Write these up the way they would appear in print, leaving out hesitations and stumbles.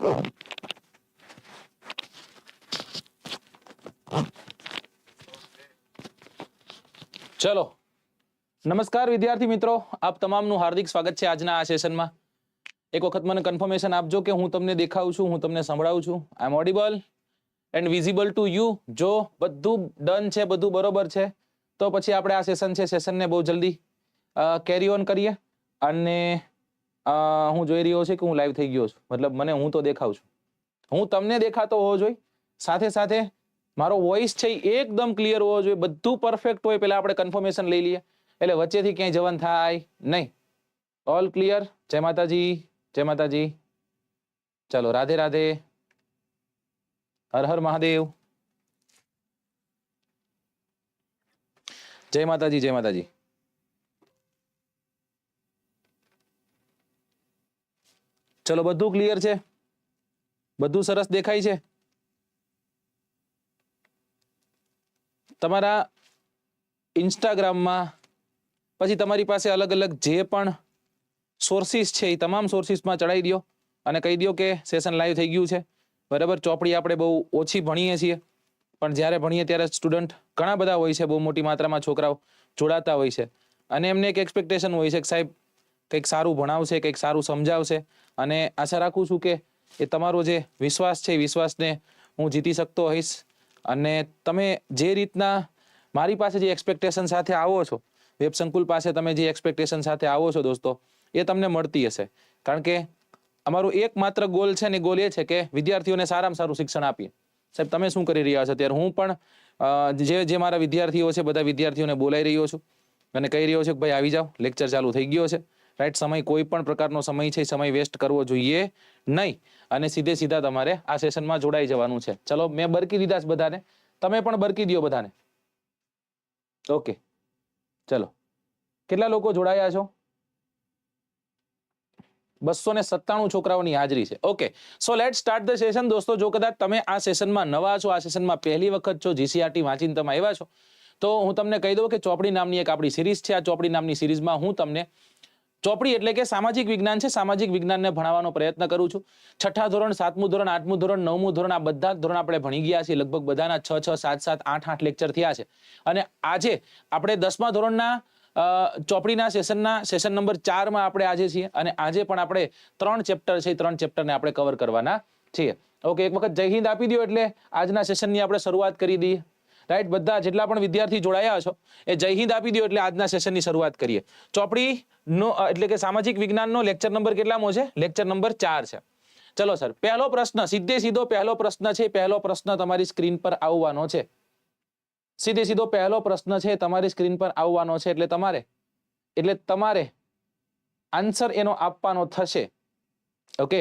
ચલો, નમસ્કાર વિદ્યાર્થી મિત્રો, આપ તમામનું હાર્દિક સ્વાગત છે આજના આ સેશનમાં. એક વખત મને કન્ફર્મેશન આપજો કે હું તમને દેખાઉં છું, હું તમને સંભળાવું છું. I am audible and visible to you. જો બધું ડન છે, બધું બરોબર છે, તો પછી આપણે આ સેશન છે, સેશનને બહુ જલ્દી કેરી ઓન કરીએ. અને હું જોઈ રહ્યો છું કે હું લાઈવ થઈ ગયો છું, મતલબ મને હું તો દેખાઉં છું, હું તમને દેખાતો હોવો જોઈએ. સાથે સાથે મારો વોઇસ છે એકદમ ક્લિયર હોવો જોઈએ, બધું પરફેક્ટ હોય. પહેલા આપણે કન્ફર્મેશન લઈ લઈએ, એટલે વચ્ચેથી ક્યાંય જવન થાય નહીં. All clear? જય માતાજી, જય માતાજી. ચલો, રાધે રાધે, હર હર મહાદેવ. જય માતાજી, જય માતાજી. ચલો, બધું ક્લિયર છે, બધું સરસ દેખાય છે. તમારા ઇન્સ્ટાગ્રામમાં પછી તમારી પાસે અલગ અલગ જે પણ સોર્સિસ છે એ તમામ સોર્સિસમાં ચડાવી દો અને કહી દો કે સેશન લાઈવ થઈ ગયું છે. બરાબર, ચોપડી આપણે બહુ ઓછી ભણીએ છીએ, પણ જ્યારે ભણીએ ત્યારે સ્ટુડન્ટ ઘણા બધા હોય છે, બહુ મોટી માત્રામાં છોકરાઓ જોડાતા હોય છે, અને એમને એક એક્સપેક્ટેશન હોય છે કે સાહેબ કંઈક સારું ભણાવશે, કંઈક સારું સમજાવશે. અને આશા રાખું છું કે એ તમારો જે વિશ્વાસ છે એ વિશ્વાસને હું જીતી શકતો હોઈશ. અને તમે જે રીતના મારી પાસે જે એક્સપેક્ટેશન સાથે આવો છો, વેબ સંકુલ પાસે તમે જે એક્સપેક્ટેશન સાથે આવો છો દોસ્તો, એ તમને મળતી હશે. કારણ કે અમારો એકમાત્ર ગોલ છે, ને ગોલ એ છે કે વિદ્યાર્થીઓને સારામાં સારું શિક્ષણ આપીએ. સાહેબ, તમે શું કરી રહ્યા છો ત્યારે? હું પણ જે મારા વિદ્યાર્થીઓ છે, બધા વિદ્યાર્થીઓને બોલાવી રહ્યો છું અને કહી રહ્યો છું કે ભાઈ આવી જાઓ, લેક્ચર ચાલુ થઈ ગયો છે. રાઈટ, સમય કોઈ પણ પ્રકારનો સમય છે, સમય વેસ્ટ કરવો જોઈએ નહીં, અને સીધે સીધા તમારે આ સેશનમાં જોડાઈ જવાનું છે. ચલો, મેં બરકી દીધા છે બધાને, તમે પણ બરકી દો બધાને. ઓકે, ચલો, કેટલા લોકો જોડાયા છો? 297 છોકરાઓની હાજરી છે. Okay, so let start the session. દોસ્તો, જો કદાચ તમે આ સેશનમાં નવા છો, આ સેશનમાં પહેલી વખત છો, જીસીઆરટી વાંચીને તમે આવ્યા છો, તો હું તમને કહી દઉં કે ચોપડી નામની એક આપણી સિરીઝ છે. આ ચોપડી નામની સિરીઝમાં હું તમને ચોપડી એટલે કે સામાજિક વિજ્ઞાન છે, સામાજિક વિજ્ઞાનને ભણાવવાનો પ્રયત્ન કરું છું. 6ઠા ધોરણ, 7મું ધોરણ, 8મું ધોરણ, 9મું ધોરણ, આ બધા ધોરણ આપણે ભણી ગયા છીએ. લગભગ બધાના 6, 7, 8 લેક્ચર થયા છે. અને આજે આપણે 10મા ધોરણના ચોપડીના સેશન નંબર 4માં આપણે આજે છીએ. અને આજે પણ આપણે 3 ચેપ્ટર છે, 3 ચેપ્ટરને આપણે કવર કરવાના છીએ. ઓકે, એક વખત જય હિન્દ આપી દો એટલે આજના સેશનની આપણે શરૂઆત કરી દઈએ. રાઈટ, બધા જેટલા પણ વિદ્યાર્થી જોડાયા છો એ જય હિન્દ આપી દો એટલે આજના સેશનની શરૂઆત કરીએ. ચોપડીનો એટલે કે સામાજિક વિજ્ઞાનનો લેક્ચર નંબર કેટલામો છે? લેક્ચર નંબર 4 છે. ચલો સર, પહેલો પ્રશ્ન, સીધો પહેલો પ્રશ્ન છે. પહેલો પ્રશ્ન તમારી સ્ક્રીન પર આવવાનો છે. સીધો પહેલો પ્રશ્ન છે તમારી સ્ક્રીન પર આવવાનો છે. એટલે તમારે આન્સર એનો આપવાનો થશે. ઓકે,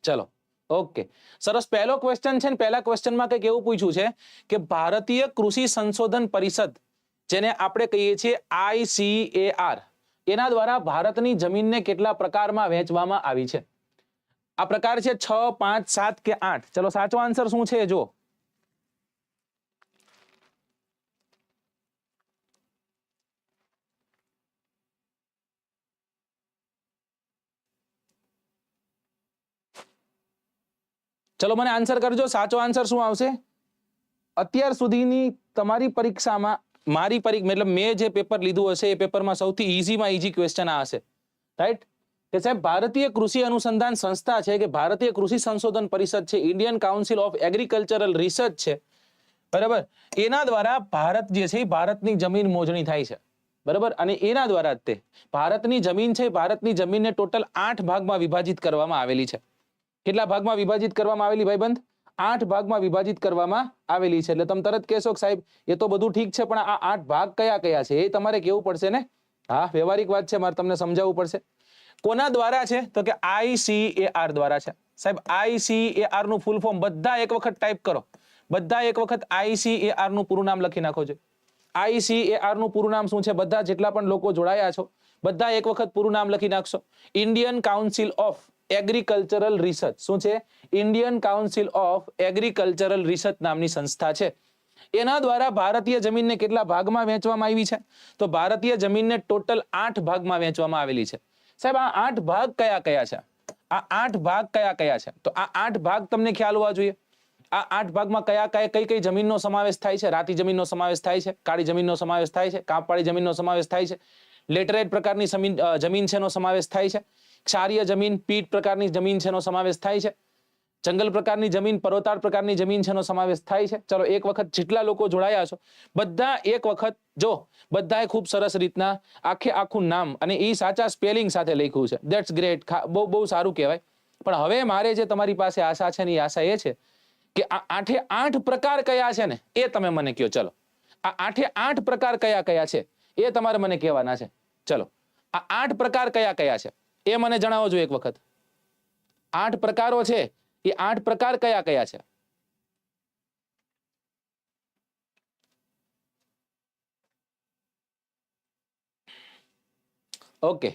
ચલો, ઓકે, સરસ. પહેલો ક્વેશ્ચન છે ને, પહેલા ક્વેશ્ચનમાં કંઈક એવું પૂછ્યું છે કે ભારતીય કૃષિ સંશોધન પરિષદ, જેને આપણે કહીએ છીએ ICAR, એના દ્વારા ભારતની જમીનને કેટલા પ્રકારમાં વહેંચવામાં આવી છે? આ પ્રકાર છે 6, 5, 7 કે 8. ચલો, સાચો આન્સર શું છે જો? ચલો, મને આન્સર કરજો. સાચો આન્સર શું આવશે? અત્યાર સુધીની તમારી પરીક્ષામાં મતલબ મેં જે પેપર લીધું હશે એ પેપરમાં સૌથી ઈઝીમાં ઈઝી ક્વેશ્ચન આ હશે. રાઈટ, કે સાહેબ ભારતીય કૃષિ અનુસંધાન સંસ્થા છે, કે ભારતીય કૃષિ સંશોધન પરિષદ છે, Indian council of agricultural research છે, બરાબર, એના દ્વારા ભારત જે છે એ ભારતની જમીન મોજણી થાય છે. બરાબર, અને એના દ્વારા જ તે ભારતની જમીન છે, ભારતની જમીનને ટોટલ 8 ભાગમાં વિભાજિત કરવામાં આવેલી છે. કેટલા ભાગમાં વિભાજિત કરવામાં આવેલી ભાઈબંધ? 8 ભાગમાં વિભાજિત કરવામાં આવેલી છે. એટલે તમે તરત કહેશો કે સાહેબ એ તો બધું ઠીક છે, પણ આ 8 ભાગ કયા કયા છે એ તમારે કેવું પડશે ને. હા, વ્યવહારિક વાત છે, મારે તમને સમજાવવું પડશે. કોના દ્વારા છે? તો કે ICAR દ્વારા છે. સાહેબ, ICAR નું ફૂલ ફોર્મ બધા એક વખત ટાઈપ કરો. બધા એક વખત ICAR નું પૂરું નામ લખી નાખો છો. ICAR નું પૂરું નામ શું છે? બધા જેટલા પણ લોકો જોડાયા છો બધા એક વખત પૂરું નામ લખી નાખશો. Indian council of agricultural research. શું છે? Indian council of agricultural research નામની સંસ્થા છે. એના દ્વારા ભારતીય જમીનને કેટલા ભાગમાં વહેંચવામાં આવી છે? તો ભારતીય જમીનને ટોટલ 8 ભાગમાં વહેંચવામાં આવેલી છે. સાહેબ, આ 8 ભાગ કયા કયા છે? આ 8 ભાગ કયા કયા છે? તો આ 8 ભાગ તમને ખ્યાલ હોવા જોઈએ. આ 8 ભાગમાં કઈ કઈ જમીનનો સમાવેશ થાય છે? રાતી જમીનનો સમાવેશ થાય છે, કાળી જમીનનો સમાવેશ થાય છે, કાપવાળી જમીનનો સમાવેશ થાય છે, લેટેરાઇટ પ્રકારની જમીન છે એનો સમાવેશ થાય છે, ક્ષારીય જમીન, પીટ પ્રકારની જમીન છે એનો સમાવેશ થાય છે, જંગલ પ્રકારની જમીન, પર્વતાળ પ્રકારની જમીન છે એનો સમાવેશ થાય છે. ચલો એક વખત જેટલા લોકો જોડાયા છો બધા એક વખત જો બધાએ ખૂબ સરસ રીતના આખું નામ અને એ સાચા સ્પેલિંગ સાથે લખ્યું છે. That's great. બહુ સારું કહેવાય. પણ હવે મારે જે તમારી પાસે આશા છે ને એ આશા એ છે કે આ 8 પ્રકાર કયા છે ને એ તમે મને કહો. ચલો આ 8 પ્રકાર કયા કયા છે એ તમારે મને કહેવાના છે. ચલો આ 8 પ્રકાર કયા કયા છે એ મને જણાવો જો એક વખત. 8 પ્રકારો છે એ 8 પ્રકાર કયા કયા છે? ઓકે,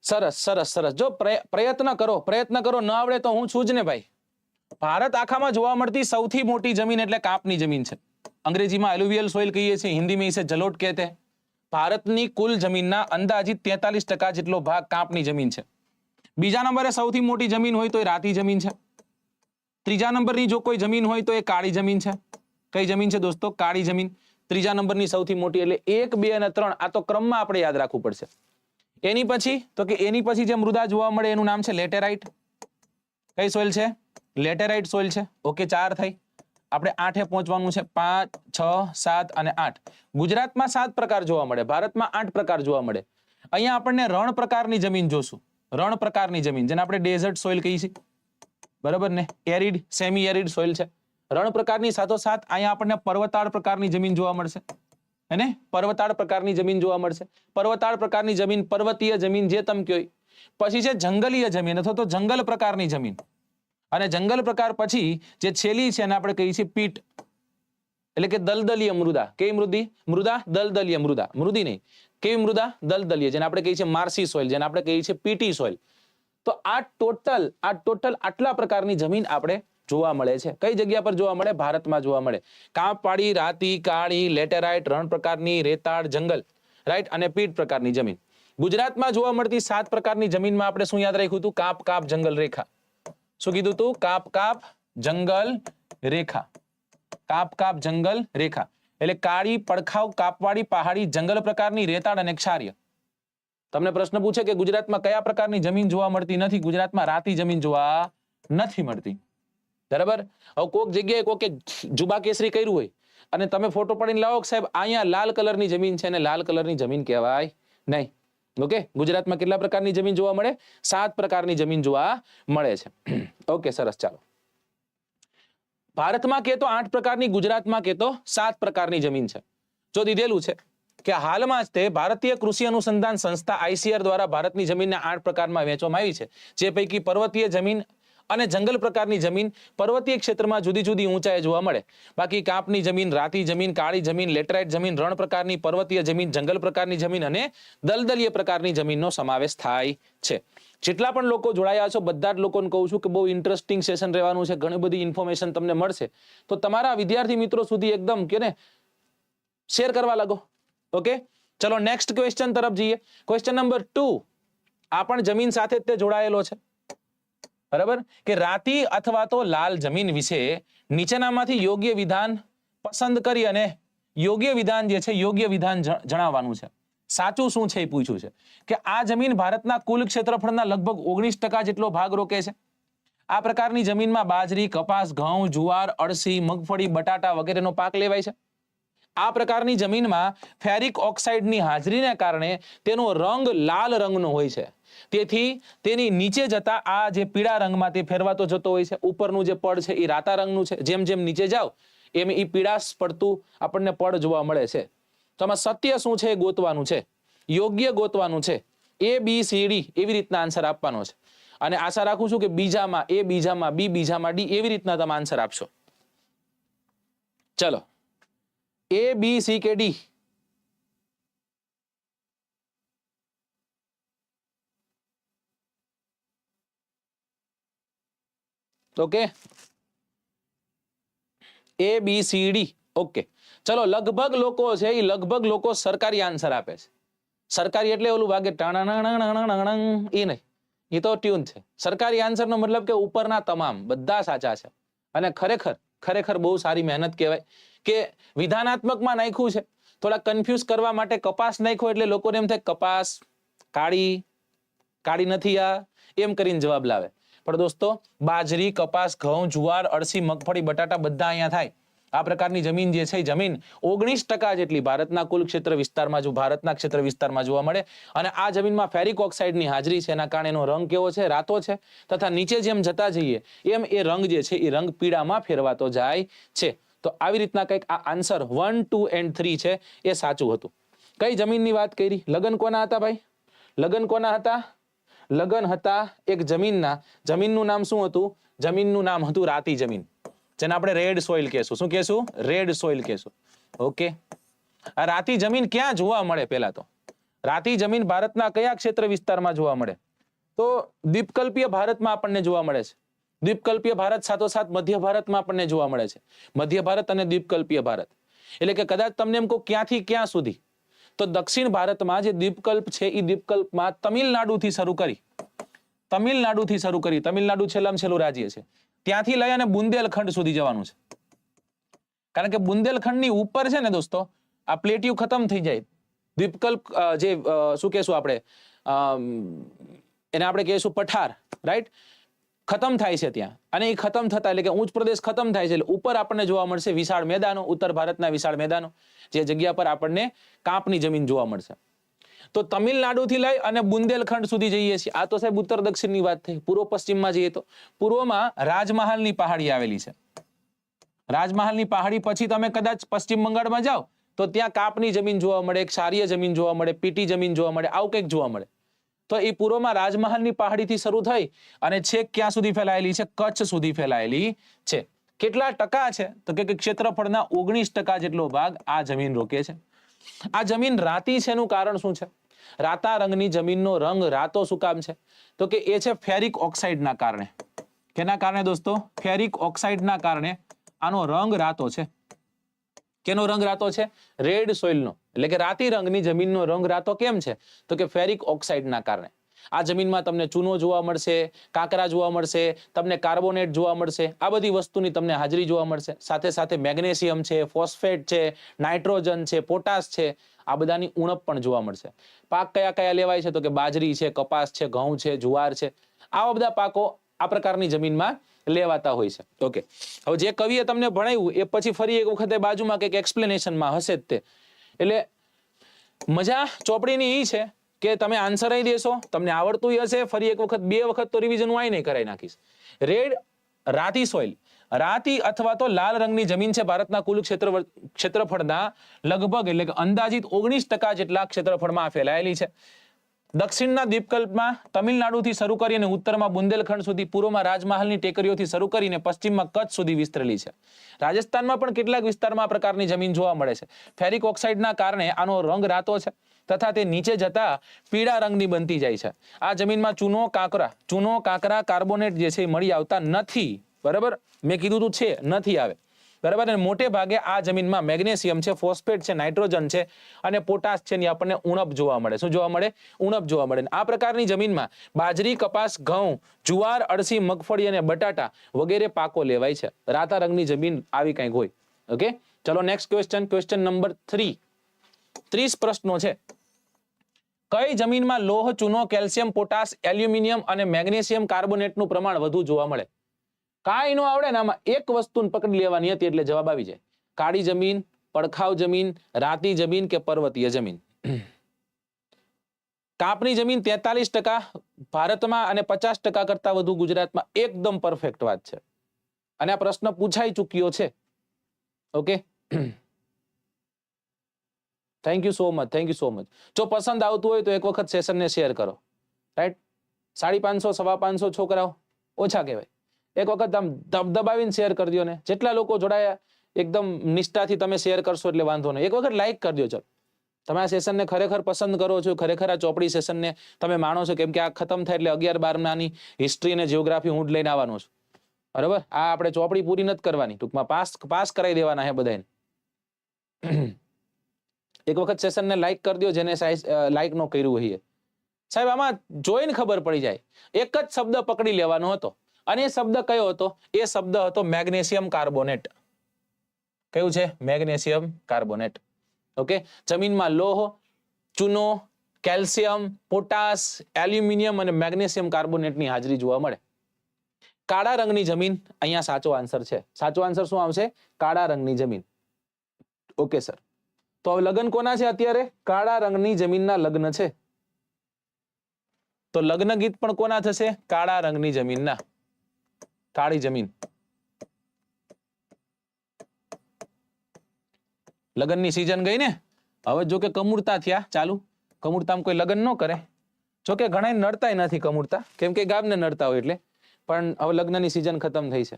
સરસ સરસ સરસ. જો પ્રયત્ન કરો, ન આવડે તો હું છું જ ને ભાઈ. ભારત આખામાં જોવા મળતી સૌથી મોટી જમીન એટલે કાપની જમીન છે. અંગ્રેજીમાં એલ્યુવિયલ સોઇલ કહીએ છીએ, હિન્દી में इसे जलोढ़ कहते हैं. ભારતની કુલ જમીનના અંદાજિત 43% જેટલો ભાગ કાપની જમીન છે. બીજા નંબરે સૌથી મોટી જમીન હોય તો એ રાતી જમીન છે. ત્રીજા નંબરની જો કોઈ જમીન હોય તો એ કાળી જમીન છે. કઈ જમીન છે દોસ્તો? કાળી જમીન. ત્રીજા નંબરની સૌથી મોટી. એટલે 1, 2 અને 3 આ તો ક્રમમાં આપણે યાદ રાખવું પડશે. એની પછી જે મૃદા જોવા મળે એનું નામ છે લેટેરાઇટ. કઈ સોઇલ છે? લેટેરાઇટ સોઇલ છે. ઓકે, 4 થઈ. આપણે 8 પહોંચવાનું છે. 5, 6, 7 અને 8. ગુજરાતમાં 7 પ્રકાર જોવા મળે, ભારતમાં 8 પ્રકાર જોવા મળે. અહીંયા આપણને રણ પ્રકારની જમીન જોશું. રણ પ્રકારની જમીન જેને આપણે ડેઝર્ટ સોઇલ કહીએ છીએ, બરાબર ને? એરિડ, સેમી એરિડ સોઇલ છે. રણ પ્રકારની સાથોસાથ અહીંયા આપણને પર્વતાળ પ્રકારની જમીન જોવા મળશે. અને પર્વતાળ પ્રકારની જમીન જોવા મળશે. પર્વતાળ પ્રકારની જમીન, પર્વતીય જમીન જે તમે કહો. પછી છે જંગલીય જમીન અથવા તો જંગલ પ્રકારની જમીન. અને જંગલ પ્રકાર પછી જે છેલ્લી છે એને આપણે કહીએ છીએ પીટ, એટલે કે દલદલીય મૃદા. કેવી મૃદા? દલદલીય મૃદા. મૃદી નહીં, કેવી મૃદા? દલદલીય, જેને આપણે કહીએ છીએ માર્સી સોઇલ, જેને આપણે કહીએ છીએ પીટી સોઇલ. તો આ ટોટલ આટલા પ્રકારની જમીન આપણે જોવા મળે છે. કઈ જગ્યા પર જોવા મળે? ભારતમાં જોવા મળે. કાપવાળી, રાતી, કાળી, લેટેરાઇટ, રણ પ્રકારની, રેતાળ, જંગલ, રાઈટ, અને પીટ પ્રકારની જમીન. ગુજરાતમાં જોવા મળતી 7 પ્રકારની જમીનમાં આપણે શું યાદ રાખ્યું હતું? કાપ જંગલ રેખા. શું કીધું તું? કાપ જંગલ રેખા. કાપ જંગલ રેખા એટલે કાળી, પડખાવ, કાપવાળી, પહાડી, જંગલ પ્રકારની, રેતાળ અને ક્ષારીય. તમને પ્રશ્ન પૂછે કે ગુજરાતમાં કયા પ્રકારની જમીન જોવા મળતી નથી? ગુજરાતમાં રાતી જમીન જોવા નથી મળતી. બરાબર. હવે કોઈક જગ્યાએ કોકે જુબા કેસરી કર્યું હોય અને તમે ફોટો પાડીને લાવો કે સાહેબ અહીંયા લાલ કલરની જમીન છે, અને લાલ કલરની જમીન કહેવાય નહીં. ઓકે, ગુજરાતમાં કેટલા પ્રકારની જમીન જોવા મળે? 7 પ્રકારની જમીન જોવા મળે છે. ઓકે, સરસ. ચાલો, ભારતમાં કહેતો 8 પ્રકારની, ગુજરાતમાં કહેતો 7 પ્રકારની જમીન છે. જો દીધેલું છે કે હાલમાં જ તે ભારતીય કૃષિ અનુસંધાન સંસ્થા ICAR દ્વારા ભારતની જમીનને 8 પ્રકારમાં વહેંચવામાં આવી છે. જે પૈકી પર્વતીય જમીન અને જંગલ પ્રકારની જમીન પર્વતીય ક્ષેત્રમાં જુદી જુદી ઊંચાઈએ જોવા મળે. બાકી કાપની જમીન, રાતી જમીન, કાળી જમીન, લેટેરાઇટ જમીન, રણ પ્રકારની, પર્વતીય જમીન, જંગલ પ્રકારની જમીન અને દલદલીય પ્રકારની જમીનનો સમાવેશ થાય છે. જેટલા પણ લોકો જોડાયા છો બધા જ લોકોને કહું છું કે બહુ ઇન્ટરેસ્ટિંગ સેશન રહેવાનું છે. ઘણી બધી ઇન્ફોર્મેશન તમને મળશે. તો તમારા વિદ્યાર્થી મિત્રો સુધી એકદમ કે ને શેર કરવા લાગો. ઓકે, ચલો નેક્સ્ટ ક્વેશ્ચન તરફ જઈએ. ક્વેશ્ચન નંબર 2 આ પણ જમીન સાથે જ તે જોડાયેલો છે. બરાબર, કે રાતી અથવા તો લાલ જમીન વિશે નીચેનામાંથી યોગ્ય વિધાન પસંદ કરી અને યોગ્ય વિધાન જે છે યોગ્ય વિધાન જણાવવાનું છે. સાચું શું છે એ પૂછ્યું છે કે આ જમીન ભારતના કુલ ક્ષેત્રફળના લગભગ 19% જેટલો ભાગ રોકે છે. આ પ્રકારની જમીનમાં બાજરી, કપાસ, ઘઉં, જુવાર, અળસી, મગફળી, બટાટા વગેરેનો પાક લેવાય છે. આ પ્રકારની જમીનમાં ફેરિક ઓક્સાઇડની હાજરીને કારણે તેનો રંગ લાલ રંગનો હોય છે. તેથી તેની નીચે જતા આ જે પીળા રંગમાં તે ફેરવાતો જતો હોય છે. ઉપરનું જે પડ છે એ રાતા રંગનું છે. જેમ જેમ નીચે જાવ એમ એ પીળાશ પડતું આપણને પડ જોવા મળે છે. તો આમાં સત્ય શું છે એ ગોતવાનું છે, યોગ્ય ગોતવાનું છે. ABCD એવી રીતના આન્સર આપવાનો છે. અને આશા રાખું છું કે બીજામાં A, બીજામાં B, બીજામાં D એવી રીતના તમે આન્સર આપશો. ચલો, A, B, C કે D? Okay, ABCD. ઓકે, ચલો લગભગ લોકો છે એ લગભગ લોકો સરકારી આન્સર આપે છે. સરકારી એટલે ઓલું વાગે એ નહીં, એ તો ટ્યુન છે. સરકારી આન્સર નો મતલબ કે ઉપરના તમામ બધા સાચા છે. અને ખરેખર બહુ સારી મહેનત કહેવાય કે વિધાનાત્મકમાં નાખ્યું છે. થોડા કન્ફ્યુઝ કરવા માટે કપાસ નાખ્યો એટલે લોકોને એમ થાય કપાસ કાળી નથી આ એમ કરીને જવાબ લાવે. પણ દોસ્તો બાજરી, કપાસ, ઘઉં, જુવાર, અળસી, મગફળી, બટાટા બધા અહીંયા થાય. આ પ્રકારની જમીન જે છે જમીન 19% જેટલી ભારતના કુલ ક્ષેત્ર વિસ્તારમાં ભારતના ક્ષેત્ર વિસ્તારમાં જોવા મળે. અને આ જમીનમાં ફેરિક ઓક્સાઇડની હાજરી છે, એના કારણે એનો રંગ કેવો છે? રાતો છે. તથા નીચે જેમ જતા જઈએ એમ એ રંગ જે છે એ રંગ પીળામાં ફેરવાતો જાય છે. તો આવી રીતના કંઈક આ આન્સર 1, 2 and 3 છે એ સાચું હતું. કઈ જમીનની વાત કરી? લગન કોના હતા ભાઈ? લગન કોના હતા? લગન હતા એક જમીનનું નામ શું હતું? જમીનનું નામ હતું રાતી જમીન, જેને આપણે રેડ સોઇલ કહેશું. શું કહેશું? રેડ સોઇલ કહેશું. ઓકે, આ રાતી જમીન ક્યાં જોવા મળે? પહેલા તો રાતી જમીન ભારતના કયા ક્ષેત્ર વિસ્તારમાં જોવા મળે? તો દ્વીપકલ્પીય ભારતમાં આપણને જોવા મળે છે. દ્વીપકલ્પીય ભારત સાથોસાથ મધ્ય ભારતમાં આપણને જોવા મળે છે. મધ્ય ભારત અને દ્વીપકલ્પીય ભારત એટલે કે કદાચ તમને એમ કહું ક્યાંથી ક્યાં સુધી, તો દક્ષિણ ભારતમાં જે દ્વીપકલ્પ છે એ દ્વીપકલ્પમાં તમિલનાડુથી શરૂ કરી, તમિલનાડુ છેલ્લામાં છેલ્લું રાજ્ય છે, ત્યાંથી લઈ અને બુંદેલખંડ સુધી જવાનું છે. કારણ કે બુંદેલખંડની ઉપર છે ને દોસ્તો આ પ્લેટિયું ખતમ થઈ જાય. દ્વીપકલ્પ જે શું કહેશું આપણે, એને આપણે કહીશું પઠાર, રાઈટ, ખતમ થાય છે ત્યાં. અને એ ખતમ થતા એટલે કે ઉચ્ચ પ્રદેશ ખતમ થાય છે એટલે ઉપર આપણને જોવા મળશે વિશાળ મેદાનો, ઉત્તર ભારતના વિશાળ મેદાનો, જે જગ્યા પર આપણને કાપની જમીન જોવા મળશે. તો તમિલનાડુથી લઈ અને બુંદેલખંડ સુધી જઈએ છીએ. આ તો સાહેબ ઉત્તર દક્ષિણની વાત થઈ. પૂર્વ પશ્ચિમમાં જઈએ તો પૂર્વમાં રાજમહાલની પહાડી આવેલી છે. રાજમહાલની પહાડી પછી તમે કદાચ પશ્ચિમ બંગાળમાં જાઓ તો ત્યાં કાપની જમીન જોવા મળે, ક્ષારીય જમીન જોવા મળે, પીટી જમીન જોવા મળે, આવું કંઈક જોવા મળે. તો એ પૂર્વમાં રાજમહાલની પહાડીથી શરૂ થઈ અને છેક ક્યાં સુધી ફેલાયેલી છે? કચ્છ સુધી ફેલાયેલી છે. કેટલા ટકા છે? તો કે ક્ષેત્રફળના 19% જેટલો ભાગ આ જમીન રોકે છે. આ જમીન રાતી છે એનું કારણ શું છે? રાતા રંગની જમીનનો રંગ રાતો શું કામ છે? તો કે એ છે ફેરિક ઓક્સાઇડના કારણે. કેના કારણે દોસ્તો? ફેરિક ઓક્સાઇડના કારણે આનો રંગ રાતો છે. કેનો રંગ રાતો છે? રેડ સોઇલનો. એટલે કે રાતી રંગની જમીનનો રંગ રાતો કેમ છે? તો કે ફેરિક ઓક્સાઇડના કારણે. આ જમીનમાં તમને ચૂનો જોવા મળશે, કાંકરા જોવા મળશે, તમને કાર્બોનેટ જોવા મળશે. આ બધી વસ્તુની તમને હાજરી જોવા મળશે. સાથે સાથે મેગ્નેશિયમ છે, ફોસ્ફેટ છે, નાઇટ્રોજન છે, પોટાશ છે, આ બધાની ઉણપ પણ જોવા મળશે. પાક કયા કયા લેવાય છે? તો કે બાજરી છે, કપાસ છે, ઘઉં છે, જુવાર છે, આવા બધા પાકો આ પ્રકારની જમીનમાં લેવાતા હોય છે. ઓકે, હવે જે કવિએ તમને ભણાવ્યું એ પછી ફરી એક વખતે બાજુમાં કંઈક એક્સપ્લેનેશનમાં હશે જ તે. એટલે મજા ચોપડીની એ છે કે તમે આન્સર અહીં દેશો, તમને આવડતું હશે, ફરી એક વખત 2 વખત તો રિવિઝન હું અહીં નહીં કરાવી નાખીશ. રેડ રાતી સોઇલ, રાતી અથવા તો લાલ રંગની જમીન છે ભારતના કુલ ક્ષેત્રફળના લગભગ એટલે કે અંદાજિત 19% જેટલા ક્ષેત્રફળમાં ફેલાયેલી છે. દક્ષિણના દ્વીપકલ્પમાં તમિલનાડુથી શરૂ કરી અને ઉત્તરમાં બુંદેલખંડ સુધી, પૂર્વમાં રાજમહાલની ટેકરીઓથી શરૂ કરીને પશ્ચિમમાં કચ્છ સુધી વિસ્તરેલી છે. રાજસ્થાનમાં પણ કેટલાક વિસ્તારમાં આ પ્રકારની જમીન જોવા મળે છે. ફેરિક ઓક્સાઇડના કારણે આનો રંગ રાતો છે તથા તે નીચે જતા પીળા રંગની બનતી જાય છે. આ જમીનમાં ચૂનો, કાંકરા, કાર્બોનેટ જે છે એ મળી આવતા નથી. બરાબર, મેં કીધું તું છે, નથી આવે. બરાબર, અને મોટે ભાગે આ જમીનમાં મેગ્નેશિયમ છે, ફોસ્ફેટ છે, નાઇટ્રોજન છે અને પોટાશ છે ને આપણને ઉણપ જોવા મળે. શું જોવા મળે? ઉણપ જોવા મળે. આ પ્રકારની જમીનમાં બાજરી, કપાસ, ઘઉં, જુવાર, અળસી, મગફળી અને બટાટા વગેરે પાકો લેવાય છે. રાતા રંગની જમીન આવી કંઈક હોય. ઓકે, ચલો નેક્સ્ટ ક્વેશ્ચન નંબર 3. 30 પ્રશ્નો છે. કઈ જમીનમાં લોહ, ચૂનો, કેલ્શિયમ, પોટાશ, એલ્યુમિનિયમ અને મેગ્નેશિયમ કાર્બોનેટનું પ્રમાણ વધુ જોવા મળે? કાંઈ ન આવડે ને આમાં એક વસ્તુને પકડી લેવાની હતી એટલે જવાબ આવી જાય. કાળી જમીન, પડખાવ જમીન, રાતી જમીન કે પર્વતીય જમીન. કાપની જમીન 43% ભારતમાં અને 50% કરતા વધુ ગુજરાતમાં. એકદમ પરફેક્ટ વાત છે અને આ પ્રશ્ન પૂછાઈ ચૂક્યો છે. Okay, thank you so much. જો પસંદ આવતું હોય તો એક વખત સેશનને શેર કરો. રાઈટ, 550, 550 છોકરાઓ ઓછા કહેવાય. એક વખત આમ દબાવીને શેર કરી દો ને. જેટલા લોકો જોડાયા એકદમ નિષ્ઠાથી તમે શેર કરશો એટલે વાંધો નહીં. એક વખત લાઈક કરી દો. ચાલો, તમે આ સેશનને ખરેખર પસંદ કરો છો, ખરેખર આ ચોપડી સેશનને તમે માણો છો, કેમ કે આ ખતમ થાય એટલે 11-12 હિસ્ટ્રી અને જીઓગ્રાફી હું જ લઈને આવવાનો છું. બરાબર, આ આપણે ચોપડી પૂરી નથી કરવાની, ટૂંકમાં પાસ કરાવી દેવાના હે બધાને. એક વખત સેશનને લાઈક કરી દો જેને લાઈક ન કર્યું હોય. સાહેબ આમાં જોઈને ખબર પડી જાય. એક જ શબ્દ પકડી લેવાનો હતો અને એ શબ્દ કયો હતો? એ શબ્દ હતો મેગ્નેશિયમ કાર્બોનેટ. કયું છે? Magnesium carbonate. ઓકે, જમીનમાં લોહ, ચૂનો, કેલ્શિયમ, પોટાશ, એલ્યુમિનિયમ અને મેગ્નેશિયમ કાર્બોનેટની હાજરી જોવા મળે. કાળા રંગની જમીન અહીંયા સાચો આન્સર છે. સાચો આન્સર શું આવશે? કાળા રંગની જમીન. ઓકે સર, તો હવે લગ્ન કોના છે અત્યારે? કાળા રંગની જમીનના લગ્ન છે. તો લગ્ન ગીત પણ કોના થશે? કાળા રંગની જમીનના. કાળી જમીન. લગ્નની સીઝન ગઈ ને, હવે જો કે કમૂરતા થયા ચાલુ. કમૂરતામાં કોઈ લગ્ન ન કરે, જો કે ઘણા નડતાય નથી કમૂરતા, કેમ કે ગામને નડતા હોય એટલે. પણ હવે લગ્નની સીઝન ખતમ થઈ છે,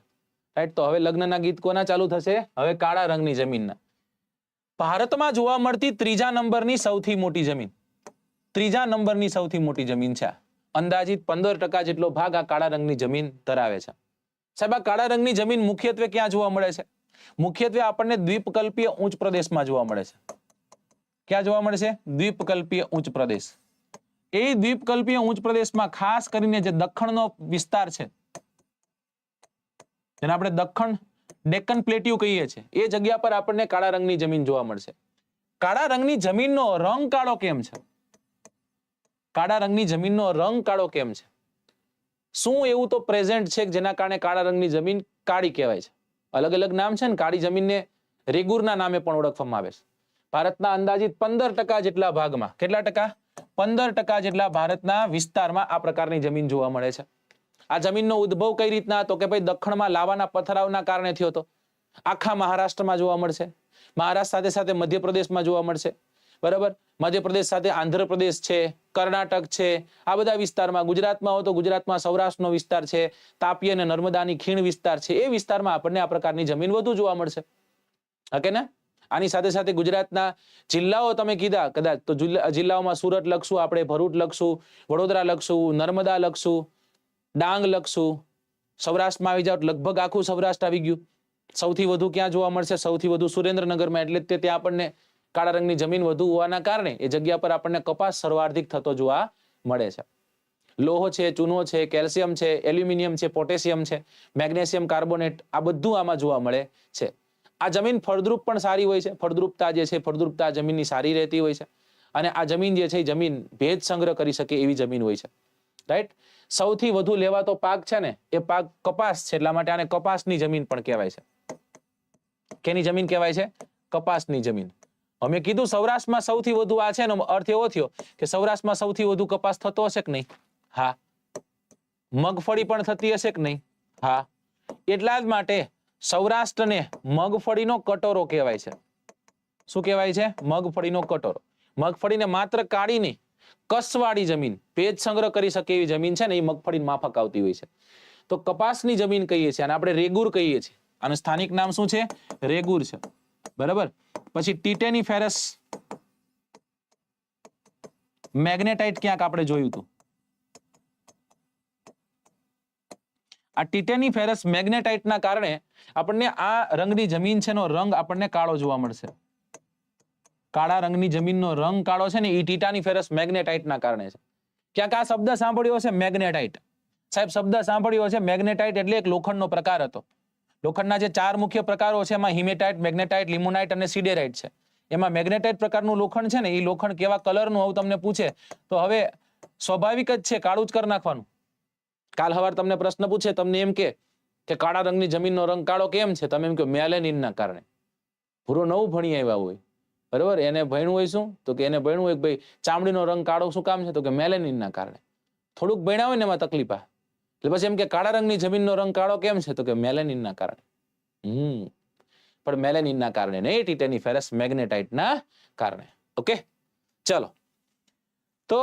રાઈટ? તો હવે લગ્નના ગીત કોના ચાલુ થશે? હવે કાળા રંગની જમીનના. ભારતમાં જોવા મળતી ત્રીજા નંબરની સૌથી મોટી જમીન. ત્રીજા નંબરની સૌથી મોટી જમીન છે. અંદાજિત 15% જેટલો ભાગ આ કાળા રંગની જમીન ધરાવે છે. સાહેબ, આ કાળા રંગની જમીન મુખ્યત્વે ક્યાં જોવા મળે છે? મુખ્યત્વે આપણને દ્વીપકલ્પીય ઉચ્ચ પ્રદેશમાં જોવા મળે છે. ક્યાં જોવા મળે છે? દ્વીપકલ્પીય ઉચ્ચ પ્રદેશ. એ દ્વીપકલ્પીય ઉચ્ચ પ્રદેશમાં ખાસ કરીને જે દખ્ખણનો વિસ્તાર છે, જેને આપણે દખ્ખણ ડેક્કન પ્લેટ્યુ કહીએ છીએ, એ જગ્યા પર આપણને કાળા રંગની જમીન જોવા મળશે. કાળા રંગની જમીનનો રંગ કાળો કેમ છે? કાળા રંગની જમીનનો રંગ કાળો કેમ છે? શું એવું તો પ્રેઝન્ટ છે જેના કારણે કાળા રંગની જમીન કાળી કહેવાય છે? અલગ અલગ નામ છે ને. કાળી જમીનને રેગુરના નામે પણ ઓળખવામાં આવે છે. ભારતના અંદાજિત 15% જેટલા ભાગમાં, કેટલા ટકા? 15% જેટલા ભારતના વિસ્તારમાં આ પ્રકારની જમીન જોવા મળે છે. આ જમીનનો ઉદ્ભવ કઈ રીતના હતો? કે ભાઈ દખ્ખણમાં લાવાના પથરાવના કારણે થયો હતો. આખા મહારાષ્ટ્રમાં જોવા મળશે, મહારાષ્ટ્ર સાથે સાથે મધ્યપ્રદેશમાં જોવા મળશે, બરાબર? મધ્યપ્રદેશ સાથે આંધ્રપ્રદેશ છે, કર્ણાટક છે, આ બધા વિસ્તારમાં. ગુજરાતમાં હો તો ગુજરાતમાં સૌરાષ્ટ્રનો વિસ્તાર છે, તાપી અને નર્મદાની ખીણ વિસ્તાર છે, એ વિસ્તારમાં આપણને આ પ્રકારની જમીન વધુ જોવા મળશે. ઓકે ને? આની સાથે સાથે ગુજરાતના જિલ્લાઓ તમે કીધા કદાચ, તો જિલ્લાઓમાં સુરત લખશું આપણે, ભરૂચ લખશું, વડોદરા લખશું, નર્મદા લખશું, ડાંગ લખશું. સૌરાષ્ટ્રમાં આવી જાવ, લગભગ આખું સૌરાષ્ટ્ર આવી ગયું. સૌથી વધુ ક્યાં જોવા મળશે? સૌથી વધુ સુરેન્દ્રનગરમાં. એટલે તે ત્યાં આપણને કાળા રંગની જમીન વધુ હોવાના કારણે એ જગ્યા પર આપણને કપાસ સર્વાધિક થતો જોવા મળે છે. લોહ છે, ચૂનો છે, કેલ્શિયમ છે, એલ્યુમિનિયમ છે, પોટેશિયમ છે, મેગ્નેશિયમ કાર્બોનેટ, આ બધું આમાં જોવા મળે છે. આ જમીન ફળદ્રુપ પણ સારી હોય છે. ફળદ્રુપતા જે છે, ફળદ્રુપતા જમીનની સારી રહેતી હોય છે. અને આ જમીન જે છે, એ જમીન ભેજ સંગ્રહ કરી શકે એવી જમીન હોય છે, રાઈટ? સૌથી વધુ લેવાતો પાક છે ને, એ પાક કપાસ છે, એટલા માટે આને કપાસની જમીન પણ કહેવાય છે. કેની જમીન કહેવાય છે? કપાસની જમીન. અમે કીધું સૌરાષ્ટ્રમાં સૌથી વધુ આ છે, એનો અર્થ એવો થયો કે સૌરાષ્ટ્રમાં સૌથી વધુ કપાસ થતો હશે કે નહીં? હા. મગફળી પણ થતી હશે કે નહીં? હા. એટલા જ માટે સૌરાષ્ટ્રને મગફળીનો કટોરો કહેવાય છે. શું કહેવાય છે? મગફળીનો કટોરો. મગફળીને માત્ર કાળી નહીં, કસવાળી જમીન, ભેજ સંગ્રહ કરી શકે એવી જમીન છે ને, એ મગફળી માફક આવતી હોય છે. તો કપાસની જમીન કહીએ છીએ, અને આપણે રેગુર કહીએ છીએ. આનું સ્થાનિક નામ શું છે? રેગુર છે, બરાબર? પછી ટિટેનીફેરસ મેગ્નેટાઇટ ક્યાંક આપણે જોયું હતું. આ ટિટેનીફેરસ મેગ્નેટાઇટના કારણે આપણને આ રંગની જમીન છે, એનો રંગ આપણને કાળો જોવા મળશે. કાળા રંગની જમીનનો રંગ કાળો છે ને, એ ટિટેનીફેરસ મેગ્નેટાઇટના કારણે છે. ક્યાંક આ શબ્દ સાંભળ્યો હશે, મેગ્નેટાઇટ. સાહેબ, શબ્દ સાંભળ્યો હશે. મેગ્નેટાઇટ એટલે એક લોખંડનો પ્રકાર હતો. લોખંડના જે 4 મુખ્ય પ્રકારો છે, એમાં હિમેટાઇટ, મેગ્નેટાઇટ, લિમોનાઇટ અને સિડેરાઇટ છે. એમાં મેગ્નેટાઇટ પ્રકારનું લોખંડ છે ને, એ લોખંડ કેવા કલરનું આવું તમને પૂછે તો હવે સ્વાભાવિક જ છે, કાળું જ કરી નાખવાનું. કાલ સવાર તમને પ્રશ્ન પૂછે, તમને એમ કે કાળા રંગની જમીનનો રંગ કાળો કેમ છે? તમે એમ કહો મેલેનિનના કારણે. પૂરો નવું ભણી આવ્યા હોય, બરોબર? એને ભણ્યું હોય શું? તો કે એને ભણ્યું હોય કે ભાઈ ચામડીનો રંગ કાળો શું કામ છે? તો કે મેલેનિનના કારણે. થોડુંક ભણ્યા હોય ને એમાં તકલીફ આવે. એટલે પછી એમ કે કાળા રંગની જમીનનો રંગ કાળો કેમ છે? તો કે મેલેનિનના કારણે. પણ મેલેનિનના કારણે નહીં, ટિટેનીફેરસ મેગ્નેટાઇટના કારણે. ઓકે, ચલો તો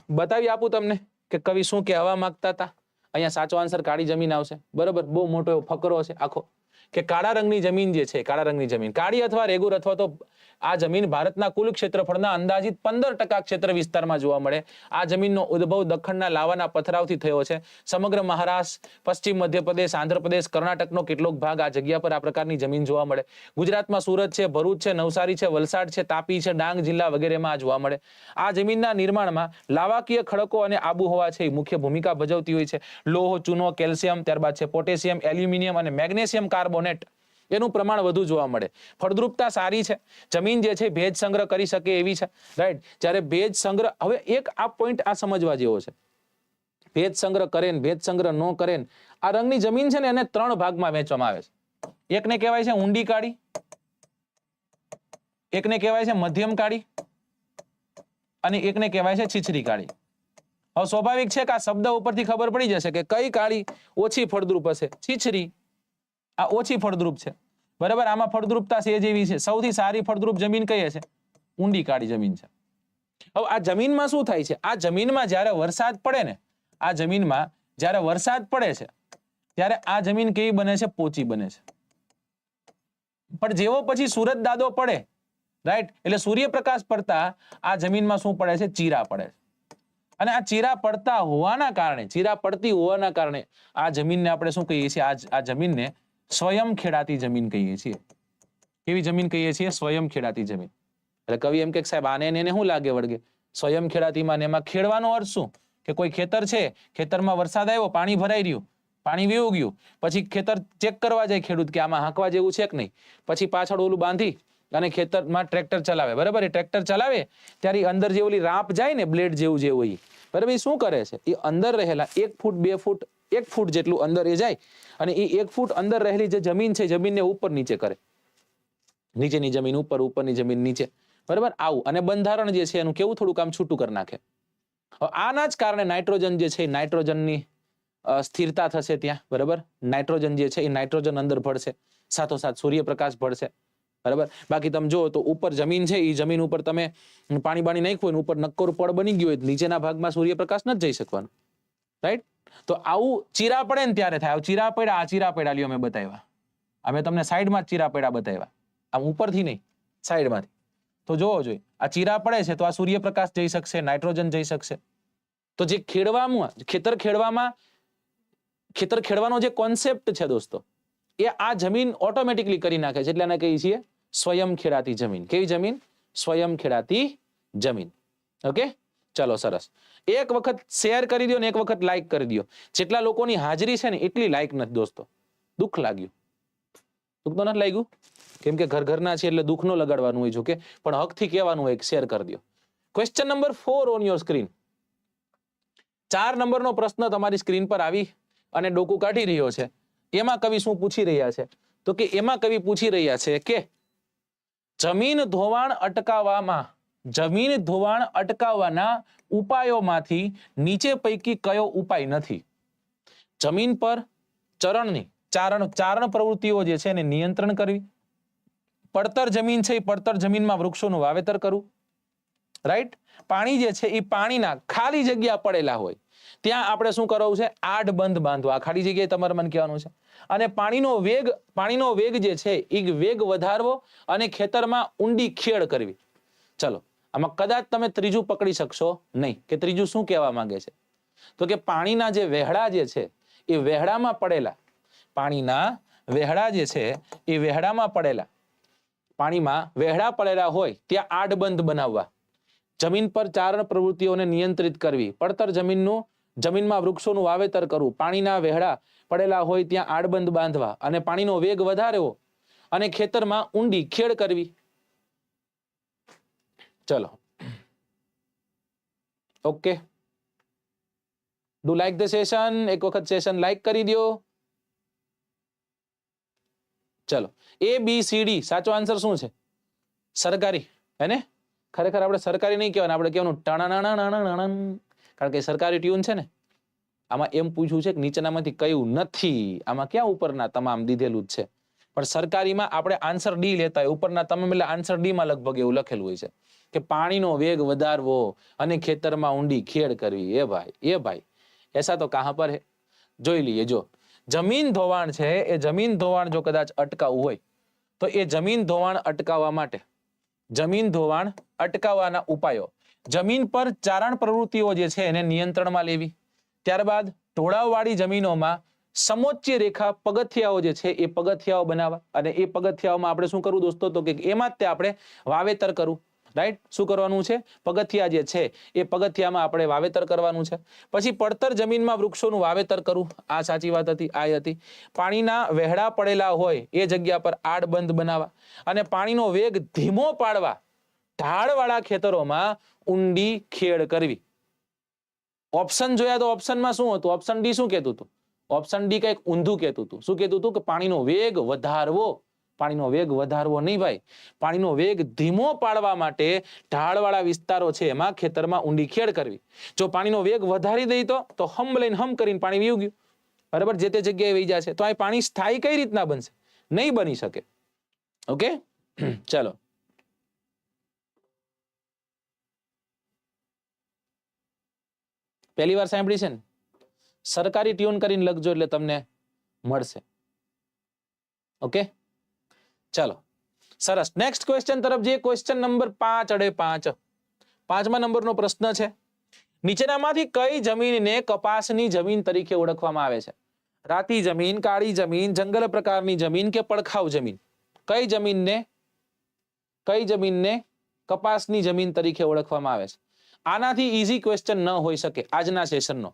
બતાવી આપું તમને કે કવિ શું કહેવા માંગતા હતા. અહીંયા સાચો આન્સર કાળી જમીન આવશે, બરોબર? બહુ મોટો એવો ફકરો છે આખો. કે કાળા રંગની જમીન જે છે, કાળા રંગની જમીન, કાળી અથવા રેગુર અથવા તો આ જમીન ભારતના કુલ ક્ષેત્રફળના અંદાજિત 15% ક્ષેત્ર વિસ્તારમાં જોવા મળે. આ જમીનનો ઉદ્ભવ દખણના લાવાના પથરાવથી થયો છે. સમગ્ર મહારાષ્ટ્ર, પશ્ચિમ મધ્યપ્રદેશ, આંધ્રપ્રદેશ, કર્ણાટકનો કેટલોક ભાગ આ જગ્યા પર આ પ્રકારની જમીન જોવા મળે. ગુજરાતમાં સુરત છે, ભરૂચ છે, નવસારી છે, વલસાડ છે, તાપી છે, ડાંગ જિલ્લા વગેરેમાં આ જોવા મળે. આ જમીનના નિર્માણમાં લાવાકીય ખડકો અને આબોહવા છે એ મુખ્ય ભૂમિકા ભજવતી હોય છે. લોહ, ચૂનો, કેલ્શિયમ, ત્યારબાદ છે પોટેશિયમ, એલ્યુમિનિયમ અને મેગ્નેશિયમ કાર્બોનેટ એનું પ્રમાણ વધુ જોવા મળે. ફળદ્રુપતા સારી છે. જમીન જે છે ભેજ સંગ્રહ કરી શકે એવી છે, રાઈટ. જ્યારે ભેજ સંગ્રહ, હવે એક આ પોઈન્ટ આ સમજવા જેવો છે, ભેજ સંગ્રહ કરે ને ભેજ સંગ્રહ ન કરે ને, આ રંગની જમીન છે ને એને 3 ભાગમાં વહેંચવામાં આવે છે. એકને કહેવાય છે ઊંડી કાળી, એકને કહેવાય છે મધ્યમ કાળી અને એકને કહેવાય છે છીછરી કાળી. હવે સ્વાભાવિક છે કે આ શબ્દ ઉપરથી ખબર પડી જશે કે કઈ કાળી ઓછી ફળદ્રુપ હશે. છીછરી આ ઓછી ફળદ્રુપ છે, બરાબર. આમાં ફળદ્રુપતા છે જેવી છે. સૌથી સારી ફળદ્રુપ જમીન કઈ છે? ઊંડી કાળી જમીન છે. હવે આ જમીનમાં શું થાય છે? આ જમીનમાં જ્યારે વરસાદ પડે ને, આ જમીનમાં જ્યારે વરસાદ પડે છે ત્યારે આ જમીન કેવી બને છે? પોચી બને છે. પણ જેવો પછી સુરત દાદો પડે, રાઈટ, એટલે સૂર્યપ્રકાશ પડતા આ જમીનમાં શું પડે છે? ચીરા પડે છે. અને આ ચીરા પડતા હોવાના કારણે, ચીરા પડતી હોવાના કારણે આ જમીનને આપણે શું કહીએ છીએ? આ જમીનને સ્વયં ખેડાતી જમીન કહીએ છીએ. કેવી જમીન કહીએ છીએ? સ્વયં ખેડાતી જમીન. એટલે કવિ એમ કે સાહેબ આને એને શું લાગે વળગે? સ્વયં ખેડાતીમાં ને એમાં ખેડવાનો અર્થ શું? કે કોઈ ખેતર છે, ખેતરમાં વરસાદ આવ્યો, પાણી ભરાઈ રહ્યું, પાણી વીવું ગયું, પછી ખેતર ચેક કરવા જાય ખેડૂત કે આમાં હાંકવા જેવું છે કે નહીં, પછી પાછળ ઓલું બાંધી અને ખેતરમાં ટ્રેક્ટર ચલાવે, બરાબર. એ ટ્રેક્ટર ચલાવે ત્યારે અંદર જે ઓલી રાપ જાય ને, બ્લેડ જેવું જે હોય, બરાબર, એ શું કરે છે? એ અંદર રહેલા 1 ફૂટ 2 ફૂટ 1 ફૂટ જેટલું અંદર એ જાય અને એ 1 ફૂટ અંદર રહેલી જે જમીન છે, જમીનને ઉપર નીચે કરે. નીચેની જમીન ઉપર, ઉપરની જમીન નીચે, બરાબર. આવું. અને બંધારણ જે છે એનું કેવું થોડુંક આમ છૂટું કરી નાખે. આના જ કારણે નાઇટ્રોજન જે છે, નાઇટ્રોજનની સ્થિરતા થશે ત્યાં, બરાબર. નાઇટ્રોજન જે છે એ નાઇટ્રોજન અંદર ભળશે, સાથોસાથ સૂર્યપ્રકાશ ભળશે, બરાબર. બાકી તમે જો તો ઉપર જમીન છે, એ જમીન ઉપર તમે પાણી બાણી નાખ્યું હોય, ઉપર નક્કોર પડ બની ગયું હોય, નીચેના ભાગમાં સૂર્યપ્રકાશ નથી જઈ શકવાનો, રાઈટ. તો આવું ચીરા પડે ને ત્યારે થાય. ચીરા પડ્યા, આ ચીરા પડ્યા લ્યો અમે બતાવ્યા, અમે તમને સાઈડમાં ચીરા પડ્યા બતાવ્યા, આમ ઉપરથી નહીં, સાઈડમાંથી. તો જોવો જોઈએ, આ ચીરા પડે છે તો આ સૂર્યપ્રકાશ જઈ શકશે, નાઇટ્રોજન જઈ શકશે. તો જે ખેડવામાં, ખેતર ખેડવાનો જે કોન્સેપ્ટ છે દોસ્તો, એ આ જમીન ઓટોમેટિકલી કરી નાખે છે. એટલે એને કહીએ છીએ સ્વયં ખેડાતી જમીન. કેવી જમીન? સ્વયં ખેડાતી જમીન. ઓકે, ચલો સરસ. એક વખત શેર કરી દો ને એક વખત લાઈક કરી દો. જેટલા લોકોની હાજરી છે ને એટલી લાઈક નથી દોસ્તો. દુઃખ લાગ્યું? દુઃખ તો નથી લાગ્યું? કેમ કે ઘરના છે એટલે દુઃખ ન લગાડવાનું હોય, કે પણ હકથી કહેવાનું હોય, શેર કરી દો. Question number 4 on your screen. 4 નંબરનો પ્રશ્ન તમારી સ્ક્રીન પર આવી અને ડોકું કાઢી રહ્યો છે. એમાં કવિ શું પૂછી રહ્યા છે? તો કે એમાં કવિ પૂછી રહ્યા છે કે જમીન ધોવાણ અટકાવવાના ઉપાયોમાંથી નીચે પૈકી કયો ઉપાય નથી? જમીન પર ચારણ પ્રવૃત્તિઓ જે છે એને નિયંત્રણ કરવી, પડતર જમીન છે એ પડતર જમીનમાં વૃક્ષોનું વાવેતર કરવું, રાઈટ. પાણી જે છે એ પાણીના ખાલી જગ્યા પડેલા હોય ત્યાં આપણે શું કરવું છે? આડબંધ બાંધવા. આ ખાલી જગ્યાએ તમારે મને કહેવાનું છે. અને પાણીનો વેગ જે છે એ વેગ વધારવો અને ખેતરમાં ઊંડી ખેડ કરવી. ચલો, આમાં કદાચ તમે ત્રીજું પકડી શકશો નહીં. કે ત્રીજું શું કહેવા માંગે છે? તો કે પાણીના જે વહેડા જે છે એ વહેડામાં પડેલા, પાણીના વહેડા જે છે એ વહેડામાં પડેલા, પાણીમાં વહેડા પડેલા હોય ત્યાં આડબંધ બનાવવા, જમીન પર ચારણ પ્રવૃત્તિઓને નિયંત્રિત કરવી, પડતર જમીનમાં વૃક્ષોનું વાવેતર કરવું, પાણીના વહેડા પડેલા હોય ત્યાં આડબંધ બાંધવા અને પાણીનો વેગ વધારવો અને ખેતરમાં ઊંડી ખેડ કરવી. ચલો, okay, do like the session? એક વખત સેશન લાઈક કરી દો. ચલો, ABCD સાચો આન્સર શું છે? સરકારી, હે ને? ખરેખર આપણે સરકારી નહીં કહેવાનું, આપણે કહેવાનું ટાણાણાણાણાણાણ, કારણ કે સરકારી ટ્યુન છે ને. આમાં એમ પૂછ્યું છે કે નીચેનામાંથી કયું નથી. આમાં ક્યાં ઉપરના તમામ દીધેલું જ છે, પણ સરકારીમાં આપણે આન્સર ડી લેતા હોય. ઉપરના તમામ એટલે આન્સર ડી માં લગભગ એવું લખેલું હોય છે કે પાણીનો વેગ વધારવો અને ખેતરમાં ઊંડી ખેડ કરવી. એ ભાઈ એસા તો કહાં પર હે? જોઈ લઈએ. જો જમીન ધોવાણ છે એ જમીન ધોવાણ જો કદાચ અટકાવવું હોય તો એ જમીન ધોવાણ અટકાવવા માટે જમીન ધોવાણ અટકાવવાના ઉપાયો, જમીન પર ચારણ પ્રવૃત્તિઓ જે છે એને નિયંત્રણમાં લેવી, ત્યારબાદ ઢોળાવવાળી જમીનોમાં સમોચ્ચ રેખા પગથિયાઓ જે છે એ પગથિયાઓ બનાવવા, અને એ પગથિયાઓમાં આપણે શું કરવું દોસ્તો, તો કે એમાં જ તે આપણે વાવેતર કરવું, રાઈટ? શું કરવાનું છે? પગથિયા જે છે એ પગથિયામાં આપણે વાવેતર કરવાનું છે. પછી પડતર જમીનમાં વૃક્ષોનું વાવેતર કરવું, આ સાચી વાત હતી, આ હતી. પાણીના વહેડા પડેલા હોય એ જગ્યા પર આડબંધ બનાવવા, અને પાણીનો વેગ ધીમો પાડવા ઢાળવાળા ખેતરોમાં ઊંડી ખેડ કરવી. ઓપ્શન જોયા તો ઓપ્શનમાં શું હતું? ઓપ્શન ડી શું કહેતું હતું? ઓપ્શન ડી કંઈક ઊંધું કહેતું હતું. શું કહેતું હતું? કે પાણીનો વેગ વધારવો. પાણીનો વેગ વધારવો નહીં ભાઈ, પાણીનો વેગ ધીમો પાડવા માટે ઢાળવાળા વિસ્તારો છે એમાં ખેતરમાં ઊંડી ખેડ કરવી. જો પાણીનો વેગ વધારી દઈ તો હમ લઈને હમ કરીને પાણી વીયું ગયું, બરાબર, જે તે જગ્યાએ વહી જશે. તો આ પાણી સ્થાયી કઈ રીતના બનશે? નહીં બની શકે. ઓકે, ચલો. પહેલી વાર સાંભળી છે ને? સરકારી ટ્યુન કરીને લખજો એટલે તમને મળશે. ઓકે, ચલો, સરસ. નેક્સ્ટ ક્વેશ્ચન તરફ જઈએ. ક્વેશ્ચન નંબર 5 પાંચમા નંબરનો પ્રશ્ન છે, નીચેનામાંથી કઈ જમીનને કપાસની જમીન તરીકે ઓળખવામાં આવે છે? રાતી જમીન, કાળી જમીન, જંગલ પ્રકારની જમીન કે પડખાવ જમીન? કઈ જમીનને કપાસની જમીન તરીકે ઓળખવામાં આવે છે? આનાથી ઈઝી ક્વેશ્ચન ન હોઈ શકે આજના સેશનનો.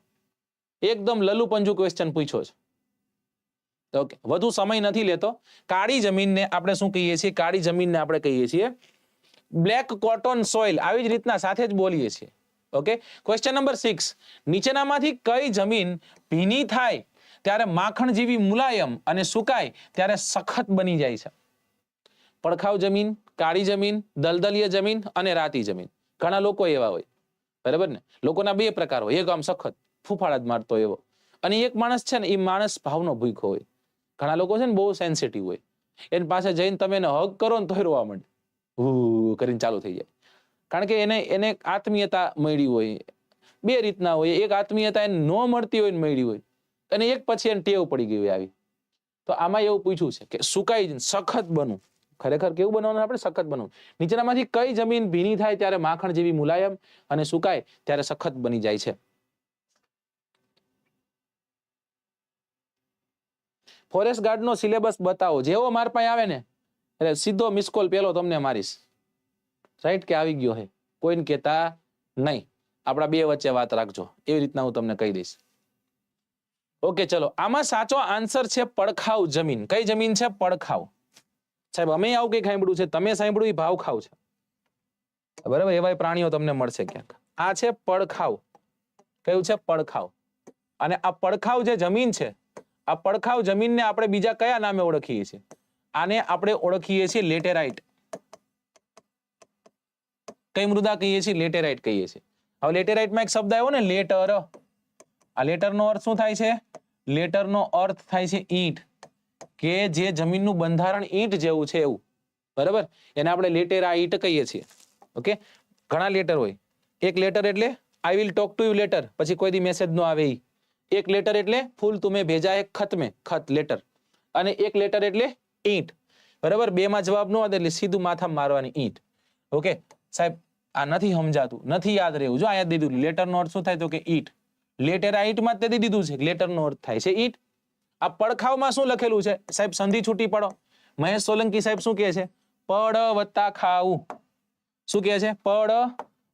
એકદમ લલુપંજુ ક્વેશ્ચન પૂછ્યો છે. ઓકે, વધુ સમય નથી લેતો. કાળી જમીનને આપણે શું કહીએ છીએ? કાળી જમીનને આપણે કહીએ છીએ બ્લેક કોટન સોઇલ. આવી જ રીતના સાથે જ બોલીએ છીએ. ઓકે, ક્વેશ્ચન નંબર 6, નીચેનામાંથી કઈ જમીન ભીની થાય ત્યારે માખણ જેવી મુલાયમ અને સુકાય ત્યારે સખત બની જાય છે? પડખાવ જમીન, કાળી જમીન, દલદલીય જમીન અને રાતી જમીન. ઘણા લોકો એવા હોય, બરાબર ને? લોકોના બે પ્રકાર હોય, એક આમ સખત ફૂફાડા જ મારતો એવો, અને એક માણસ છે ને એ માણસ ભાવનો ભૂખો હોય. ઘણા લોકો છે ને બહુ સેન્સિટિવ હોય, એની પાસે જઈને તમે એને હગ કરો ને તો રોવા માંડે, હું કરીને ચાલુ થઈ જાય. કારણ કે એને આત્મીયતા મળી હોય. બે રીતના હોય, એક આત્મીયતા એને ન મળતી હોય ને મળી હોય, અને એક પછી એને ટેવ પડી ગઈ હોય આવી. તો આમાં એવું પૂછ્યું છે કે સુકાઈ સખત બનવું. ખરેખર કેવું બનવાનું? આપણે સખત બનવું. નીચેનામાંથી કઈ જમીન ભીની થાય ત્યારે માખણ જેવી મુલાયમ અને સુકાય ત્યારે સખત બની જાય છે? ફોરેસ્ટ ગાર્ડનો સિલેબસ બતાવો. જેવો માર પાસે આવે ને એટલે સીધો મિસ કોલ પેલો તમને મારીશ, રાઈટ? કે આવી ગયો હે, કોઈને કહેતા નહીં. આપણા બે વચ્ચે વાત રાખજો, એવી રીતના હું તમને કહી દઈશ. ઓકે, ચલો. આમાં સાચો આન્સર છે પડખાવ જમીન. કઈ જમીન છે? પડખાવ. સાહેબ અમે આવું કઈ સાંભળ્યું છે, તમે સાંભળ્યું એ ભાવ ખાવ છે, બરાબર? એવા પ્રાણીઓ તમને મળશે ક્યાંક. આ છે પડખાવ. કયું છે? પડખાવ. અને આ પડખાવ જે જમીન છે, આ પડખાવ જમીનને આપણે બીજા કયા નામે ઓળખીએ છીએ? આને આપણે ઓળખીએ છીએ લેટેરાઇટ. કઈ મૃદા કહીએ છીએ? લેટેરાઇટ કહીએ છીએ. હવે લેટેરાઇટમાં એક શબ્દ આવ્યો ને, લેટર. આ લેટરનો અર્થ શું થાય છે? લેટરનો અર્થ થાય છે ઈંટ, કે જે જમીનનું બંધારણ ઈંટ જેવું છે એવું, બરાબર? એને આપણે લેટેરાઇટ કહીએ છીએ. ઓકે, ઘણા લેટર હોય. એક લેટર એટલે I will talk to you letter, પછી કોઈ દી મેસેજ નો આવે ઈ. એક લેટર એટલે ફૂલ તુમે ભેજા હે ખત મેં, ખત લેટર. અને એક લેટર એટલે ઈંટ, બરાબર? બે માં જવાબ નો આવે એટલે સીધું માથા મારવાની ઈંટ. ઓકે સાહેબ, આ નથી સમજાતું, નથી યાદ રહેવું. જો અહીંયા દીધું લેટર નો અર્થ શું થાય? તો કે ઈંટ. લેટેરાઇટ માં તે દીધું છે લેટર નો અર્થ થાય છે ઈંટ. આ પડખાવમાં શું લખેલું છે સાહેબ? સંધિ છૂટી પડો. મહેશ સોલંકી સાહેબ શું કહે છે? પડ વત્તા ખાવું. શું કહે છે? પડ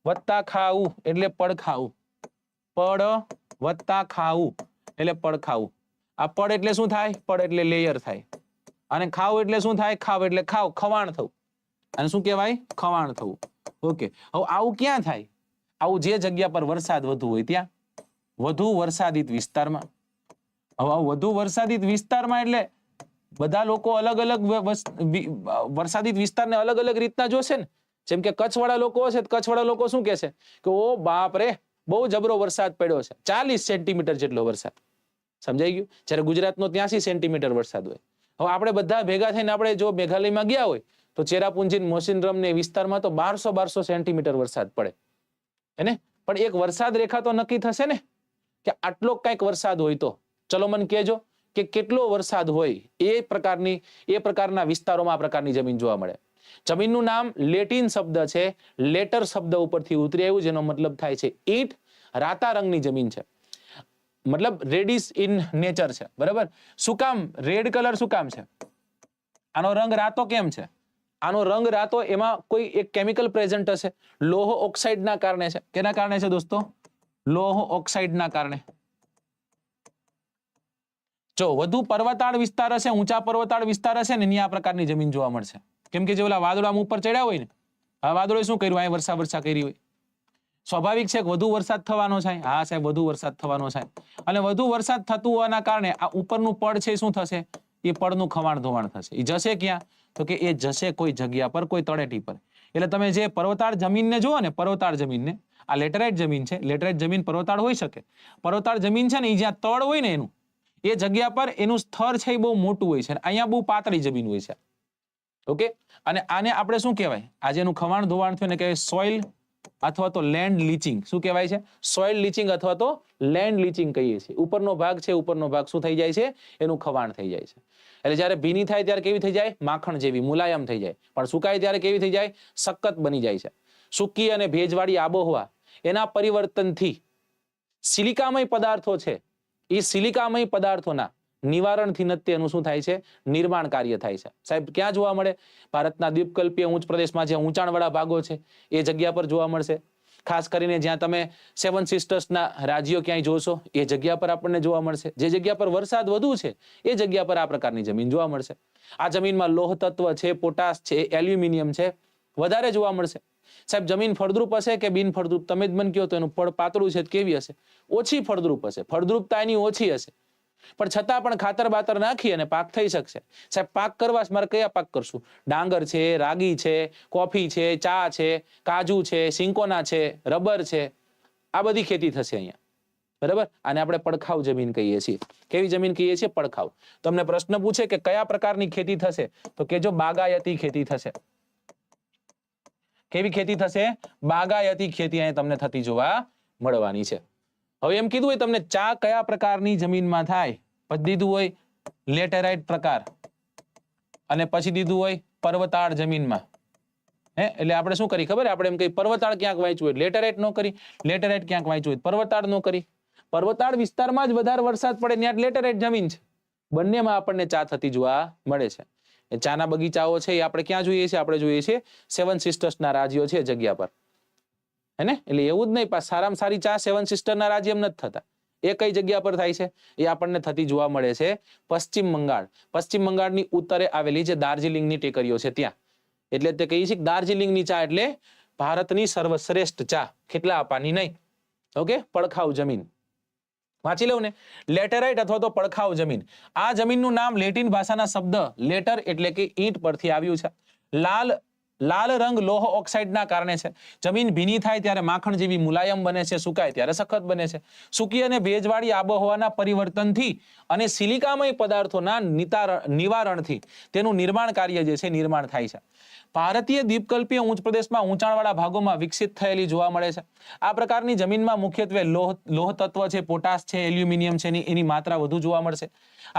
વત્તા ખાવું એટલે પડખાવું. પડ વત્તા ખાવું એટલે પડખાવું. આ પડ એટલે શું થાય? પડ એટલે લેયર થાય. અને ખાવ એટલે શું થાય? ખાવ એટલે ખાવ, ખવાણ થવું. અને શું કહેવાય? ખવાણ થવું. ઓકે, હવે આવું ક્યાં થાય? આવું જે જગ્યા પર વરસાદ વધુ હોય ત્યાં, વધુ વરસાદિત વિસ્તારમાં. હવે વધુ વરસાદિત વિસ્તારમાં એટલે બધા લોકો અલગ અલગ વરસાદિત વિસ્તારને અલગ અલગ રીતના જોશે ને. જેમ કે કચ્છવાળા લોકો હશે, કચ્છવાળા લોકો શું કહેશે કે ઓ બાપ રે, બહુ જબરો વરસાદ પડ્યો છે, 40 સેન્ટીમીટર જેટલો વરસાદ. સમજાઈ ગયું? જ્યારે ગુજરાતનો 83 સેન્ટીમીટર વરસાદ હોય. હવે આપણે બધા ભેગા થઈને આપણે જો મેઘાલયમાં ગયા હોય તો ચેરાપુંજી, મોસિનરમ ને વિસ્તારમાં તો 1200 સેન્ટીમીટર વરસાદ પડે, હેને? પણ એક વરસાદ રેખા તો નક્કી થશે ને કે આટલો કઈક વરસાદ હોય તો. ચલો મને કહેજો કે કેટલો વરસાદ હોય એ પ્રકારના વિસ્તારોમાં આ પ્રકારની જમીન જોવા મળે. જમીનનું નામ લેટિન શબ્દ છે, લેટર શબ્દ ઉપરથી ઉતરી આવ્યું, જેનો મતલબ થાય છે ઈંટ. રાતા રંગની જમીન છે, મતલબ રેડિશ ઇન નેચર છે, બરાબર. શું કામ રેડ કલર શું કામ છે? આનો રંગ રાતો કેમ છે? આનો રંગ રાતો એમાં કોઈ એક કેમિકલ પ્રેઝન્ટ હશે, લોહ ઓક્સાઇડના કારણે છે. કેના કારણે છે દોસ્તો? લોહ ઓક્સાઇડના કારણે. જો વધુ પર્વતાળ વિસ્તાર હશે, ઊંચા પર્વતાળ વિસ્તાર હશે ને, ત્યાં આ પ્રકારની જમીન જોવા મળશે. કેમ કે જે ઓલા વાદળા ઉપર ચડ્યા હોય ને, આ વાદળોએ શું કર્યું? અહીં વર્ષા કરી હોય. સ્વાભાવિક છે કે વધુ વરસાદ થવાનો છે. હા સાહેબ, વધુ વરસાદ થવાનો છે. અને વધુ વરસાદ થતું હોવાના કારણે આ ઉપરનું પડ છે શું થશે? એ પડનું ખવાણ ધોવાણ થશે. એ જશે ક્યાં? તો કે એ જશે કોઈ જગ્યા પર, કોઈ તળેટી પર. એટલે તમે જે પર્વતાળ જમીનને જુઓ ને, પર્વતાળ જમીનને, આ લેટેરાઇટ જમીન છે. લેટેરાઇટ જમીન પર્વતાળ હોઈ શકે. પર્વતાળ જમીન છે ને, એ જ્યાં તળ હોય ને એનું, એ જગ્યા પર એનું સ્તર છે એ બહુ મોટું હોય છે. અહીંયા બહુ પાતળી જમીન હોય છે. ઓકે, અને આને આપણે શું કહેવાય? આજે એનું ખવાણ ધોવાણ થયું ને કહેવાય સોઇલ અથવા તો લેન્ડ લીચિંગ. શું કહેવાય છે? સોઇલ લીચિંગ અથવા તો લેન્ડ લીચિંગ કહીએ છીએ. ઉપરનો ભાગ છે, ઉપરનો ભાગ શું થઈ જાય છે? એનું ખવાણ થઈ જાય છે. એટલે જ્યારે ભીની થાય ત્યારે કેવી થઈ જાય? માખણ જેવી, મુલાયમ થઈ જાય. પણ સુકાય ત્યારે કેવી થઈ જાય? સખત બની જાય છે. સૂકી અને ભેજવાળી આબોહવા એના પરિવર્તનથી સિલિકામય પદાર્થો છે, એ સિલિકામય પદાર્થોના નિવારણથી ન તેનું શું થાય છે? નિર્માણ કાર્ય થાય છે. સાહેબ ક્યાં જોવા મળે? ભારતના દ્વીપકલ્પીય ઉચ્ચ પ્રદેશમાં જે ઊંચાણવાળા ભાગો છે એ જગ્યા પર જોવા મળશે. ખાસ કરીને જ્યાં તમે 7 સિસ્ટર્સના રાજ્યો ક્યાંય જોશો એ જગ્યા પર આપણને જોવા મળશે. જે જગ્યા પર વરસાદ વધુ છે એ જગ્યા પર આ પ્રકારની જમીન જોવા મળશે. આ જમીનમાં લોહ તત્વ છે, પોટાશ છે, એલ્યુમિનિયમ છે, વધારે જોવા મળશે. સાહેબ જમીન ફળદ્રુપ હશે કે બિન ફળદ્રુપ? તમે જ મને કહો તો એનું પડ પાતળું છે કેવી હશે? ઓછી ફળદ્રુપ હશે. ફળદ્રુપતા એની ઓછી હશે, પણ છતાં પણ ખાતર બાતર નાખી અને પાક થઈ શકશે. સાહેબ પાક કરવા મારે કયા પાક કરશું? ડાંગર છે, રાગી છે, કોફી છે, ચા છે, કાજુ છે, સિંકોના છે, રબર છે, આ બધી ખેતી થશે અહીંયા, બરાબર. આને આપણે પડખાવ જમીન કહીએ છીએ. કેવી જમીન કહીએ છીએ? પડખાવ. તમને પ્રશ્ન પૂછે કે કયા પ્રકારની ખેતી થશે, તો કે જો બાગાયતી ખેતી થશે. કેવી ખેતી થશે? બાગાયતી ખેતી અહીંયા તમને થતી જોવા મળવાની છે. હવે એમ કીધું હોય તમને ચા કયા પ્રકારની જમીનમાં થાય, પછી દીધું હોય લેટેરાઇટ પ્રકાર, અને પછી દીધું હોય પર્વતાળ જમીનમાં. એટલે આપણે શું કરી ખબર? આપણે એમ કહી પર્વતાળ ક્યાંક વાંચ્યું હોય, લેટેરાઇટ નો કરી. લેટેરાઇટ ક્યાંક વાંચ્યું હોય, પર્વતાળ નો કરી. પર્વતાળ વિસ્તારમાં જ વધારે વરસાદ પડે ત્યાં લેટેરાઇટ જમીન છે. બંનેમાં આપણને ચા થતી જોવા મળે છે. એ ચાના બગીચાઓ છે એ આપણે ક્યાં જોઈએ છીએ? આપણે જોઈએ છીએ 7 સિસ્ટર્સના રાજ્યો છે જગ્યા પર, હે ને? એટલે એવું જ નહીં, સારામાં સારી ચા 7 સિસ્ટરના રાજ્ય એમ નથી થતા. એ કઈ જગ્યા પર થાય છે? એ આપણને થતી જોવા મળે છે પશ્ચિમ બંગાળ. પશ્ચિમ બંગાળની ઉત્તરે આવેલી જે દાર્જિલિંગની ટેકરીઓ છે ત્યાં. એટલે તે કહીએ છીએ કે દાર્જિલિંગની ચા એટલે ભારતની સર્વશ્રેષ્ઠ ચા. કેટલા અપાની નહીં. ઓકે, પડખાવ જમીન વાંચી લઉં ને, લેટેરાઇટ અથવા તો પડખાવ જમીન. આ જમીનનું નામ લેટિન ભાષાના શબ્દ લેટર એટલે કે ઈંટ પરથી આવ્યું છે. લાલ રંગ લોહ ઓક્સાઇડના કારણે છે. જમીન ભીની થાય ત્યારે માખણ જેવી મુલાયમ બને છે, સુકાય ત્યારે સખત બને છે. સૂકી અને ભેજવાળી આબોહવાના પરિવર્તનથી અને સિલિકામય પદાર્થોના નિવારણથી તેનું નિર્માણ કાર્ય જે છે નિર્માણ થાય છે. ભારતીય દ્વીપકલ્પીય ઉચ્ચ પ્રદેશમાં ઊંચાણવાળા ભાગોમાં વિકસિત થયેલી જોવા મળે છે. આ પ્રકારની જમીનમાં મુખ્યત્વે લોહ તત્વ છે, પોટાશ છે, એલ્યુમિનિયમ છે, એની માત્રા વધુ જોવા મળશે.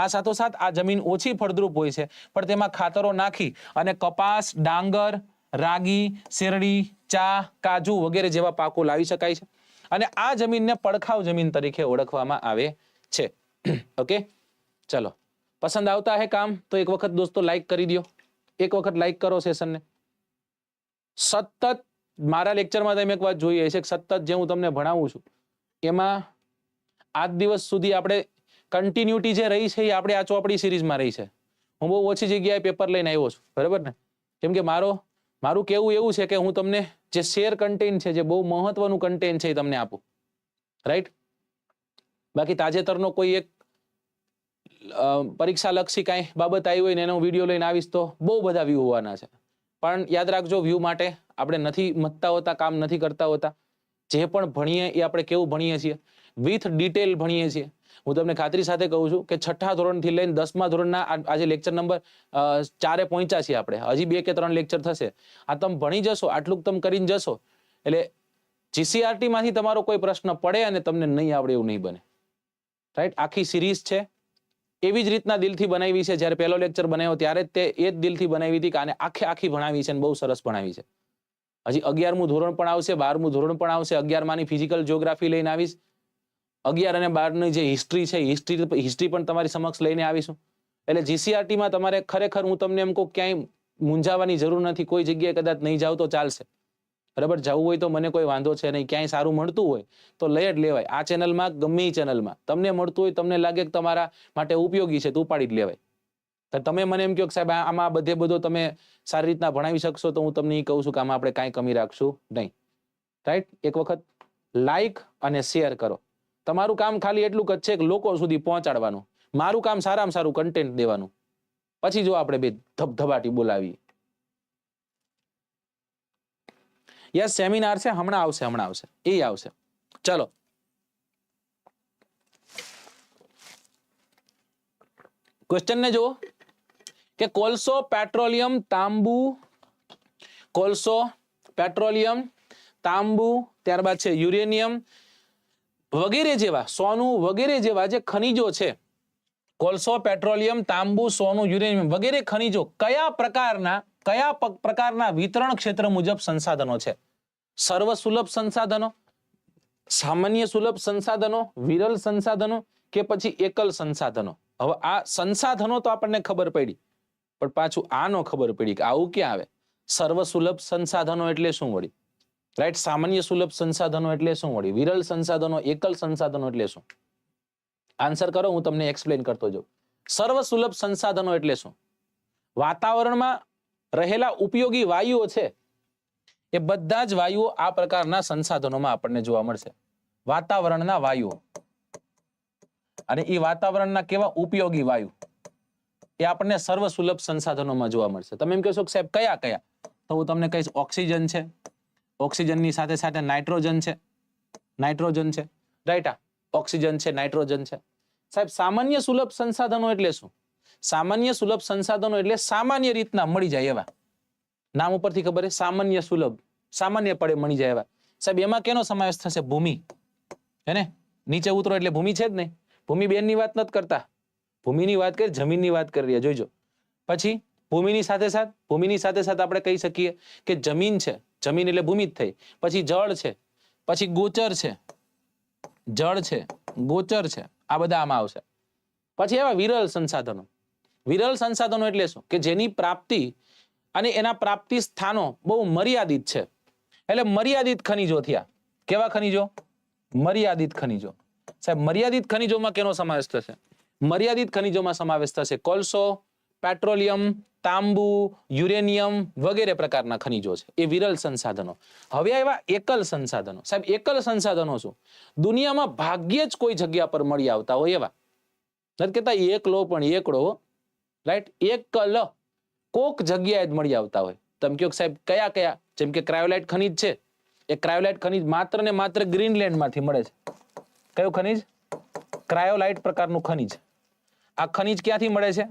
આ સાથોસાથ આ જમીન ઓછી ફળદ્રુપ હોય છે, પણ તેમાં ખાતરો નાખી અને કપાસ, ડાંગર, રાગી, શેરડી, ચા, કાજુ વગેરે જેવા પાકો લાવી શકાય છે. અને આ જમીનને પડખાવ જમીન તરીકે ઓળખવામાં આવે છે. ઓકે, ચલો, પસંદ આવતા હે કામ તો એક વખત દોસ્તો લાઈક કરી દો. એક વખત લાઈક કરો સેશનને. સતત મારા લેક્ચરમાં તમે એક વાત જોઈએ છે કે સતત જે હું તમને ભણાવું છું એમાં આજ દિવસ સુધી આપણે કન્ટિન્યુટી જે રહી છે એ આપણે આ ચોપડી સિરીઝમાં રહી છે. હું બહુ ઓછી જગ્યાએ પેપર લઈને આવ્યો છું, બરાબર ને? કેમ કે મારું કેવું એવું છે કે હું તમને જે શેર કન્ટેન્ટ છે, જે બહુ મહત્વનું કન્ટેન્ટ છે એ તમને આપું, રાઈટ? બાકી તાજેતરનો કોઈ એક પરીક્ષા લક્ષી કાંઈ બાબત આવી હોય ને એનો વિડીયો લઈને આવીશ તો બહુ બધા વ્યૂ હોવાના છે. પણ યાદ રાખજો, વ્યૂ માટે આપણે નથી મથતા હોતા, કામ નથી કરતા હોતા. જે પણ ભણીએ એ આપણે કેવું ભણીએ છીએ? વિથ ડિટેલ ભણીએ છીએ. હું તમને ખાતરી સાથે કહું છું કે 6થા ધોરણથી લઈને 10મા ધોરણના આજે લેક્ચર નંબર 4 પહોંચ્યા છીએ આપણે. હજી 2 કે 3 લેક્ચર થશે. આ તમે ભણી જશો, આટલું તમે કરીને જશો એટલે જીસીઆરટી માંથી તમારો કોઈ પ્રશ્ન પડે અને તમને નહીં આવડે એવું નહીં બને, રાઈટ? આખી સિરીઝ છે, એવી જ રીતના દિલથી બનાવી છે. જ્યારે પહેલો લેક્ચર બનાવ્યો ત્યારે તે એ જ દિલથી બનાવી હતી કે આને આખી ભણાવી છે અને બહુ સરસ ભણાવી છે. હજી 11મું ધોરણ પણ આવશે, 12મું ધોરણ પણ આવશે. 11માની ફિઝિકલ જ્યોગ્રાફી લઈને આવીશ. 11 અને 12ની જે હિસ્ટ્રી છે, હિસ્ટ્રી પણ તમારી સમક્ષ લઈને આવીશું. એટલે જીસીઆરટીમાં તમારે ખરેખર હું તમને એમ કહું ક્યાંય મૂંઝાવાની જરૂર નથી. કોઈ જગ્યાએ કદાચ નહીં જાવ તો ચાલશે, બરાબર. જવું હોય તો મને કોઈ વાંધો છે નહીં. ક્યાંય સારું મળતું હોય તો લઈ જ લેવાય. આ ચેનલમાં ગમે એ ચેનલમાં તમને મળતું હોય, તમને લાગે કે તમારા માટે ઉપયોગી છે તો ઉપાડી જ લેવાય. તમે મને એમ કહો કે સાહેબ આમાં બધો તમે સારી રીતના ભણાવી શકશો, તો હું તમને એ કહું છું કે આમાં આપણે કાંઈ કમી રાખશું નહીં. રાઈટ? એક વખત લાઈક અને શેર કરો. તમારું કામ ખાલી એટલું જ છે કે લોકો સુધી પહોંચાડવાનું. મારું કામ સારામાં સારું કન્ટેન્ટ દેવાનું. પછી જો આપણે બે ધબધબાટી બોલાવીએ. યસ, સેમિનાર છે, હમણાં આવશે એ આવશે. ચલો, ક્વેશ્ચન ને જુઓ કે કોલસો, પેટ્રોલિયમ, તાંબુ, કોલસો, પેટ્રોલિયમ, તાંબુ, ત્યારબાદ છે યુરેનિયમ વગેરે જેવા, સોનું વગેરે જેવા જે ખનિજો છે, કોલસો, પેટ્રોલિયમ, તાંબુ, સોનું, યુરેનિયમ વગેરે ખનિજો કયા પ્રકારના વિતરણ ક્ષેત્ર મુજબ સંસાધનો છે? સર્વ સુલભ સંસાધનો, સામાન્ય સુલભ સંસાધનો, વિરલ સંસાધનો કે પછી એકલ સંસાધનો? હવે આ સંસાધનો તો આપણને ખબર પડી, પણ પાછું આ નો ખબર પડી કે આવું ક્યાં આવે. સર્વ સુલભ સંસાધનો એટલે શું વળી? રાઈટ? સામાન્ય સુલભ સંસાધનો એટલે શું વળી? વિરલ સંસાધનો, એકલ સંસાધનો એટલે શું? આન્સર કરો, હું તમને એક્સપ્લેન કરતો જાઉં. સર્વ સુલભ સંસાધનો એટલે શું? વાતાવરણમાં રહેલા ઉપયોગી વાયુઓ છે, એ બધા જ વાયુઓ આ પ્રકારના સંસાધનોમાં આપણને જોવા મળશે. વાતાવરણના વાયુઓ, અને એ વાતાવરણના કેવા ઉપયોગી વાયુ, એ આપણને સર્વ સુલભ સંસાધનોમાં જોવા મળશે. તમે એમ કહેશો કે સાહેબ કયા કયા? તો હું તમને કહીશ, ઓક્સિજન છે, ઓક્સિજનની સાથે સાથે નાઇટ્રોજન છે, રાઈટ? ઓક્સિજન છે, નાઇટ્રોજન છે. સાહેબ સામાન્ય સુલભ સંસાધનો એટલે શું? સામાન્ય સુલભ સંસાધનો એટલે સામાન્ય રીતના મળી જાય એવા. નામ ઉપરથી ખબર છે, સામાન્ય સુલભ, સામાન્ય પડે મળી જાય એવા. સાહેબ એમાં કેનો સમાવેશ થશે? ભૂમિ, હે ને? નીચે ઉતરો એટલે ભૂમિ છે જ નહીં. ભૂમિ બેનની વાત નથી કરતા, ભૂમિની વાત કરી, જમીનની વાત કરી રહ્યા, જોઈજો. પછી ભૂમિની સાથે આપણે કહી શકીએ કે જમીન છે, જમીન એટલે ભૂમિ જ થઈ. પછી જળ છે, પછી ગોચર છે, જળ છે, ગોચર છે, આ બધા આમાં આવશે. પછી એવા વિરલ સંસાધનો. વિરલ સંસાધનો એટલે શું? કે જેની પ્રાપ્તિ અને એના પ્રાપ્તિ સ્થાનો બહુ મર્યાદિત છે. એટલે મર્યાદિત ખનિજો થયા. કેવા ખનિજો? મર્યાદિત ખનિજો. સાહેબ મર્યાદિત ખનિજોમાં કેનો સમાવેશ થશે? મર્યાદિત ખનિજોમાં સમાવેશ થશે કોલસો, પેટ્રોલિયમ, તાંબુ, યુરેનિયમ વગેરે પ્રકારના ખનિજો છે, એ વિરલ સંસાધનો. હવે એવા એકલ સંસાધનો. સાહેબ એકલ સંસાધનો શું? દુનિયામાં ભાગ્યે જ કોઈ જગ્યા પર મળી આવતા હોય એવા. નથી કહેતા એકલો પણ એકડો, રાઈટ? એકલ કોક જગ્યાએ જ મળી આવતા હોય. તમે કહો સાહેબ કયા કયા? જેમ કે ક્રાયોલાઇટ ખનિજ છે, એ ક્રાયોલાઇટ ખનિજ માત્ર ને માત્ર ગ્રીનલેન્ડમાંથી મળે છે. કયું ખનિજ? ક્રાયોલાઇટ પ્રકારનું ખનિજ. આ ખનિજ ક્યાંથી મળે છે?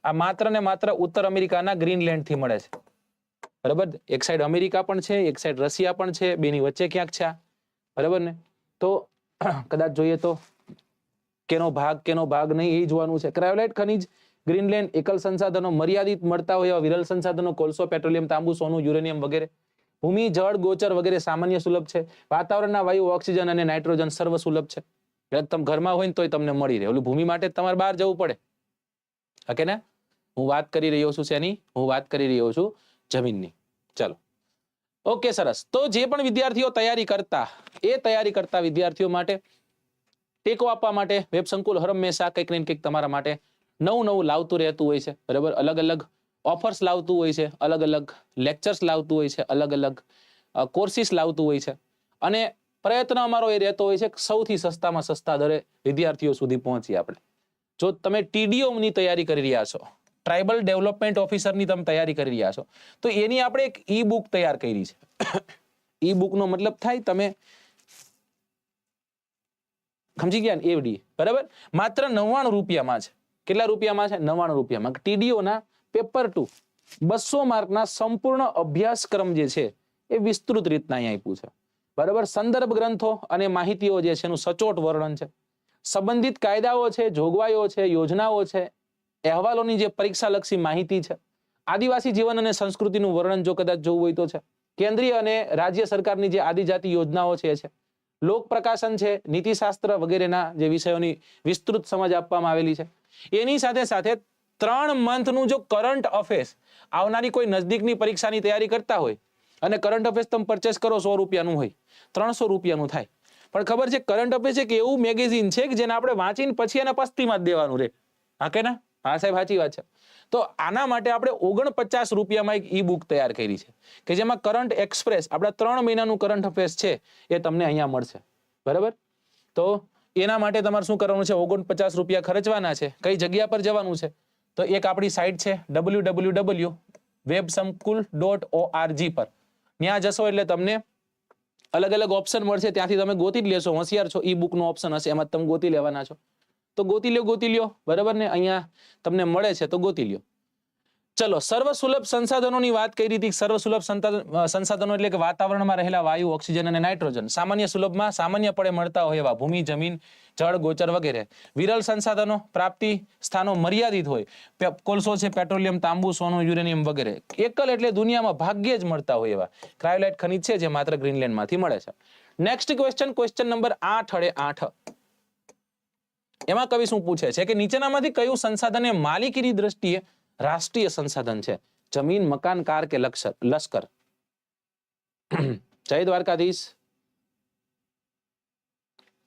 આ માત્ર ને માત્ર ઉત્તર અમેરિકાના ગ્રીનલેન્ડ થી મળે છે, બરાબર? એક સાઈડ અમેરિકા પણ છે, એક સાઈડ રશિયા પણ છે, બેની વચ્ચે ક્યાંક છે, બરાબર ને? તો કદાચ જોઈએ તો કેનો ભાગ નહીં એ જોવાનું છે. ક્રાયોલાઇટ ખનિજ, ગ્રીનલેન્ડ, એકલ સંસાધનો, મર્યાદિત મળતા હોય એવા વિરલ સંસાધનો, કોલસો, પેટ્રોલિયમ, તાંબુ, સોનું, યુરેનિયમ વગેરે. ભૂમિ, જળ, ગોચર વગેરે સામાન્ય સુલભ છે. વાતાવરણના વાયુ, ઓક્સિજન અને નાઇટ્રોજન સર્વ સુલભ છે. તમે ઘરમાં હોય ને તોય તમને મળી રહે. ઓલું ભૂમિ માટે તમારે બહાર જવું પડે, ઓકે ને? હું વાત કરી રહ્યો છું શેની? હું વાત કરી રહ્યો છું જમીનની. ચલો, ઓકે, સરસ. તો જે પણ વિદ્યાર્થીઓ તૈયારી કરતા વિદ્યાર્થીઓ માટે ટેકો આપવા માટે વેબ સંકુલ હરમેશા કંઈક ને કંઈક તમારા માટે નવું લાવતું રહેતું હોય છે, બરાબર? અલગ અલગ ઓફર્સ લાવતું હોય છે, અલગ અલગ લેક્ચર્સ લાવતું હોય છે, અલગ અલગ કોર્સિસ લાવતું હોય છે. અને પ્રયત્ન અમારો એ રહેતો હોય છે કે સૌથી સસ્તામાં સસ્તા દરે વિદ્યાર્થીઓ સુધી પહોંચીએ આપણે. જો તમે TDO ની તૈયારી કરી રહ્યા છો, ટ્રાઇબલ ડેવલપમેન્ટ ઓફિસરની તમે તૈયારી કરી રહ્યા છો, તો એની આપણે એક ઈ બુક તૈયાર કરી છે. ઈ બુક નો મતલબ થાય તમે સમજી ગયા ને? એવડી, બરાબર? માત્ર 99 રૂપિયામાં છે. કેટલા રૂપિયામાં છે? 99 રૂપિયામાં. TDO ના પેપર 2 200 માર્કના સંપૂર્ણ અભ્યાસક્રમ જે છે એ વિસ્તૃત રીતના અહીં આપ્યું છે, બરાબર? સંદર્ભ ગ્રંથો અને માહિતીઓ જે છે એનું સચોટ વર્ણન છે. સંબંધિત કાયદાઓ છે, જોગવાઈઓ છે, યોજનાઓ છે, અહેવાલોની જે પરીક્ષાલક્ષી માહિતી છે, આદિવાસી જીવન અને સંસ્કૃતિનું વર્ણન જો કદાચ જોવું હોય તો છે, કેન્દ્રીય અને રાજ્ય સરકારની જે આદિજાતિ યોજનાઓ છે, લોક પ્રકાશન છે, નીતિશાસ્ત્ર વગેરેના જે વિષયોની વિસ્તૃત સમજ આપવામાં આવેલી છે. એની સાથે સાથે 3 મંથનું જો કરંટ અફેર્સ આવનારી કોઈ નજદીકની પરીક્ષાની તૈયારી કરતા હોય અને કરંટ અફેર્સ તમે પરચેસ કરો 100 રૂપિયાનું હોય, 300 રૂપિયાનું થાય. પણ ખબર છે કરંટ અફેર્સ એક એવું મેગેઝિન છે કે જેને આપણે વાંચીને પછી એને પસ્તીમાં જ દેવાનું રહે. હા કે ના? હા સાહેબ, સાચી વાત છે. તો આના માટે આપણે 49 રૂપિયામાં એક ઈ બુક તૈયાર કરી છે કે જેમાં કરંટ એક્સપ્રેસ આપણા 3 મહિનાનું કરંટ અફેર્સ છે એ તમને અહીંયા મળશે. બરાબર? તો એના માટે તમારે શું કરવાનું છે? 49 રૂપિયા ખર્ચવાના છે. કઈ જગ્યા પર જવાનું છે? તો એક આપણી સાઇટ છે www.websamkul.org પર. ત્યાં જશો એટલે તમને અલગ અલગ ઓપ્શન મળશે, ત્યાંથી તમે ગોતી જ લેશો. હોશિયાર છો, ઈ બુક નો ઓપ્શન હશે, એમાં તમે ગોતી લેવાના છો. તો ગોતી લ્યો. બરાબર ને? અહીંયા તમને મળે છે તો ગોતી લ્યો. ચલો, સર્વસુલભ સંસાધનોની વાત કરી હતી. સર્વસુલભ સંસાધનો એટલે કે વાતાવરણમાં રહેલા વાયુ, ઓક્સિજન અને નાઇટ્રોજન સામાન્ય સુલભમાં સામાન્યપણે મળતા હોય એવા ભૂમિ, જમીન, જળ, ગોચર વગેરે. વિરલ સંસાધનો પ્રાપ્તિ સ્થાનો મર્યાદિત હોય, કોલસો છે, પેટ્રોલિયમ, તાંબુ, સોનું, યુરેનિયમ વગેરે. એકલ એટલે દુનિયામાં ભાગ્યે જ મળતા હોય એવા ક્રાયોલાઇટ ખનિજ છે જે માત્ર ગ્રીનલેન્ડમાંથી મળે છે. નેક્સ્ટ ક્વેશ્ચન નંબર 8 એમાં કવિ શું પૂછે છે કે નીચેનામાંથી કયું સંસાધન એ માલિકીની દ્રષ્ટિએ રાષ્ટ્રીય સંસાધન છે? જમીન, મકાન, કાર કે લશ્કર? જય દ્વારકાધીશ.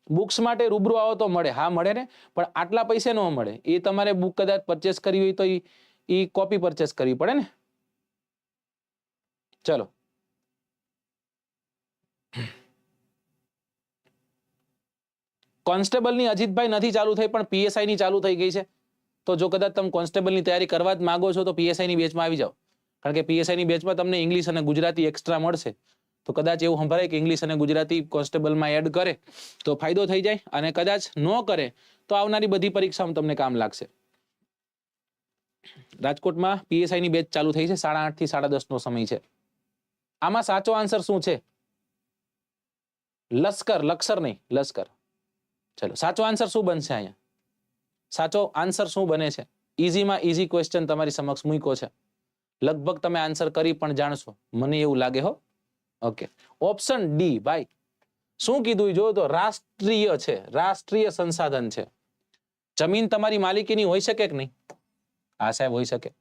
બુક્સ માટે રૂબરૂ આવો તો મળે. હા મળે ને, પણ આટલા પૈસે ન મળે. એ તમારે બુક કદાચ પરચેસ કરવી હોય તો એ કોપી પરચેસ કરવી પડે ને. ચલો, કોન્સ્ટેબલની અજીતભાઈ નથી ચાલુ થઈ પણ પીએસઆઈ ની ચાલુ થઈ ગઈ છે. તો જો કદાચ તમે કોન્સ્ટેબલની તૈયારી કરવા જ માંગો છો તો પીએસઆઈ ની બેચમાં આવી જાઓ. કારણ કે પીએસઆઈ ની બેચમાં તમને ઇંગ્લિશ અને ગુજરાતી એક્સ્ટ્રા મળશે. તો કદાચ એવું સંભળાય કે ઇંગ્લિશ અને ગુજરાતી કોન્સ્ટેબલમાં એડ કરે તો ફાયદો થઈ જાય, અને કદાચ ન કરે તો આવનારી બધી પરીક્ષામાં તમને કામ લાગશે. રાજકોટમાં પીએસઆઈ ની બેચ ચાલુ થઈ છે. 8:30 થી 10:30 નો સમય છે. આમાં સાચો આન્સર શું છે? લશ્કર નહીં, લશ્કર. ચલો, સાચો આન્સર શું બનશે અહીંયા? સાચો આન્સર શું બને છે? ઈઝીમાં ઈઝી ક્વેશ્ચન તમારી સમક્ષ મૂક્યો છે. લગભગ તમે આન્સર કરી પણ જાણશો, મને એવું લાગે હો. Okay, option D. ભાઈ શું કીધું જો તો રાષ્ટ્રીય છે, રાષ્ટ્રીય સંસાધન છે. જમીન તમારી માલિકીની હોઈ શકે કે નહીં? હા સાહેબ હોઈ શકે.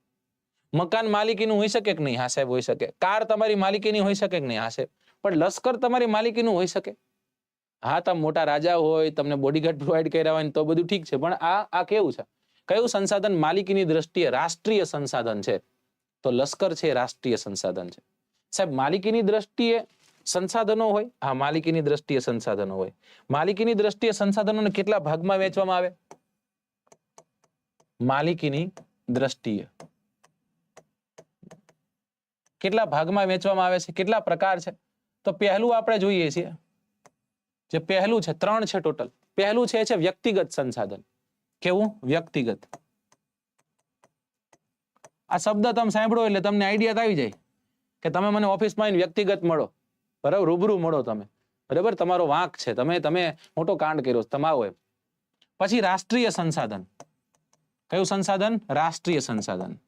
મકાન માલિકીનું હોઈ શકે કે નહીં? હા સાહેબ હોઈ શકે. કાર તમારી માલિકીની હોઈ શકે કે નહીં? હા સાહેબ. પણ લશ્કર તમારી માલિકીનું હોઈ શકે? હા, તમે મોટા રાજા હોય, તમને બોડીગાર્ડ પ્રોવાઈડ કર્યા હોય તો બધું ઠીક છે, પણ આ કેવું છે? કયું સંસાધન માલિકીની દ્રષ્ટિએ રાષ્ટ્રીય સંસાધન છે? તો લશ્કર છે રાષ્ટ્રીય સંસાધન છે. સાહેબ માલિકીની દ્રષ્ટિએ સંસાધનો હોય? હા, માલિકીની દ્રષ્ટિએ સંસાધનો હોય. માલિકીની દ્રષ્ટિએ સંસાધનોને કેટલા ભાગમાં વહેંચવામાં આવે? માલિકીની દ્રષ્ટિએ કેટલા ભાગમાં વહેંચવામાં આવે છે? કેટલા પ્રકાર છે? તો પહેલું આપણે જોઈએ છીએ, જે પહેલું છે, 3 છે ટોટલ. પહેલું છે વ્યક્તિગત સંસાધન. કેવું? વ્યક્તિગત. આ શબ્દ તમે સાંભળો એટલે તમને આઈડિયા આવી જાય કે તમે મને ઓફિસમાં આવીને વ્યક્તિગત મળો, બરાબર, રૂબરૂ મળો તમે, બરાબર, તમારો વાંક છે, તમે મોટો કાંડ કર્યો તમારો એમ. પછી રાષ્ટ્રીય સંસાધન. કયું સંસાધન? રાષ્ટ્રીય સંસાધન,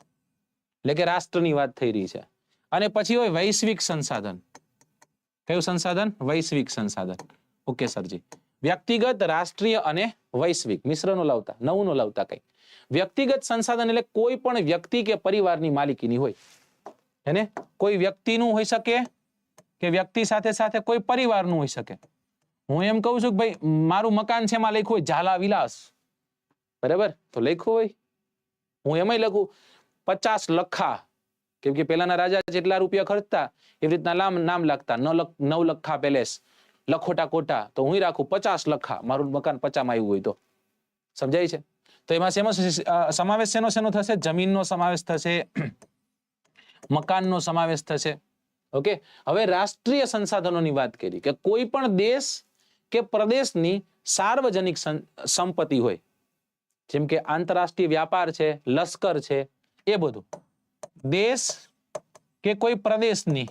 એટલે કે રાષ્ટ્રની વાત થઈ રહી છે. અને પછી હોય વૈશ્વિક સંસાધન. કયું સંસાધન? વૈશ્વિક સંસાધન. ઓકે સરજી. વ્યક્તિગત, રાષ્ટ્રીય અને વૈશ્વિક મિશ્રનો લાવતા, નવું નો લાવતા કઈ. વ્યક્તિગત સંસાધન એટલે કોઈ પણ વ્યક્તિ કે પરિવારની માલિકીની હોય. હેને? કોઈ વ્યક્તિનું હોઈ શકે કે વ્યક્તિ સાથે સાથે કોઈ પરિવારનું હોઈ શકે. હું એમ કહું છું કે ભાઈ મારું મકાન છે, એમાં લખ્યું હોય ઝાલા વિલાસ, બરાબર, તો લખ્યું હોય. હું એમાંય લખું 50 લખા, કેમ કે પેલાના રાજા જેટલા રૂપિયા ખર્ચતા એવી રીતના નામ લાગતા. 9 લખા પેલેસ, લખોટા કોટા, તો હું રાખું 50 લખા. મારું મકાન 50 માં આવ્યું હોય તો સમજાય છે. તો એમાં સમાવેશ શેનો થશે? જમીનનો સમાવેશ થશે, મકાનનો સમાવેશ થશે. ઓકે, હવે રાષ્ટ્રીય સંસાધનોની વાત કરી કે કોઈ પણ દેશ કે પ્રદેશની સાર્વજનિક સંપત્તિ હોય, જેમ કે આંતરરાષ્ટ્રીય વ્યાપાર છે, લશ્કર છે, એ બધું દેશ કે કોઈ પ્રદેશની,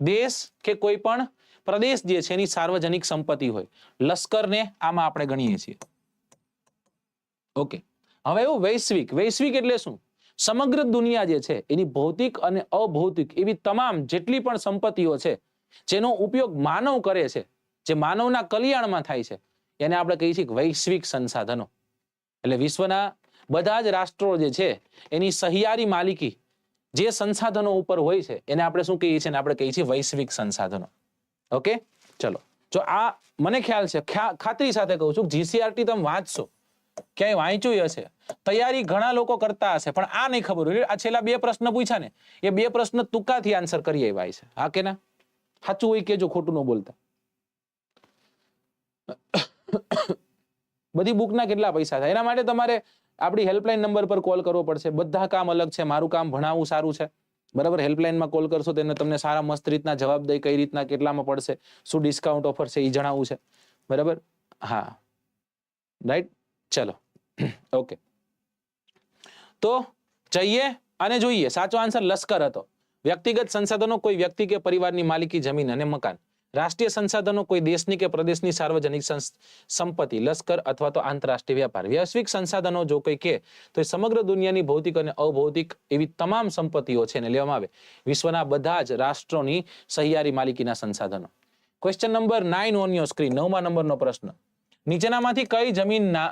દેશ કે કોઈ પણ પ્રદેશ જે છે એની સાર્વજનિક સંપત્તિ હોય. લશ્કરને આમાં આપણે ગણીએ છીએ. ઓકે, હવે એવું વૈશ્વિક. વૈશ્વિક એટલે શું? સમગ્ર દુનિયા જે છે એની ભૌતિક અને અભૌતિક એવી તમામ જેટલી પણ સંપત્તિઓ છે જેનો ઉપયોગ માનવ કરે છે, જે માનવના કલ્યાણમાં થાય છે, એને આપણે કહીએ છીએ વૈશ્વિક સંસાધનો. એટલે વિશ્વના બધા જ રાષ્ટ્રો જે છે એની સહિયારી માલિકી જે સંસાધનો ઉપર હોય છે એને આપણે શું કહીએ છીએ? આપણે કહીએ છીએ વૈશ્વિક સંસાધનો. ઓકે, ચલો. જો આ મને ખ્યાલ છે, ખાતરી સાથે કહું છું, જીસીઆરટી તમે વાંચશો, ક્યાંય વાંચ્યું હશે, તૈયારી ઘણા લોકો કરતા હશે, પણ આ નહીં ખબર હોય. આ છેલ્લા 2 પ્રશ્ન પૂછ્યા ને, એ 2 પ્રશ્ન તુક્કાથી આન્સર કરી આવ્યા છે. હા કે ના? સાચું હોય કેજો, ખોટું ન બોલતા. બધી બુકના કેટલા પૈસા થાય? એના માટે તમારે આપણી હેલ્પલાઇન નંબર પર કોલ કરવો પડશે. બધા કામ અલગ છે. મારું કામ ભણાવવું સારું છે, બરાબર. હેલ્પલાઇનમાં કોલ કરશો તેને તમને સારા મસ્ત રીતના જવાબ દઈ, કઈ રીતના કેટલામાં પડશે, શું ડિસ્કાઉન્ટ ઓફર છે એ જણાવવું છે, બરાબર. હા, રાઈટ. ચલો, ઓકે. તો જઈએ અને જોઈએ. સાચો આન્સર લશ્કર હતો. વ્યક્તિગત સંસાધનો કોઈ વ્યક્તિ કે પરિવારની માલિકી, જમીન અને મકાન. રાષ્ટ્રીય સંસાધનો કોઈ દેશની કે પ્રદેશની સાર્વજનિક સંપત્તિ, લશ્કર અથવા તો આંતરરાષ્ટ્રીય વ્યાપાર. વૈશ્વિક સંસાધનો જો કોઈ કે તો એ સમગ્ર દુનિયાની ભૌતિક અને અભૌતિક એવી તમામ સંપત્તિઓ છે એને લેવામાં આવે. વિશ્વના બધા જ રાષ્ટ્રોની સહિયારી માલિકીના સંસાધનો. Question number 9 on your screen. 9મા નંબરનો પ્રશ્ન. નીચેનામાંથી કઈ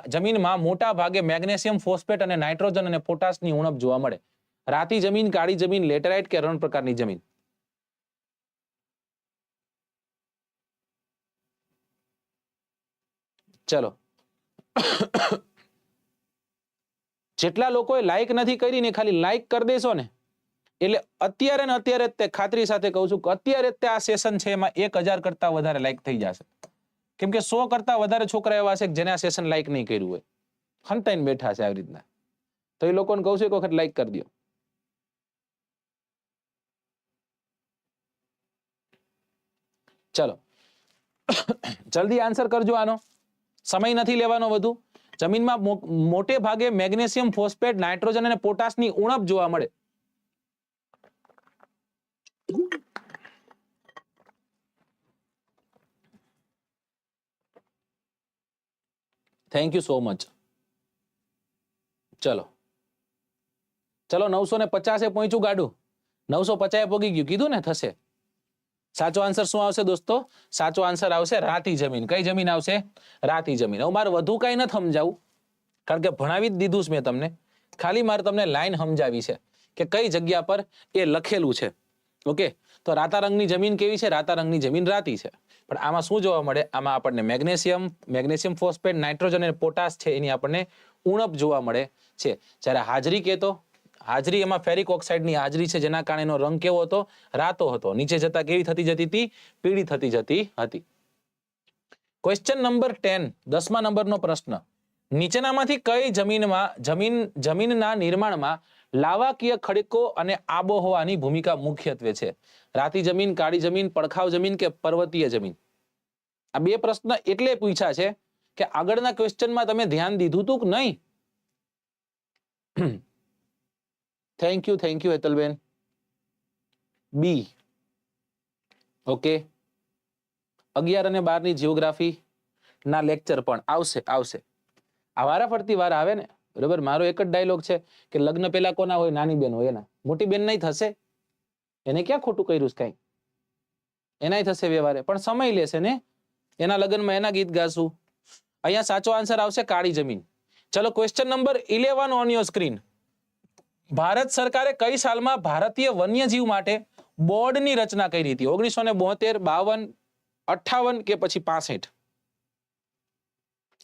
જમીનમાં મોટા ભાગે મેગ્નેશિયમ ફોસ્ફેટ અને નાઇટ્રોજન અને પોટાશની ઉણપ જોવા મળે? રાતી જમીન, કાળી જમીન, લેટેરાઇટ કે રણ પ્રકારની જમીન? ચલો. જેટલા લોકોએ લાઈક નથી કરી ને ખાલી લાઈક કરી દેશો ને, એટલે અત્યારે ને અત્યારે તે ખાતરી સાથે કહું છું કે અત્યારે તે આ સેશન છે એમાં 1000 કરતા વધારે લાઈક થઈ જશે. કેમ કે 100 કરતા વધારે છોકરા એવા છે કે જેને આ સેશન લાઈક નહીં કર્યું હોય, હંતાઈને બેઠા છે આવી રીતના. તો એ લોકોને કહું છું એક વખત લાઈક કરી દો. ચલો, જલ્દી આન્સર કરજો આનો, સમય નથી લેવાનો વધુ. જમીનમાં મોટે ભાગે મેગ્નેશિયમ ફોસ્ફેટ, નાઇટ્રોજન અને પોટાશની ઉણપ જોવા મળે. Thank you so much. ચલો ચલો, 950 પહોંચ્યું ગાડું, 950 પોગી ગયું, કીધું ને થશે. સાચો આન્સર શું આવશે દોસ્તો? સાચો આન્સર આવશે રાતી જમીન. કઈ જમીન આવશે? રાતી જમીન. હવે મારે વધુ કઈ નથી સમજાવું, કારણ કે ભણાવી જ દીધું છે મેં તમને. ખાલી મારે તમને લાઈન સમજાવી છે કે કઈ જગ્યા પર એ લખેલું છે. ઓકે, તો રાતા રંગની જમીન કેવી છે? રાતા રંગની જમીન રાતી છે. પણ આમાં શું જોવા મળે? આમાં આપણને મેગ્નેશિયમ ફોસ્ફેટ, નાઇટ્રોજન અને પોટાશ છે એની આપણને ઉણપ જોવા મળે છે. જ્યારે હાજરી કહેતો, હાજરી એમાં ફેરિક ઓક્સાઇડની હાજરી છે, જેના કારણે એનો રંગ કેવો હતો? રાતો હતો. નીચે જતા કેવી થતી જતી હતી? પીળી થતી જતી હતી. ક્વેશ્ચન નંબર 10, 10મા નંબરનો પ્રશ્ન. નીચેનામાંથી કઈ જમીનના નિર્માણમાં લાવાકીય ખડકો અને આબોહવાની ભૂમિકા મુખ્યત્વે છે? રાતી જમીન, કાળી જમીન, પડખાવ જમીન કે પર્વતીય જમીન? આ 2 પ્રશ્ન એટલે પૂછ્યા છે કે આગળના ક્વેશ્ચનમાં તમે ધ્યાન દીધું હતું કે નહીં? થેન્ક યુ હેતલબેન. બી. ઓકે, 11 અને 12 ની જીઓગ્રાફી ના લેક્ચર પણ આવશે. આ વારા ફરતી વાર આવે ને, બરોબર. મારો એક જ ડાયલોગ છે કે લગ્ન પેલા કોના હોય? નાની બેન હોય એના. મોટી બેન નહીં થશે, એને ક્યાં ખોટું કર્યું છે? કઈ એનાય થશે વ્યવહારે, પણ સમય લેશે ને. એના લગ્નમાં એના ગીત ગાશું. અહીંયા સાચો આન્સર આવશે કાળી જમીન. ચલો, question number 11 on your screen. Bharat સરકારે કઈ સાલમાં ભારતીય વન્યજીવ માટે બોર્ડની રચના કરી હતી? 1972, 52, 58 કે પછી 65?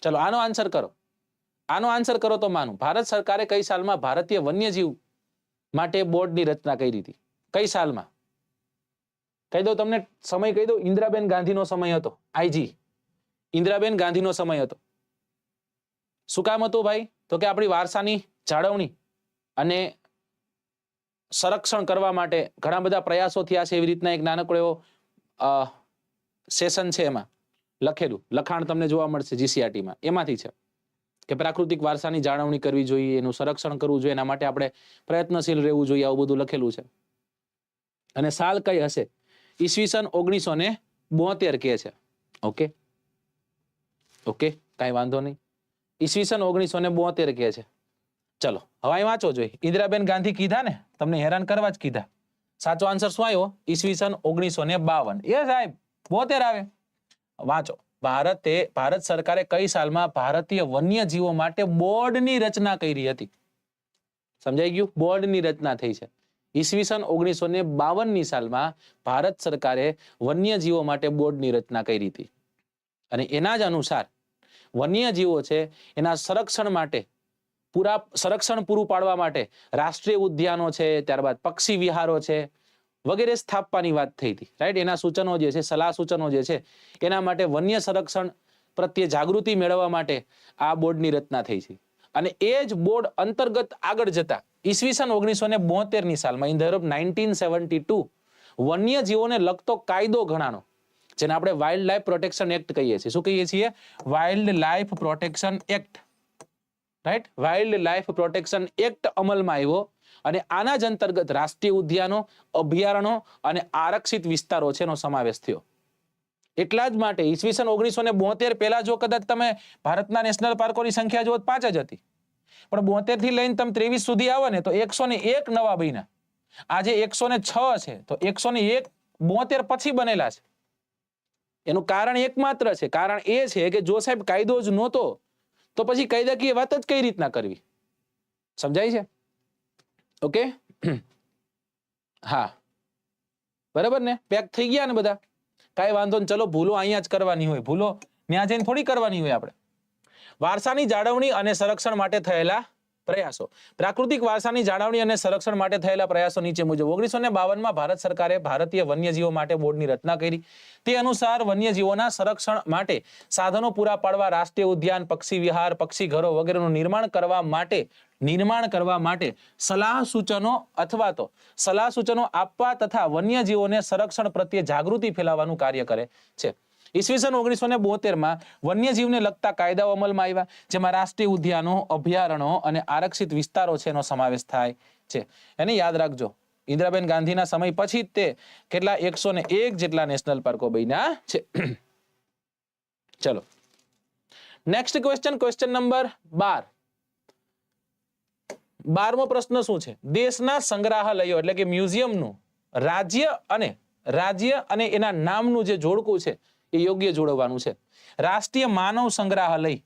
ચલો, આનો આન્સર કરો. આનો આન્સર કરો તો માનું. ભારત સરકારે કઈ સાલમાં ભારતીય વન્યજીવ માટે બોર્ડની રચના કરી હતી? કઈ સાલમાં? કહી દઉં તમને સમય, કહી દઉં. ઇન્દિરાબેન ગાંધીનો સમય હતો. આઈજી ઇન્દિરાબેન ગાંધીનો સમય હતો. શું કામ હતું ભાઈ? તો કે આપણી વારસાની જાળવણી અને સંરક્ષણ કરવા માટે ઘણા બધા પ્રયાસો થયા છે. એવી રીતના એક નાનકડો એવો સેશન છે, એમાં લખેલું લખાણ તમને જોવા મળશે જીસીઆરટીમાં. એમાંથી છે કે પ્રાકૃતિક વારસાની જાળવણી કરવી જોઈએ, એનું સંરક્ષણ કરવું જોઈએ, એના માટે આપણે પ્રયત્નશીલ રહેવું જોઈએ. આવું બધું લખેલું છે. અને સાલ કઈ હશે? ઈસવીસન 1992. 72 કે છે. ઓકે ઓકે, કઈ વાંધો નહીં. ઈસવીસન 1972 કે છે. ચલો હવે અહીં વાંચો જોઈએ. ઇન્દિરાબેન ગાંધી કીધા ને, તમને હેરાન કરવા જ કીધા. સાચો આન્સર શું આવ્યો? ઈસવીસન 1952. એ સાહેબ 72 આવે. વાંચો. ભારત સરકારે કઈ સાલમાં ભારતીય વન્યજીવો માટે બોર્ડની રચના કરી હતી? સમજાઈ ગયું? બોર્ડની રચના થઈ છે. ઈસવીસન 1952 સાલમાં ભારત સરકારે વન્યજીવો માટે બોર્ડની રચના કરી હતી. અને એના જ અનુસાર વન્યજીવો છે એના સંરક્ષણ માટે સંરક્ષણ પૂરું પાડવા માટે રાષ્ટ્રીય ઉદ્યાનો છે, ત્યારબાદ પક્ષી વિહારો છે વગેરે સ્થાપવાની વાત થઈ હતી. રાઈટ? એના સૂચનો જે છે, સલાહ સૂચનો જે છે એના માટે વન્ય સંરક્ષણ પ્રત્યે જાગૃતિ મેળવવા માટે આ બોર્ડની રચના થઈ છે. અને એ જ બોર્ડ અંતર્ગત આગળ જતા ઈસવીસન 1972 સાલમાં ઇન ધ યર ઓફ 1972 વન્યજીવોને લગતો કાયદો ઘણાનો, જેને આપણે વાઇલ્ડ લાઈફ પ્રોટેક્શન એક્ટ કહીએ છીએ. શું કહીએ છીએ? Wild life protection act. Right? Wild life protection act અમલમાં આવ્યો અને આના જ અંતર્ગત રાષ્ટ્રીય ઉદ્યાનો, અભયારણ્યો અને આરક્ષિત વિસ્તારો છે એનો સમાવેશ થયો. એટલા જ માટે ઈસવીસન 1972 પહેલા જો કદાચ તમે ભારતના નેશનલ પાર્કોની સંખ્યા જુઓ 5 જ હતી, પણ 72 થી લઈને તમે 23 સુધી આવો ને તો 101 નવા બન્યા. આજે 106 છે, તો 101 72 પછી બનેલા છે. એનું કારણ એકમાત્ર છે. કારણ એ છે કે જો સાહેબ કાયદો જ નહોતો તો પછી કાયદાકીય વાત જ કઈ રીતના કરવી? સમજાય છે? ઓકે, હા બરાબર ને? પેક થઈ ગયા ને બધા? કાંઈ વાંધો નહીં. ચલો, ભૂલો અહીંયા જ કરવાની હોય, ભૂલો ત્યાં જઈને થોડી કરવાની હોય. આપણે વારસાની જાળવણી અને સંરક્ષણ માટે થયેલા પ્રયાસો. પ્રાકૃતિક વારસાની જાળવણી અને સંરક્ષણ માટે થયેલા પ્રયાસો નીચે મુજબ. 1952 ભારત સરકારે ભારતીય વન્યજીવો માટે બોર્ડની રચના કરી. તે અનુસાર વન્યજીવોના સંરક્ષણ માટે સાધનો પૂરા પાડવા રાષ્ટ્રીય ઉદ્યાન, પક્ષી વિહાર, પક્ષી ઘરો વગેરેનું નિર્માણ કરવા માટે સલાહ સૂચનો અથવા તો સલાહ સૂચનો આપવા તથા વન્યજીવોને સંરક્ષણ પ્રત્યે જાગૃતિ ફેલાવવાનું કાર્ય કરે છે. ઈસવીસન 1972 વન્યજીવને લગતા કાયદાઓ અમલમાં આવ્યા, જેમાં રાષ્ટ્રીય ઉદ્યાનો, અભયારણ્યો અને આરક્ષિત વિસ્તારો છે એનો સમાવેશ થાય છે. એને યાદ રાખજો, ઇન્દિરાબેન ગાંધીના સમય પછી તે કેટલા 101 જેટલા નેશનલ પાર્કો બન્યા છે. ચલો નેક્સ્ટ ક્વેશ્ચન, ક્વેશ્ચન નંબર 12. 12મો પ્રશ્ન શું છે? દેશના સંગ્રહાલયો એટલે કે મ્યુઝિયમનું રાજ્ય અને એના નામનું જે જોડકું છે એ યોગ્ય જોડવાનું છે. રાષ્ટ્રીય માનવ સંગ્રહાલય,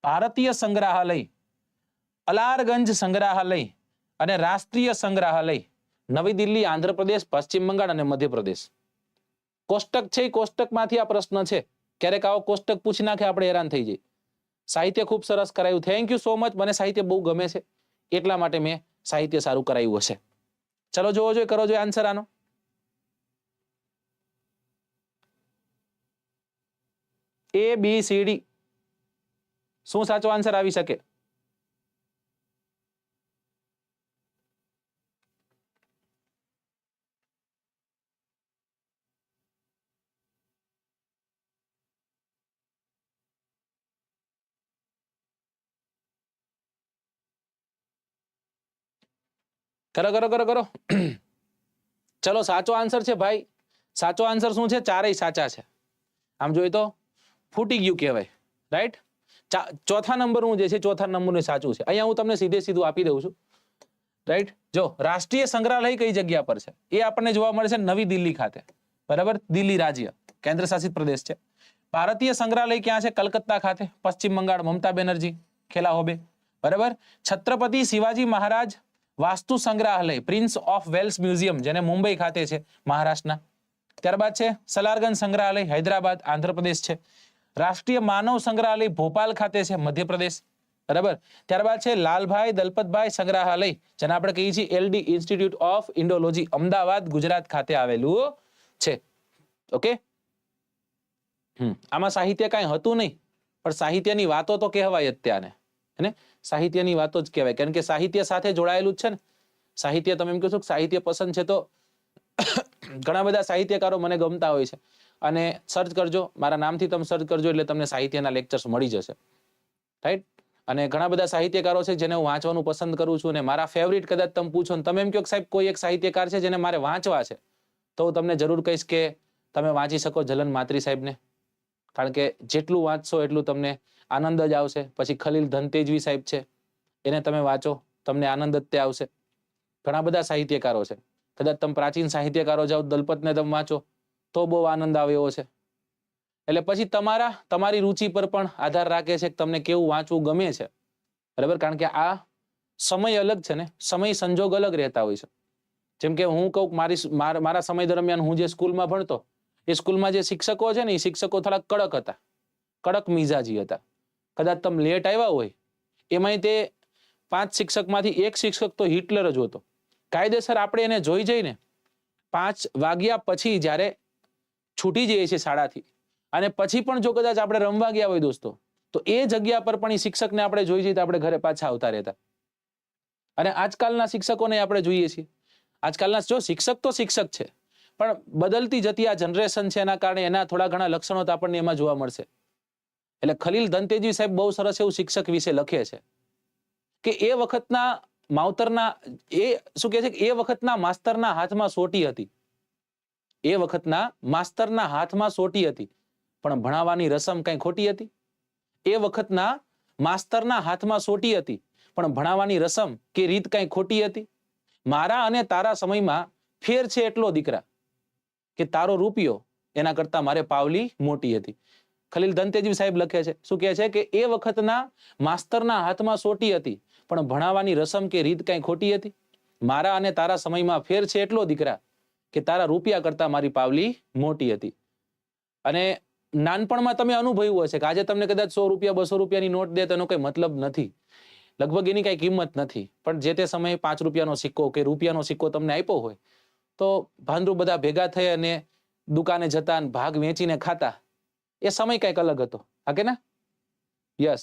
ભારતીય સંગ્રહાલય, અલારગંજ સંગ્રહાલય અને રાષ્ટ્રીય સંગ્રહાલય, નવી દિલ્હી, આંધ્રપ્રદેશ, પશ્ચિમ બંગાળ અને મધ્યપ્રદેશ. કોષ્ટક છે, કોષ્ટકમાંથી આ પ્રશ્ન છે. ક્યારેક આવો કોષ્ટક પૂછી નાખે આપણે હેરાન થઈ જાય. સાહિત્ય ખૂબ સરસ કરાયું. Thank you so much. મને સાહિત્ય બહુ ગમે છે એટલા માટે મેં સાહિત્ય સારું કરાયું હશે. ચલો જોવો જોઈએ, કરો જોઈએ આન્સર આનો. ABCD શું સાચો આન્સર આવી શકે? કરો કરો કરો કરો. ચલો સાચો આન્સર છે ભાઈ. સાચો આન્સર શું છે? ચારેય સાચા છે. આમ જોઈએ તો ફૂટી ગયું કહેવાય. રાઈટ? ચોથા નંબરનું જે છે, ચોથા નંબરનું સાચું છે. અહીંયા હું તમને સીધું આપી દઉં છું. રાઈટ? જો રાષ્ટ્રીય સંગ્રહાલય કઈ જગ્યા પર છે એ આપણને જોવા મળે છે નવી દિલ્હી ખાતે. બરાબર? દિલ્હી રાજ્ય કેન્દ્ર શાસિત પ્રદેશ છે. ભારતીય સંગ્રહાલય ક્યાં છે? કલકત્તા ખાતે, પશ્ચિમ બંગાળ, મમતા બેનર્જી, ખેલા હોબે. બરાબર? છત્રપતિ શિવાજી મહારાજ વાસ્તુ સંગ્રહાલય, પ્રિન્સ ઓફ વેલ્સ મ્યુઝિયમ, જેને મુંબઈ ખાતે છે મહારાષ્ટ્રના. ત્યારબાદ છે સલારગંજ સંગ્રહાલય, હૈદરાબાદ, આંધ્રપ્રદેશ છે. રાષ્ટ્રીય માનવ સંગ્રહાલય ભોપાલ ખાતે છે, મધ્યપ્રદેશ. બરાબર? ત્યારબાદ છે લાલભાઈ દલપતભાઈ સંગ્રહાલય, જેને આપણે કહીએ છીએ LD institute of Indology, Ahmedabad, Gujarat ખાતે આવેલું છે. ઓકે, આમાં સાહિત્ય કાંઈ હતું નહીં, પણ સાહિત્યની વાતો તો કહેવાય જ ત્યાંને. હે, સાહિત્યની વાતો જ કહેવાય, કારણ કે સાહિત્ય સાથે જોડાયેલું જ છે ને. સાહિત્ય, તમે એમ કહો છો કે સાહિત્ય પસંદ છે, તો ઘણા બધા સાહિત્યકારો મને ગમતા હોય છે. અને સર્ચ કરજો, મારા નામથી તમે સર્ચ કરજો એટલે તમને સાહિત્યના લેક્ચર્સ મળી જશે. રાઈટ? અને ઘણા બધા સાહિત્યકારો છે જેને હું વાંચવાનું પસંદ કરું છું. અને મારા ફેવરિટ કદાચ તમે પૂછો ને તમે એમ કહો કે સાહેબ કોઈ એક સાહિત્યકાર છે જેને મારે વાંચવા છે, તો હું તમને જરૂર કહીશ કે તમે વાંચી શકો જલન માત્રી સાહેબને, કારણ કે જેટલું વાંચશો એટલું તમને આનંદ જ આવશે. પછી ખલીલ ધનતેજવી સાહેબ છે, એને તમે વાંચો, તમને આનંદ જ તે આવશે. ઘણા બધા સાહિત્યકારો છે, કદાચ તમે પ્રાચીન સાહિત્યકારો જાઓ, દલપતને તમે વાંચો તો બહુ આનંદ આવે એવો છે. એટલે પછી તમારી રુચિ પર પણ આધાર રાખે છે કે તમને કેવું વાંચવું ગમે છે, બરાબર. કારણ કે આ સમય અલગ છે ને, સમય સંજોગ અલગ રહેતા હોય છે. જેમ કે હું કહું, મારા સમય દરમિયાન હું જે સ્કૂલમાં ભણતો, એ સ્કૂલમાં જે શિક્ષકો છે ને, એ શિક્ષકો થોડા કડક હતા, કડક મિજાજી હતા. કદાચ તમે લેટ આવ્યા હોય, એમાંય તે 5 શિક્ષકમાંથી એક શિક્ષક તો હિટલર જ હતો. કાયદેસર આપણે એને જોઈ જઈને 5 વાગ્યા પછી જ્યારે છૂટી જઈએ છીએ શાળાથી, અને પછી પણ જો કદાચ આપણે રમવા ગયા હોય દોસ્તો, તો એ જગ્યા પર પણ એ શિક્ષકને આપણે જોઈ જઈએ તો આપણે ઘરે પાછા આવતા રહેતા. અને આજકાલના શિક્ષકોને આપણે જોઈએ છીએ, આજકાલના જો શિક્ષક તો શિક્ષક છે, પણ બદલતી જતી આ જનરેશન છે, એના કારણે એના થોડા ઘણા લક્ષણો તો આપણને એમાં જોવા મળશે. એટલે ખલીલ ધનતેજવી સાહેબ બહુ સરસ એવું શિક્ષક વિશે લખે છે કે એ વખતના માવતરના, એ શું કહે છે કે એ વખતના માસ્તરના હાથમાં સોટી હતી, એ વખતના માસ્તરના હાથમાં સોટી હતી, પણ ભણાવવાની રસમ કઈ ખોટી હતી. એ વખતના માસ્તરના હાથમાં સોટી હતી, પણ ભણાવવાની રસમ કે રીત કઈ ખોટી હતી. મારા અને તારા સમયમાં ફેર છે એટલો દીકરા, કે તારો રૂપિયો એના કરતા મારે પાવલી મોટી હતી. ખલીલ ધનતેજવી સાહેબ લખે છે, શું કહે છે કે એ વખતના માસ્તરના હાથમાં સોટી હતી, પણ ભણાવવાની રસમ કે રીત કઈ ખોટી હતી. મારા અને તારા સમયમાં ફેર છે એટલો દીકરા, કે તારા રૂપિયા કરતા મારી પાવલી મોટી હતી. અને નાનપણમાં તમે અનુભવ્યું હશે કે આજે તમને કદાચ 100 રૂપિયા 200 રૂપિયાની નોટ દે તો એનો કઈ મતલબ નથી, લગભગ એની કઈ કિંમત નથી. પણ જે તે સમયે 5 રૂપિયાનો સિક્કો કે રૂપિયાનો સિક્કો તમને આપ્યો હોય, તો ભાંડુ બધા ભેગા થઈ અને દુકાને જતા અને ભાગ વેચીને ખાતા, એ સમય કઈક અલગ હતો. હા કે ના? યસ.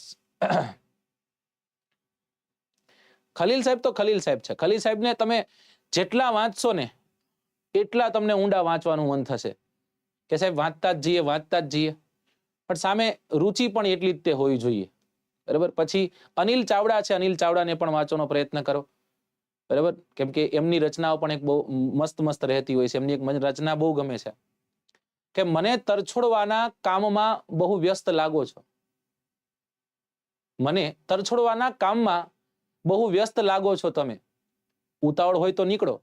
ખલીલ સાહેબ તો ખલીલ સાહેબ છે. ખલીલ સાહેબને તમે જેટલા વાંચશો ને એટલા તમને ઊંડા વાંચવાનું મન થશે, કે સાહેબ વાંચતા જ જઈએ, વાંચતા જ જઈએ. પણ સામે રુચિ પણ એટલી જ તે હોવી જોઈએ, બરાબર. પછી અનિલ ચાવડા છે, અનિલ ચાવડાને પણ વાંચવાનો પ્રયત્ન કરો, બરાબર. કેમ કે એમની રચનાઓ પણ એક બહુ મસ્ત મસ્ત રહેતી હોય છે. એમની એક મને રચના બહુ ગમે છે કે મને તરછોડવાના કામમાં બહુ વ્યસ્ત લાગો છો, મને તરછોડવાના કામમાં બહુ વ્યસ્ત લાગો છો તમે. ઉતાવળ હોય તો નીકળો,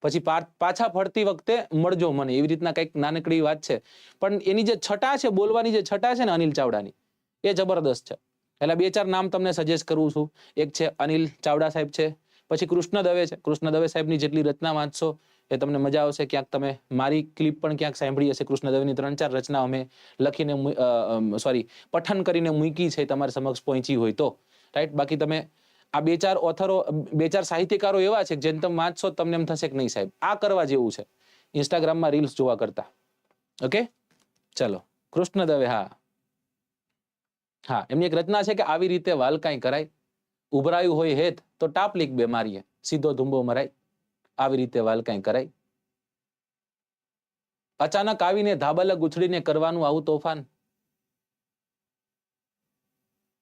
પછી પાછા ફરતી વખતે મળજો મને. એવી રીતના કંઈક નાનકડી વાત છે, પણ એની જે છટા છે, બોલવાની જે છટા છે ને અનિલ ચાવડાની, એ જબરદસ્ત છે. એટલે 2-4 નામ તમને સજેસ્ટ કરું છું. એક છે અનિલ ચાવડા સાહેબ છે, પછી કૃષ્ણ દવે છે. કૃષ્ણ દવે સાહેબની જેટલી રચના વાંચશો એ તમને મજા આવશે. ક્યાંક તમે મારી ક્લિપ પણ ક્યાંક સાંભળી હશે. કૃષ્ણ દવેની 3-4 રચનાઓ અમે લખીને પઠન કરીને મૂકી છે, તમારી સમક્ષ પહોંચી હોય તો, રાઈટ. બાકી તમે આ 2-4 ઓથરો, 2-4 સાહિત્યકારો એવા છે જેને તમે વાંચશો તમને એમ થશે કે નહીં સાહેબ આ કરવા જેવું છે, ઇન્સ્ટાગ્રામમાં રીલ્સ જોવા કરતા. ઓકે, ચલો. કૃષ્ણ દવે, હા હા, એમની એક રચના છે કે આવી રીતે વાલ કાંઈ કરાય, ઉભરાયું હોય હેત તો ટાપલીક બે મારીએ, સીધો ધુંબો મરાય, આવી રીતે વાલ કાંઈ કરાય. અચાનક આવીને ધાબલક ઉછળીને કરવાનું આવું તોફાન,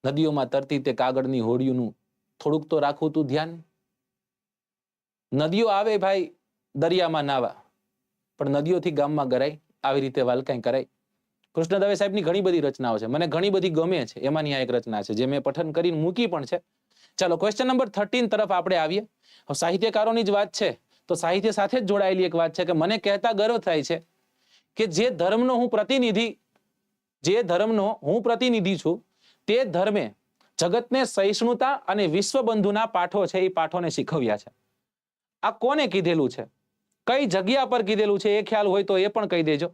નદીઓમાં તરતી તે કાગળની હોડીઓનું થોડુંક તો રાખવું તું ધ્યાન. નદીઓ આવે ભાઈ દરિયામાં નાવા, પણ નદીઓથી ગામમાં ગરાય, આવી રીતે વાલ કાંઈ કરાય. કૃષ્ણ દવે સાહેબની ઘણી બધી રચનાઓ છે, મને ઘણી બધી ગમે છે. એમાંની આ એક રચના છે જે મેં પઠન કરીને મૂકી પણ છે. ચાલો ક્વેશ્ચન નંબર 13 તરફ આપણે આવીએ. સાહિત્યકારોની જ વાત છે તો સાહિત્ય સાથે જ જોડાયેલી એક વાત છે કે મને કહેતા ગર્વ થાય છે કે જે ધર્મનો હું પ્રતિનિધિ છું, તે ધર્મે જગતને સહિષ્ણુતા અને વિશ્વબંધુના પાઠો છે, એ પાઠોને શીખવ્યા છે. આ કોને કીધેલું છે, કઈ જગ્યા પર કીધેલું છે, એ ખ્યાલ હોય તો એ પણ કહી દેજો.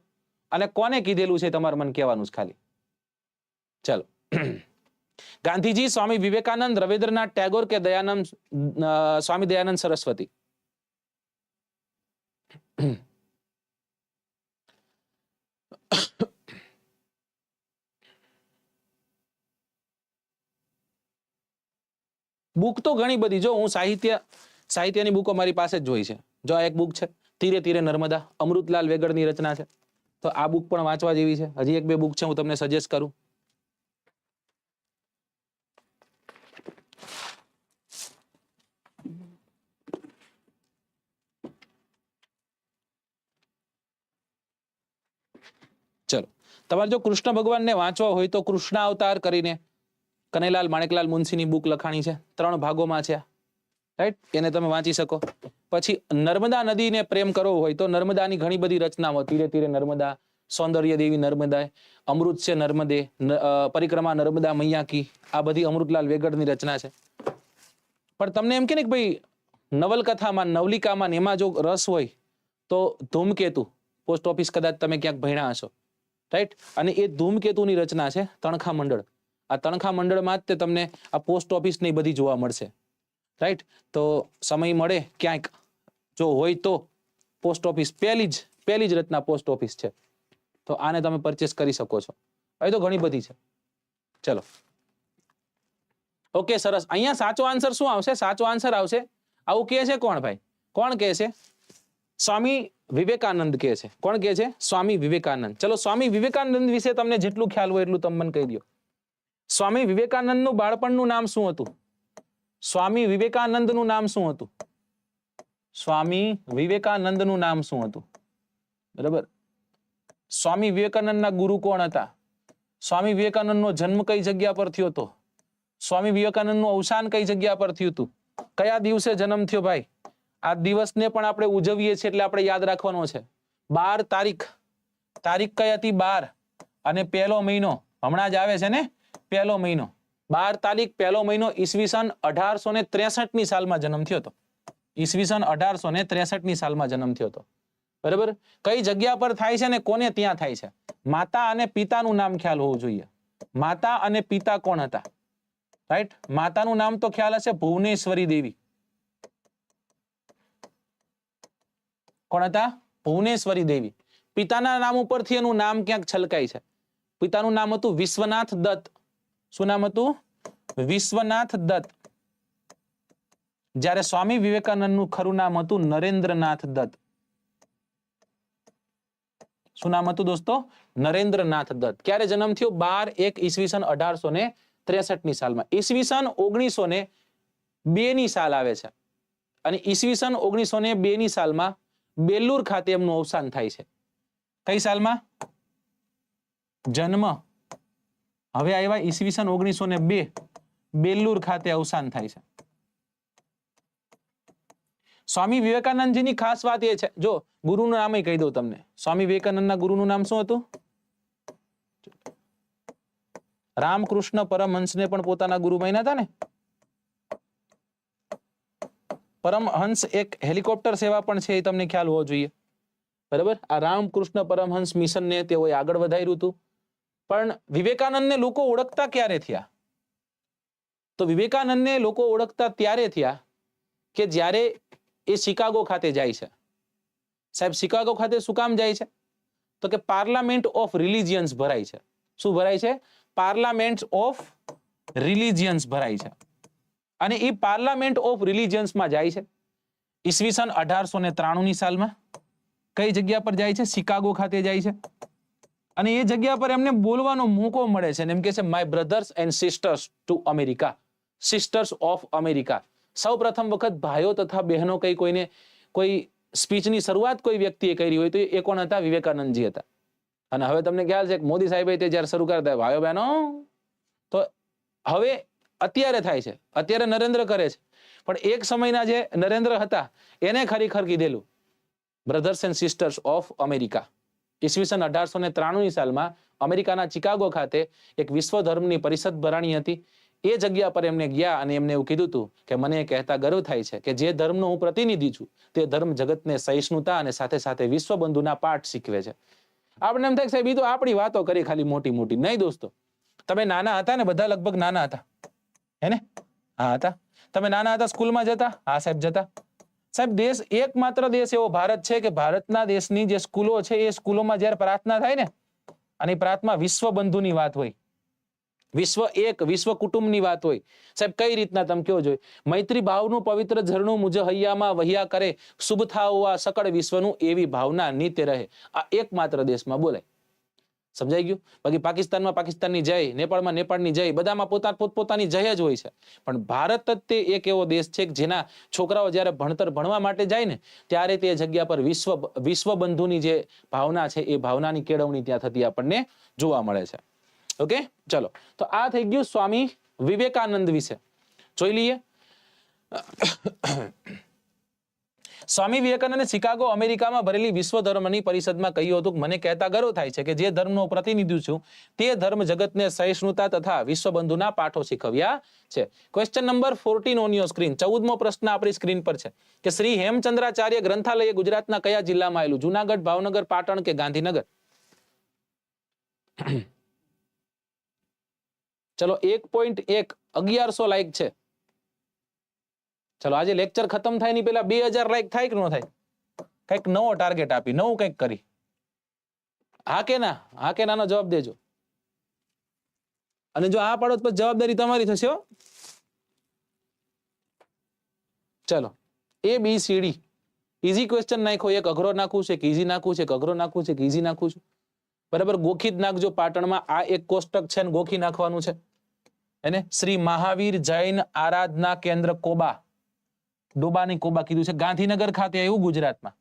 અને કોને કીધેલું છે તમારે મને કહેવાનું છે ખાલી. ચલો. ગાંધીજી, સ્વામી વિવેકાનંદ, રવિન્દ્રનાથ ટેગોર કે સ્વામી દયાનંદ સરસ્વતી? બુક તો ઘણી બધી, જો હું સાહિત્યની બુકો મારી પાસે જ જોઈ છે. જો આ એક બુક છે ધીરે ધીરે નર્મદા, અમૃતલાલ વેગડની રચના છે, તો આ બુક પણ વાંચવા જેવી છે. હજી 1-2 બુક છે હું તમને સજેસ્ટ કરું. ચલો, તમારે જો કૃષ્ણ ભગવાનને વાંચવા હોય તો કૃષ્ણ અવતાર કરીને કનૈલાલ માણેકલાલ મુનશીની બુક લખાણી છે, 3 ભાગોમાં છે, રાઈટ? એને તમે વાંચી શકો. પછી નર્મદા નદીને પ્રેમ કરવો હોય તો નર્મદાની ઘણી બધી રચનાઓ, તીરે તીરે નર્મદા, સૌંદર્ય દેવી નર્મદા, અમૃત છે નર્મદે, પરિક્રમા નર્મદા મૈયા કી, આ બધી અમૃતલાલ વેગડની રચના છે. પણ તમને એમ કે ને કે ભાઈ નવલકથામાં, નવલિકામાં એમાં જો રસ હોય તો ધૂમકેતુ, પોસ્ટ ઓફિસ કદાચ તમે ક્યાંક ભણ્યા હશો, રાઈટ? અને એ ધૂમકેતુની રચના છે તણખા મંડળ. આ તણખા મંડળમાં જ તે તમને આ પોસ્ટ ઓફિસ ને બધી જોવા મળશે, રાઈટ? તો સમય મળે ક્યાંક જો હોય તો પોસ્ટ ઓફિસ પહેલી જ રચના પોસ્ટ ઓફિસ છે, તો આને તમે પરચેસ કરી શકો છો. હવે તો ઘણી બધી છે. ચલો, ઓકે, સરસ. અહીંયા સાચો આન્સર શું આવશે? સાચો આન્સર આવશે, આવું કહે છે કોણ ભાઈ? કોણ કહે છે? સ્વામી વિવેકાનંદ કહે છે. કોણ કહે છે? સ્વામી વિવેકાનંદ. ચલો, સ્વામી વિવેકાનંદ વિશે તમને જેટલું ખ્યાલ હોય એટલું તમે મને કહી દો. સ્વામી વિવેકાનંદનું બાળપણનું નામ શું હતું? સ્વામી વિવેકાનંદનું નામ શું હતું? સ્વામી વિવેકાનંદનું નામ શું હતું? બરાબર. સ્વામી વિવેકાનંદના ગુરુ કોણ હતા? સ્વામી વિવેકાનંદનો જન્મ કઈ જગ્યા પર થયો હતો? સ્વામી વિવેકાનંદનું અવસાન કઈ જગ્યા પર થયું હતું? કયા દિવસે જન્મ થયો ભાઈ? આ દિવસને પણ આપણે ઉજવીએ છીએ એટલે આપણે યાદ રાખવાનો છે. 12 તારીખ. તારીખ કઈ હતી? 12. અને પહેલો મહિનો હમણાં જ આવે છે ને, પહેલો મહિનો 12 તારીખ પહેલો મહિનો ઈસવીસન 1863 સાલમાં જન્મ થયો હતો. ઈસવીસન 1863 સાલમાં જન્મ થયો હતો. બરાબર. કઈ જગ્યા પર થાય છે ને કોને ત્યાં થાય છે? માતા અને પિતાનું નામ ખ્યાલ હોવું જોઈએ. માતા અને પિતા કોણ હતા? રાઈટ? માતાનું નામ તો ખ્યાલ હશે, ભુવનેશ્વરી દેવી. કોણ હતા? ભુવનેશ્વરી દેવી. પિતાના નામ ઉપરથી એનું નામ ક્યાંક છલકાય છે. પિતાનું નામ હતું વિશ્વનાથ દત્ત. શું નામ હતું? વિશ્વનાથ દત્ત. જ્યારે સ્વામી વિવેકાનંદનું ખરું નામ હતું નરેન્દ્રનાથ દત્ત. શું નામ હતું દોસ્તો? નરેન્દ્રનાથ દત્ત. ક્યારે જન્મ થયો? 12/1 ઈસવીસન 1863 સાલમાં. ઈસવીસન 1902 ની સાલ આવે છે અને ઈસવીસન 1902 ની સાલમાં બેલુર ખાતે એમનું અવસાન થાય છે. કઈ સાલમાં? જન્મ હવે આવ્યા ઈસવીસન 1902, બેલુર ખાતે અવસાન થાય છે. સ્વામી વિવેકાનંદજીની ખાસ વાત એ છે, જો ગુરુનું નામ કહી દઉં તમને. સ્વામી વિવેકાનંદના ગુરુનું નામ શું હતું? રામકૃષ્ણ પરમહંસને પણ પોતાના ગુરુ માન્યા હતા ને. પરમહંસ એક હેલિકોપ્ટર સેવા પણ છે, એ તમને ખ્યાલ હોવો જોઈએ. બરાબર. આ રામકૃષ્ણ પરમહંસ મિશનને તેઓએ આગળ વધાર્યું હતું. પણ વિવેકાનંદને લોકો ઓળખતા ક્યારે થયા? તો વિવેકાનંદને લોકો ઓળખતા ત્યારે થયા કે જ્યારે એ શિકાગો ખાતે જાય છે. સાહેબ, શિકાગો ખાતે શું કામ જાય છે? તો કે પાર્લામેન્ટ ઓફ રિલિજિયન્સ ભરાય છે. શું ભરાય છે? પાર્લામેન્ટ ઓફ રિલિજિયન્સ ભરાય છે. અને એ પાર્લામેન્ટ ઓફ રિલિજિયન્સમાં જાય છે ઈસવીસન 1893 ની સાલમાં. કઈ જગ્યા પર જાય છે? શિકાગો ખાતે જાય છે. અને એ જગ્યા પર એમને બોલવાનો મોકો મળે છે. એમ કે છે my brothers and sisters to America, sisters of America. સૌ પ્રથમ વખત ભાઈઓ તથા બહેનો કોઈને કોઈ સ્પીચની શરૂઆત કોઈ વ્યક્તિએ કરી હોય તો એ કોણ હતા? વિવેકાનંદજી હતા. અને હવે તમને ખ્યાલ છે કે મોદી સાહેબે તે જ્યારે શરૂ કરતા ભાઈઓ બહેનો, તો હવે અત્યારે થાય છે, અત્યારે નરેન્દ્ર કરે છે, પણ એક સમયના જે નરેન્દ્ર હતા એને ખરેખર કીધેલું brothers and sisters of America. ઈસવીસન 1893 ની સાલમાં અમેરિકાના ચિકાગો ખાતે એક વિશ્વ ધર્મની પરિષદ ભરાણી હતી. એ જગ્યા પર એમને ગયા અને એમને એવું કીધું હતું કે મને કહેતા ગર્વ થાય છે કે જે ધર્મનો હું પ્રતિનિધિ છું તે ધર્મ જગતને સહિષ્ણુતા અને સાથે સાથે વિશ્વબંધુના પાઠ શીખવે છે. આપણે એમ થાય સાહેબ એ તો આપણી વાતો કરી ખાલી મોટી મોટી. નહીં દોસ્તો, તમે નાના હતા ને, બધા લગભગ નાના હતા, હે ને? હા હતા. તમે નાના હતા, સ્કૂલમાં જતા? હા સાહેબ જતા. સાહેબ, દેશ એકમાત્ર દેશ એવો ભારત છે કે ભારતના દેશની જે સ્કૂલો છે એ સ્કૂલોમાં જયારે પ્રાર્થના થાય ને, અને પ્રાર્થના વિશ્વ બંધુની વાત હોય, વિશ્વ એક, વિશ્વ કુટુંબની વાત હોય. સાહેબ, કઈ રીતના તમે કયો જોઈએ? મૈત્રી ભાવનું પવિત્ર ઝરણું મુજ હૈયામાં વહ્યા કરે, શુભ થાવ આ સકળ વિશ્વનું, એવી ભાવના નિત્ય રહે. આ એકમાત્ર દેશમાં બોલાય. સમજાઈ ગયું? બાકી પાકિસ્તાનમાં પાકિસ્તાનની જય, નેપાળમાં નેપાળની જય, બધામાં પોતપોતાની જય જ હોય છે. પણ ભારત જ તે એક એવો દેશ છે કે જેના છોકરાઓ જ્યારે ભણવા માટે જાય ને ત્યારે તે જગ્યા પર વિશ્વ બંધુની જે ભાવના છે એ ભાવનાની કેળવણી ત્યાં થતી આપણને જોવા મળે છે. ઓકે, ચલો તો આ થઈ ગયું સ્વામી વિવેકાનંદ વિશે. જોઈ લઈએ. સ્વામી વિવેકાનંદે શિકાગો અમેરિકામાં ભરેલી વિશ્વ ધર્મની પરિષદમાં કહ્યું હતું કે મને કહેતા ગર્વ થાય છે કે જે ધર્મનો પ્રતિનિધિ છું તે ધર્મ જગતને સહિષ્ણુતા તથા વિશ્વબંધુના પાઠો શીખવ્યા છે. Question number 14 on your screen. 14મો પ્રશ્ન આપણી સ્ક્રીન પર છે કે શ્રી હેમચંદ્રાચાર્ય ગ્રંથાલય ગુજરાતના કયા જિલ્લામાં આવેલું? જુનાગઢ, ભાવનગર, પાટણ કે ગાંધીનગર? ચલો 1.1 1100 લાઈક છે. ચલો આજે લેક્ચર ખતમ થાય ની પેલા 2000 લાઈક થાય કે ન થાય? કઈક નવો ટાર્ગેટ આપી, નવું કઈક કરી. હા કે ના? હા કે નાનો જવાબ દેજો. અને જો આ પાડો તો જવાબદારી તમારી થશે હો. ચલો ABCD ઈઝી ક્વેશ્ચન નાખો. એક અઘરો નાખવું છે કે ઈઝી નાખવું છે, કે અઘરો નાખવું છે કે ઈઝી નાખવું છે? બરાબર, ગોખી જ નાખજો. પાટણમાં આ એક કોષ્ટક છે ને ગોખી નાખવાનું છે. એને શ્રી મહાવીર જૈન આરાધના કેન્દ્ર કોબા, ડોબાની કોબા કીધું છે. ગાંધીનગર ખાતે આવ્યું ગુજરાતમાં.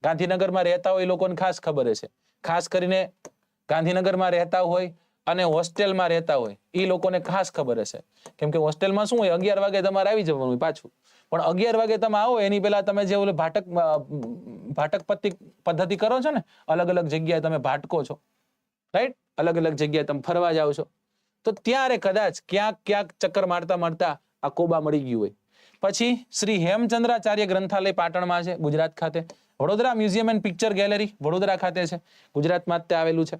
ગાંધીનગરમાં રહેતા હોય એ લોકોને ખાસ ખબર હશે. ખાસ કરીને ગાંધીનગરમાં રહેતા હોય અને હોસ્ટેલમાં રહેતા હોય એ લોકોને ખાસ ખબર હશે. કેમ કે હોસ્ટેલમાં શું હોય, 11 વાગે તમારે આવી જવાનું હોય પાછું. પણ 11 વાગે તમે આવો એની પહેલા તમે જે ઓલે ભાટક પદ્ધતિ કરો છો ને, અલગ અલગ જગ્યાએ તમે ભાટકો છો, રાઈટ? અલગ અલગ જગ્યાએ તમે ફરવા જાઓ છો, તો ત્યારે કદાચ ક્યાંક ચક્કર મારતા મારતા આ કોબા મળી ગયું હોય. પછી શ્રી હેમચંદ્રાચાર્ય ગ્રંથાલય પાટણમાં છે, ગુજરાત ખાતે. Vadodara museum and picture gallery Vadodara ખાતે છે, ગુજરાતમાં જ આવેલું છે.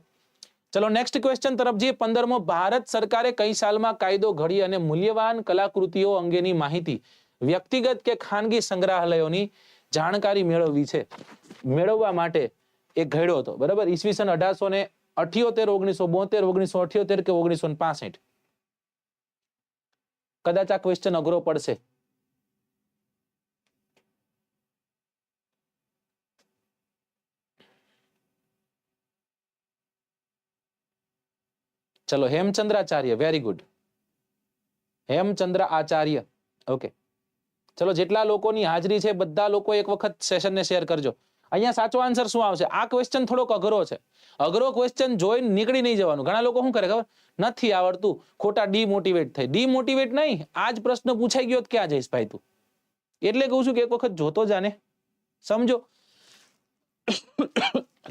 ચલો નેક્સ્ટ ક્વેશ્ચન તરફ જઈએ. 15મો, ભારત સરકારે કઈ સાલમાં કાયદો ઘડી અને મૂલ્યવાન કલાકૃતિઓ અંગેની માહિતી વ્યક્તિગત કે ખાનગી સંગ્રહાલયોની જાણકારી મેળવવી છે, મેળવવા માટે એ ઘડ્યો હતો? બરાબર, ઈસવીસન 1878, 1972, 1978 કે 1965? કદાચ આ ક્વેશ્ચન અઘરો પડશે. ચલો Hemchandracharya, very good, Hemchandra Acharya. Okay, ચલો જેટલા લોકોની હાજરી છે બધા લોકો એક વખત સેશનને શેર કરજો. અહીંયા સાચો આન્સર શું આવશે? આ ક્વેશ્ચન થોડોક અઘરો છે. અઘરો ક્વેશ્ચન જોઈને નીકળી નહીં જવાનું. ઘણા લોકો શું કરે ખબર? નથી આવડતું, ખોટા ડીમોટિવેટ થાય. ડીમોટિવેટ નહીં, આજ પ્રશ્ન પૂછાઈ ગયો ક્યાં જઈશ ભાઈ તું? એટલે કહું છું કે એક વખત જોતો જાને, સમજો.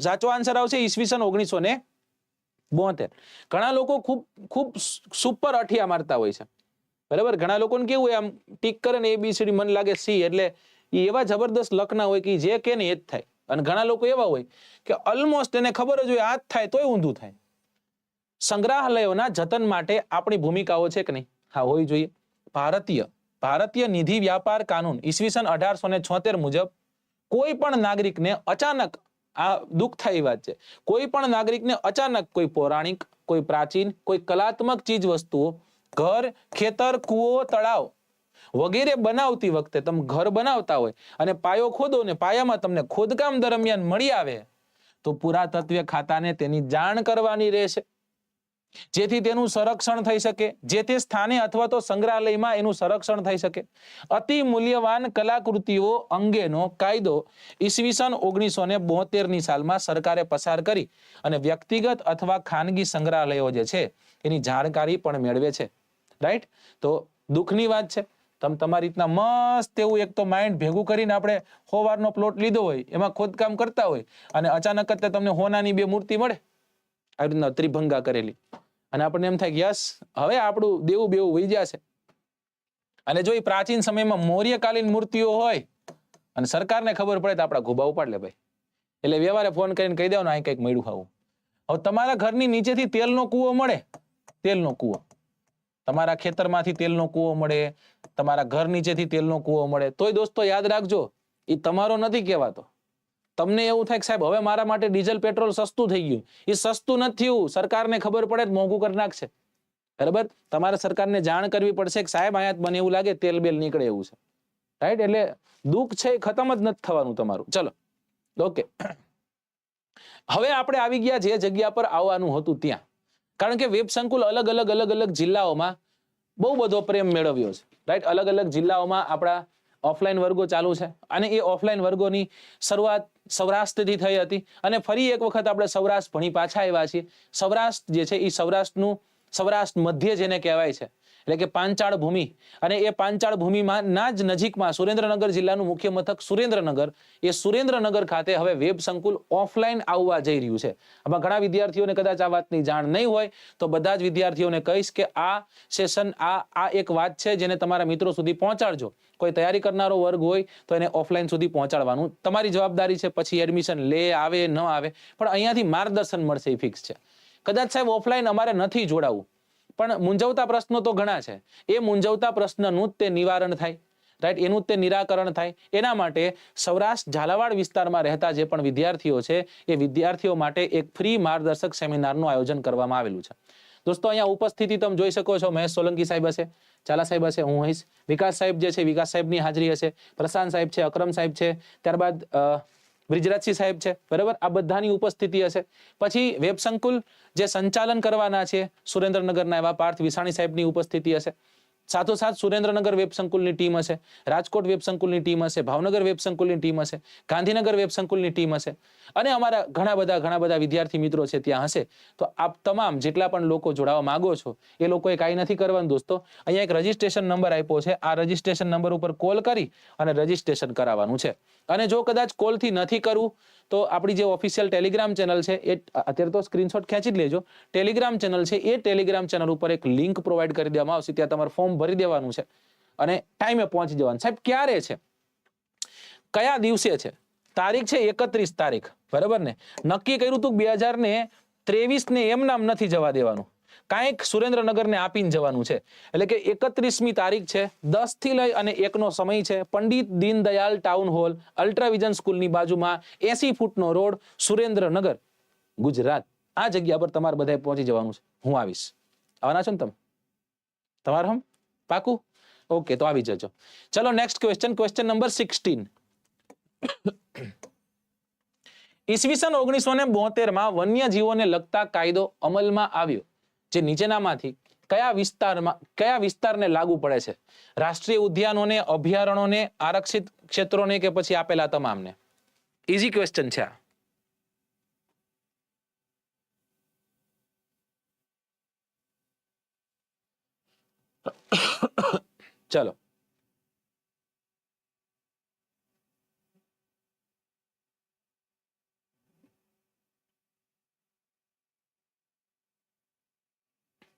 સાચો આન્સર આવશે ઈસવીસન 1972. ઘણા લોકો ખૂબ સુપર અઠિયા મારતા હોય છે, બરાબર? ઘણા લોકોને કેવું હોય, આમ ટીક કરે ને ABCD મને લાગે C, એટલે એ એવા જબરદસ્ત લખના હોય કે જે કે ને એ જ થાય. અને ઘણા લોકો એવા હોય કે ઓલમોસ્ટ એને ખબર જ હોય આ જ થાય તોય ઊંધું થાય. સંગ્રહાલયોના જતન માટે આપણી ભૂમિકાઓ છે કે નહીં? હા, હોવી જોઈએ. ભારતીય નિધિ વ્યાપાર કાનૂન ઈસવીસન 1876 મુજબ કોઈ પણ નાગરિકને અચાનક, આ દુઃખ થાય વાત છે, કોઈ પણ નાગરિકને અચાનક કોઈ પૌરાણિક, કોઈ પ્રાચીન, કોઈ કલાત્મક ચીજ વસ્તુઓ, ઘર, ખેતર, કૂવો, તળાવ વગેરે બનાવતી વખતે તમે ઘર બનાવતા હોય અને પાયો ખોદો ને પાયામાં તમને ખોદકામ દરમિયાન મળી આવે તો પુરાતત્વ ખાતાને તેની જાણ કરવાની રહેશે, જેથી તેનું સંરક્ષણ થઈ શકે, જે તે સ્થાને અથવા તો સંગ્રહાલયમાં એનું સંરક્ષણ થઈ શકે. અતિ મૂલ્યવાન કલાકૃતિઓ અંગેનો કાયદો ઈસવીસન 1972ની સાલમાં સરકારે પસાર કરી અને વ્યક્તિગત અથવા ખાનગી સંગ્રહાલયો જે છે એની જાણકારી પણ મેળવે છે, રાઈટ? તો દુઃખની વાત છે, તમે તમારી રીતના મસ્ત એવું એક તો માઇન્ડ ભેગું કરીને આપણે 100 વારનો પ્લોટ લીધો હોય, એમાં ખોદકામ કરતા હોય અને અચાનક જ તમને હોનાની 2 મૂર્તિ મળે, આવી રીતના ત્રિભંગા કરેલી, અને આપણને એમ થાય કે યસ હવે આપણું દેવું બેવું વહી જશે. અને જો એ પ્રાચીન સમયમાં મૌર્યકાલીન મૂર્તિઓ હોય અને સરકારને ખબર પડે તો આપણા ઘોબા ઉપાડ લે ભાઈ. એટલે વ્યવહારે ફોન કરીને કહી દેવાનું અહીં કંઈક મળ્યું ખાવું. હવે તમારા ઘરની નીચેથી તેલનો કૂવો મળે, તેલનો કૂવો, તમારા ખેતરમાંથી તેલનો કૂવો મળે, તમારા ઘર નીચેથી તેલનો કૂવો મળે, તોય દોસ્તો યાદ રાખજો એ તમારો નથી કહેવાતો. તમને એવું થાય કે સાહેબ હવે મારા માટે ડીઝલ પેટ્રોલ સસ્તું થઈ ગયું, એ સસ્તું નથી થયું, સરકારને ખબર પડે મોંઘું કરી નાખશે, બરાબર? તમારે સરકારને જાણ કરવી પડશે કે સાહેબ અહીંયા મને એવું લાગે તેલ બેલ નીકળે એવું છે, રાઈટ? એટલે દુઃખ છે એ ખતમ જ નથી થવાનું તમારું. ચલો ઓકે, હવે આપણે આવી ગયા જે જગ્યા પર આવવાનું હતું ત્યાં, કારણ કે વેબ સંકુલ અલગ અલગ જિલ્લાઓમાં બહુ બધો પ્રેમ મેળવ્યો છે, રાઈટ. અલગ અલગ જિલ્લાઓમાં આપણા ઓફલાઈન વર્ગો ચાલુ છે અને એ ઓફલાઈન વર્ગોની શરૂઆત સૌરાષ્ટ્રથી થઈ હતી અને ફરી એક વખત આપણે સૌરાષ્ટ્ર ભણી પાછા આવ્યા છીએ. સૌરાષ્ટ્ર જે છે એ સૌરાષ્ટ્ર મધ્ય જેને કહેવાય છે, એટલે કે પાંચાળ ભૂમિ, અને એ પાંચાળ ભૂમિમાં ના જ નજીકમાં સુરેન્દ્રનગર જિલ્લાનું મુખ્ય મથક સુરેન્દ્રનગર, એ સુરેન્દ્રનગર ખાતે હવે વેબ સંકુલ ઓફલાઈન આવવા જઈ રહ્યું છે. આમાં ઘણા વિદ્યાર્થીઓને કદાચ આ વાતની જાણ નહીં હોય તો બધા જ વિદ્યાર્થીઓને કહીશ કે આ સેશન આ એક વાત છે જેને તમારા મિત્રો સુધી પહોંચાડજો. કોઈ તૈયારી કરનારો વર્ગ હોય તો એને ઓફલાઈન સુધી પહોંચાડવાનું તમારી જવાબદારી છે. પછી એડમિશન લે આવે ન આવે, પણ અહીંયાથી માર્ગદર્શન મળશે એ ફિક્સ છે. કદાચ સાહેબ ઓફલાઈન અમારે નથી જોડાવું, પણ મૂંઝવતા પ્રશ્નો તો ઘણા છે. એ મૂંઝવતા પ્રશ્નનું જ તે નિવારણ થાય, રાઈટ, એનું જ તે નિરાકરણ થાય. એના માટે સૌરાષ્ટ્ર ઝાલાવાડ વિસ્તારમાં રહેતા જે પણ વિદ્યાર્થીઓ છે એ વિદ્યાર્થીઓ માટે એક ફ્રી માર્ગદર્શક સેમિનારનું આયોજન કરવામાં આવેલું છે. દોસ્તો અહીંયા ઉપસ્થિતિ તમે જોઈ શકો છો. મહેશ સોલંકી સાહેબ હશે, ચાલા સાહેબ હશે, હું હઈશ, વિકાસ સાહેબ જે છે વિકાસ સાહેબની હાજરી હશે, પ્રશાંત સાહેબ છે, અકરમ સાહેબ છે, ત્યારબાદ બ્રિજરાજસિંહ સાહેબ છે, બરાબર. આ બધાની ઉપસ્થિતિ હશે. પછી વેબ સંકુલ જે સંચાલન કરવાના છે સુરેન્દ્રનગરના એવા પાર્થ વિસાણી સાહેબની ઉપસ્થિતિ હશે. સાથોસાથ સુરેન્દ્રનગર વેબ સંકુલની ટીમ હશે, રાજકોટ વેબ સંકુલની ટીમ હશે, ભાવનગર વેબ સંકુલની ટીમ હશે, ગાંધીનગર વેબ સંકુલની ટીમ હશે, અને અમારા ઘણા બધા વિદ્યાર્થી મિત્રો છે ત્યાં હશે. તો આપ તમામ જેટલા પણ લોકો જોડાવા માંગો છો એ લોકોએ કાંઈ નથી કરવાનું દોસ્તો. અહીંયા એક રજીસ્ટ્રેશન નંબર આપ્યો છે, આ રજીસ્ટ્રેશન નંબર ઉપર કોલ કરી અને રજીસ્ટ્રેશન કરાવવાનું છે. અને જો કદાચ કોલથી નથી કરવું તો આપણી જે ઓફિશિયલ ટેલિગ્રામ ચેનલ છે એ અત્યારે તો સ્ક્રીનશોટ ખેંચી જ લેજો. ટેલિગ્રામ ચેનલ છે એ ટેલિગ્રામ ચેનલ ઉપર એક લિંક પ્રોવાઈડ કરી દેવામાં આવશે. ત્યાં તમારે ફોર્મ ભરી દેવાનું છે અને ટાઈમે પહોંચી જવાનું. સાહેબ ક્યારે છે, કયા દિવસે છે, તારીખ છે 31 તારીખ, બરાબર ને. નક્કી કર્યું હતું 2023 ને એમ નામ નથી જવા દેવાનું, કાંઈક સુરેન્દ્રનગરને આપીને જવાનું છે. એટલે કે 31મી તારીખ છે, 10 થી લઈ અને 1 નો સમય છે. પંડિત દીનદયાળ ટાઉન હોલ, અલ્ટ્રાવિઝન સ્કૂલની બાજુમાં, 80 ફૂટનો રોડ, સુરેન્દ્રનગર, ગુજરાત. આ જગ્યા પર તમારે બધાએ પહોંચી જવાનું છે. હું આવીશ. આવવાના છો ને તમે? તમારે હમ પાકું? ઓકે, તો આવી જજો. ચલો નેક્સ્ટ ક્વેશ્ચન, ક્વેશ્ચન નંબર 16. ઈસવીસન 1972 વન્ય જીવોને લગતા કાયદો અમલમાં આવ્યો જે નીચેનામાંથી કયા વિસ્તારને લાગુ પડે છે? રાષ્ટ્રીય ઉદ્યાનોને, અભયારણ્યોને, આરક્ષિત ક્ષેત્રોને, કે પછી આપેલા તમામને? ઈઝી ક્વેશ્ચન છે આ. ચલો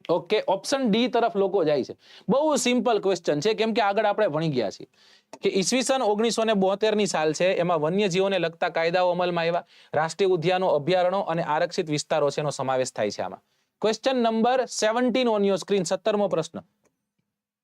ઓકે, ઓપ્શન ડી તરફ લોકો જાય છે. બહુ સિમ્પલ ક્વેશ્ચન છે, કેમ કે આગળ આપણે ભણી ગયા છીએ કે ઈસવીસન 1972 ની સાલ છે, એમાં વન્યજીવોને લગતા કાયદાઓ અમલમાં આવ્યા, રાષ્ટ્રીય ઉદ્યાનો, અભયારણ્યો અને આરક્ષિત વિસ્તારો છે એનો સમાવેશ થાય છે આમાં. Question number 17 on your screen, 17મો પ્રશ્ન.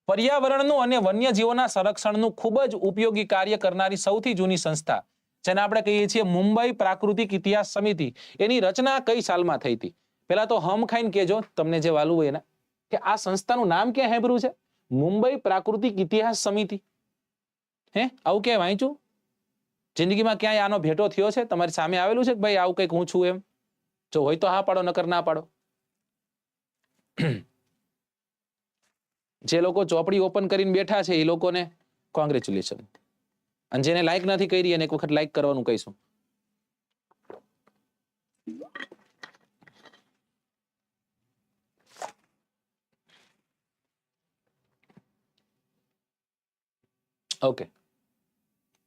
પર્યાવરણનું અને વન્યજીવોના સંરક્ષણનું ખૂબ જ ઉપયોગી કાર્ય કરનારી સૌથી જૂની સંસ્થા જેને આપણે કહીએ છીએ મુંબઈ પ્રાકૃતિક ઇતિહાસ સમિતિ, એની રચના કઈ સાલમાં થઈ હતી? પેલા તો હમ ખાઈને કેજો તમને જે વાલું હોય એના, કે આ સંસ્થાનું નામ ક્યાં સાંભળ્યું છે? મુંબઈ પ્રાકૃતિક ઇતિહાસ સમિતિ. હે, આવું ક્યાંય વાંચ્યું જિંદગીમાં? ક્યાંય આનો ભેટો થયો છે? તમારી સામે આવેલું છે કે ભાઈ આવું કંઈક હું છું એમ? જો હોય તો હા પાડો, નકર ના પાડો. જે લોકો ચોપડી ઓપન કરીને બેઠા છે એ લોકોને કોંગ્રેચ્યુલેશન, અને જેને લાઈક નથી કરી એને એક વખત લાઈક કરવાનું કહીશું. ઓકે,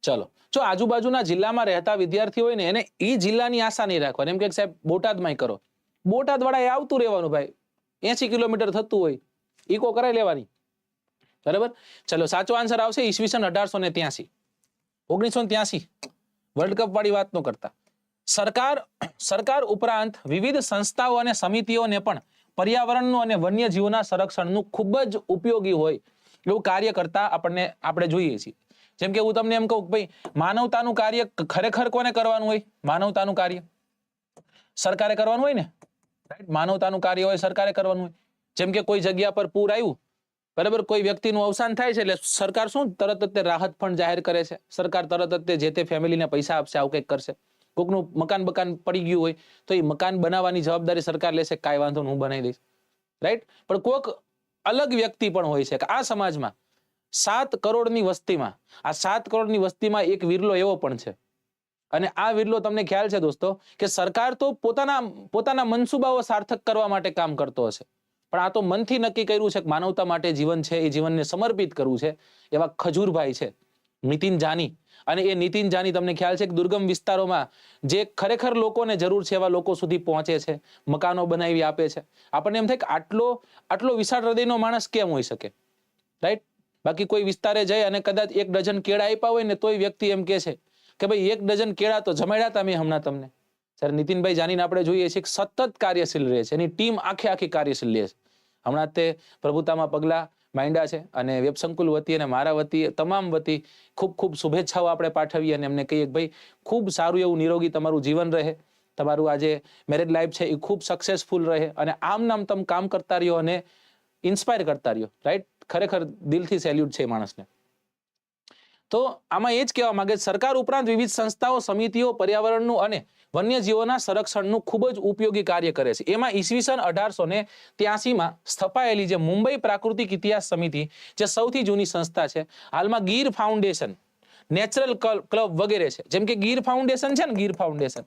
ચલો. જો આજુબાજુના જિલ્લામાં રહેતા વિદ્યાર્થીઓ હોય ને એને એ જિલ્લાની આશા નહીં રાખવાની, એમ કે સાહેબ બોટાદમાં કરો, બોટાદ વાળા એ આવતું રહેવાનું ભાઈ, 80 કિલોમીટર થતું હોય, ઈકો કરાવી લેવાની, બરાબર. ચલો, સાચો આન્સર આવશે ઈસવીસન 1883. 1983 વર્લ્ડ કપ વાળી વાત ન કરતા. સરકાર ઉપરાંત વિવિધ સંસ્થાઓ અને સમિતિઓને પણ પર્યાવરણનું અને વન્યજીવોના સંરક્ષણનું ખૂબ જ ઉપયોગી હોય એવું કાર્ય કરતા આપણે જોઈએ છીએ. જેમ કે હું તમને એમ કહું કે ભાઈ માનવતાનું કાર્ય ખરેખર કોને કરવાનું હોય? માનવતાનું કાર્ય સરકારે કરવાનું હોય ને, રાઈટ? માનવતાનું કાર્ય હોય સરકારે કરવાનું હોય. જેમ કે કોઈ જગ્યા પર પૂર આવ્યું, બરાબર, કોઈ વ્યક્તિનું અવસાન થાય છે એટલે સરકાર શું તરત જ તે રાહત ફંડ જાહેર કરે છે, સરકાર તરત જ તે જે તે ફેમિલીને પૈસા આપશે, આવું કંઈક કરશે. કોકનું મકાન પડી ગયું હોય તો એ મકાન બનાવવાની જવાબદારી સરકાર લેશે, કાંઈ વાંધો નહીં, હું બનાવી દઈશ, રાઈટ. પણ કોક અલગ વ્યક્તિ પણ હોય છે કે આ સમાજમાં 7 કરોડની વસ્તીમાં, આ 7 કરોડની વસ્તીમાં એક વિરલો એવો પણ છે. અને આ વિરલો તમને ખ્યાલ છે દોસ્તો કે સરકાર તો પોતાના મનસુબાઓ સાર્થક કરવા માટે કામ કરતો હશે, પણ આ તો મનથી નક્કી કર્યું છે કે માનવતા માટે જીવન છે, એ જીવનને સમર્પિત કરવું છે. એવા ખજૂરભાઈ છે, નીતિન જાની. અને એ નીતિન જાની તમને ખ્યાલ છે કે દુર્ગમ વિસ્તારોમાં જે ખરેખર લોકોને જરૂર છે એવા લોકો સુધી પહોંચે છે, મકાનો બનાવી આપે છે. આપણને એમ થાય કે આટલો વિશાળ હૃદયનો માણસ કેમ હોઈ શકે, રાઈટ. બાકી કોઈ વિસ્તારે જઈ અને કદાચ 1 ડઝન કેળા આપ્યા હોય ને તોય વ્યક્તિ એમ કે છે કે ભાઈ 1 ડઝન કેળા તો જમાડ્યા હતા મેં હમણાં તમને. સર નીતિનભાઈ જાનીને આપણે જોઈએ છીએ કે સતત કાર્યશીલ રહે છે, એની ટીમ આખી કાર્યશીલ રહે છે. હમણાં તે પ્રભુતામાં પગલા માંડ્યા છે અને વેબ સંકુલ વતી અને મારા વતી તમામ વતી ખૂબ શુભેચ્છાઓ આપણે પાઠવીએ અને એમને કહીએ કે ભાઈ ખૂબ સારું એવું નિરોગી તમારું જીવન રહે, તમારું આ જે મેરેજ લાઈફ છે એ ખૂબ સક્સેસફુલ રહે અને આમ નામ તમે કામ કરતા રહ્યો અને ઇન્સ્પાયર કરતા રહ્યો, રાઈટ. ખરેખર દિલથી સેલ્યુટ છે એ માણસને. તો આમાં એ જ કહેવા માંગે સરકાર ઉપરાંત વિવિધ સંસ્થાઓ, સમિતિઓ પર્યાવરણનું અને વન્યજીવોના સંરક્ષણનું ખૂબ જ ઉપયોગી કાર્ય કરે છે. એમાં ઈસવીસન 1883માં સ્થપાયેલી જે મુંબઈ પ્રાકૃતિક ઇતિહાસ સમિતિ જે સૌથી જૂની સંસ્થા છે, હાલમાં ગીર ફાઉન્ડેશન, નેચરલ ક્લબ વગેરે છે. જેમ કે ગીર ફાઉન્ડેશન છે ને, ગીર ફાઉન્ડેશન,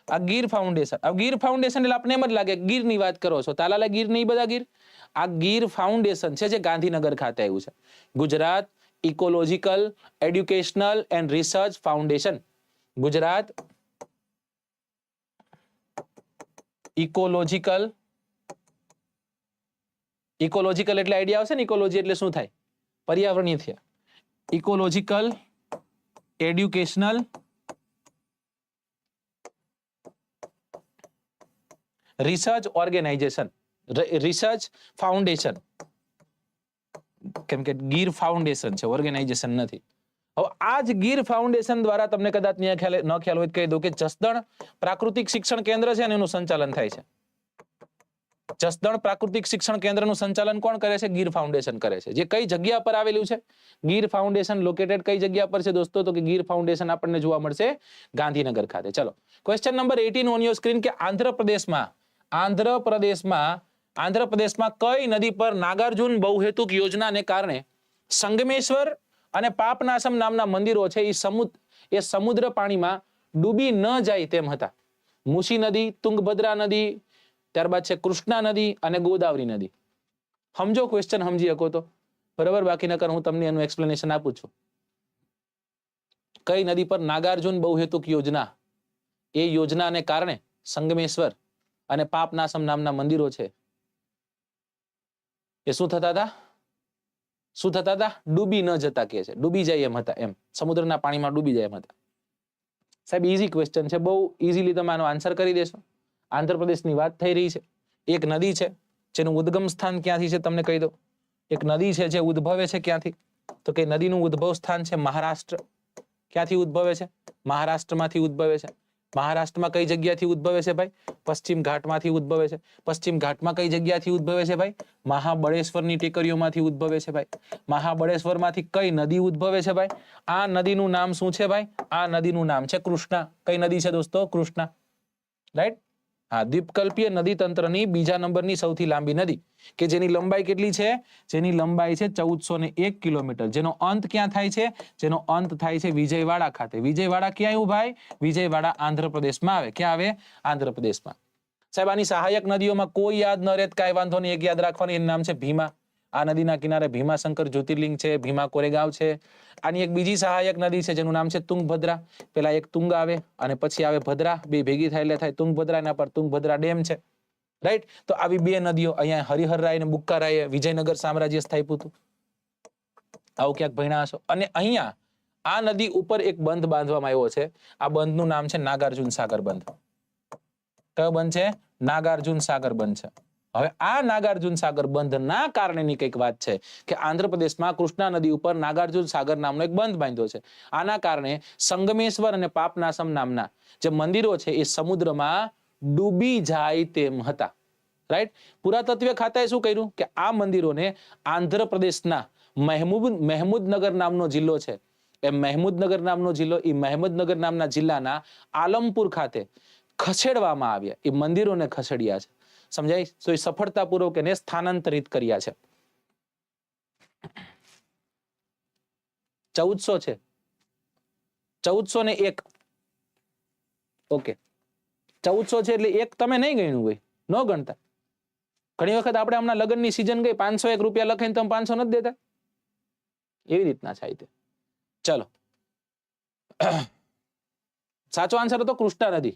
આ ગીર ફાઉન્ડેશન એટલે આપણે એમ જ લાગે ગીરની વાત કરો છો, તાલાલા ગીર નહીં, બધા ગીર. આ ગીર ફાઉન્ડેશન છે જે ગાંધીનગર ખાતે આવ્યું છે. Gujarat ecological educational and research foundation. Gujarat ecological એટલે આઈડિયા આવશે ને, ઇકોલોજી એટલે શું થાય? પર્યાવરણીય થયા. Ecological educational research organisation, research foundation. કેમ કે ગીર ફાઉન્ડેશન છે, ઓર્ગેનાઇઝેશન નથી. હવે આ જ ગીર ફાઉન્ડેશન દ્વારા તમને કદાચ ન ખ્યાલ હોય કહી દઉં કે જસદણ પ્રાકૃતિક શિક્ષણ કેન્દ્ર છે અને એનું સંચાલન થાય છે. જસદણ પ્રાકૃતિક શિક્ષણ કેન્દ્રનું સંચાલન કોણ કરે છે? ગીર ફાઉન્ડેશન કરે છે. જે કઈ જગ્યા પર આવેલું છે? ગીર ફાઉન્ડેશન લોકેટેડ કઈ જગ્યા પર છે દોસ્તો? તો કે ગીર ફાઉન્ડેશન આપણને જોવા મળશે ગાંધીનગર ખાતે. ચલો question number 18 on your screen કે આંધ્રપ્રદેશમાં કઈ નદી પર નાગાર્જુન બહુહેતુક યોજનાને કારણે સંગમેશ્વર અને પાપનાસમ નામના મંદિરો છે એ સમુદ્ર પાણીમાં ડૂબી ન જાય તેમ હતા? મૂસી નદી, તુંગભદ્રા નદી, ત્યારબાદ છે કૃષ્ણા નદી અને ગોદાવરી નદી. સમજો ક્વેશ્ચન, સમજી શકો તો બરાબર, બાકી નકર હું તમને એનું એક્સપ્લેનેશન આપું છું. કઈ નદી પર નાગાર્જુન બહુહેતુક યોજના, એ યોજનાને કારણે સંગમેશ્વર અને પાપનાસમ નામના મંદિરો છે એ શું થતા હતા? ડૂબી ન જતા કે છે, ડૂબી જાય એમ હતા, એમ સમુદ્રના પાણીમાં ડૂબી જાય એમ હતા. સાહેબ ઈઝી ક્વેશ્ચન છે, બહુ ઈઝીલી તમે આનો આન્સર કરી દેશો. આંધ્રપ્રદેશની વાત થઈ રહી છે. એક નદી છે જેનું ઉદ્ગમ સ્થાન ક્યાંથી છે તમને કહી દઉં. એક નદી છે જે ઉદ્ભવે છે ક્યાંથી? તો કે નદીનું ઉદ્ભવ સ્થાન છે મહારાષ્ટ્ર. ક્યાંથી ઉદ્ભવે છે? મહારાષ્ટ્રમાંથી ઉદ્ભવે છે. મહારાષ્ટ્રમાં કઈ જગ્યાથી ઉદ્ભવે છે ભાઈ? પશ્ચિમ ઘાટમાંથી ઉદ્ભવે છે. પશ્ચિમ ઘાટમાં કઈ જગ્યાથી ઉદ્ભવે છે ભાઈ? મહાબળેશ્વરની ટેકરીઓમાંથી ઉદ્ભવે છે ભાઈ. મહાબળેશ્વરમાંથી કઈ નદી ઉદ્ભવે છે ભાઈ? આ નદીનું નામ શું છે ભાઈ? આ નદીનું નામ છે કૃષ્ણા. કઈ નદી છે દોસ્તો? કૃષ્ણા, રાઈટ. હા, દ્વીપકલ્પીય નદી તંત્રની બીજા નંબરની સૌથી લાંબી નદી કે જેની લંબાઈ કેટલી છે? જેની લંબાઈ છે 1401 કિલોમીટર. જેનો અંત ક્યાં થાય છે? જેનો અંત થાય છે વિજયવાડા ખાતે. વિજયવાડા ક્યાં આવ્યું ભાઈ? વિજયવાડા આંધ્રપ્રદેશમાં આવે. ક્યાં આવે? આંધ્રપ્રદેશમાં. સાહેબ આની સહાયક નદીઓમાં કોઈ યાદ ન રહે, કાંઈ વાંધો નહીં, એક યાદ રાખવાની, એનું નામ છે ભીમા. આ નદીના કિનારે ભીમાશંકર જ્યોતિર્લિંગ છે, ભીમા કોરેગાંવ છે. આની એક બીજી સહાયક નદી છે જેનું નામ છે તુંગભદ્રા. પેલા એક તુંગ આવે અને પછી આવે ભદ્રા, બે ભેગી થાય એટલે થાય તુંગભદ્રા. એના પર તુંગભદ્રા ડેમ છે, રાઈટ. તો આવી બે નદીઓ, અહીંયા હરિહરરાય અને બુક્કારાયે વિજયનગર સામ્રાજ્ય સ્થાપ્યું હતું, આવું ક્યાંક ભણ્યા હશો. અને અહીંયા આ નદી ઉપર એક બંધ બાંધવામાં આવ્યો છે. આ બંધનું નામ છે નાગાર્જુન સાગર બંધ. કયો બંધ છે? નાગાર્જુન સાગર બંધ છે. હવે આ નાગાર્જુન સાગર બંધના કારણેની કંઈક વાત છે કે આંધ્રપ્રદેશમાં કૃષ્ણા નદી ઉપર નાગાર્જુન સાગર નામનો એક બંધ બાંધ્યો છે. આના કારણે સંગમેશ્વર અને પાપનાસમ નામના જે મંદિરો છે એ સમુદ્રમાં ડૂબી જાય તેમ હતા, રાઈટ. પુરાતત્વ ખાતાએ શું કર્યું કે આ મંદિરોને આંધ્રપ્રદેશના મહેમૂદનગર નામનો જિલ્લો છે એ મહેમૂદનગર નામનો જિલ્લો, એ મહેમૂદનગર નામના જિલ્લાના આલમપુર ખાતે ખસેડવામાં આવ્યા, એ મંદિરોને ખસેડ્યા છે. સમજાય? તો એ સફળતાપૂર્વક એને સ્થાનાંતરિત કર્યા છે. 1400 છે, 1401. ઓકે, 1400 છે એટલે એક તમે નહીં ગણ્યું હોય, ન ગણતા. ઘણી વખત આપણે હમણાં લગ્નની સિઝન ગઈ, 501 રૂપિયા લખાઈને તમે 500 નથી દેતા, એવી રીતના થાય તે. ચલો, સાચો આન્સર હતો કૃષ્ણા નદી.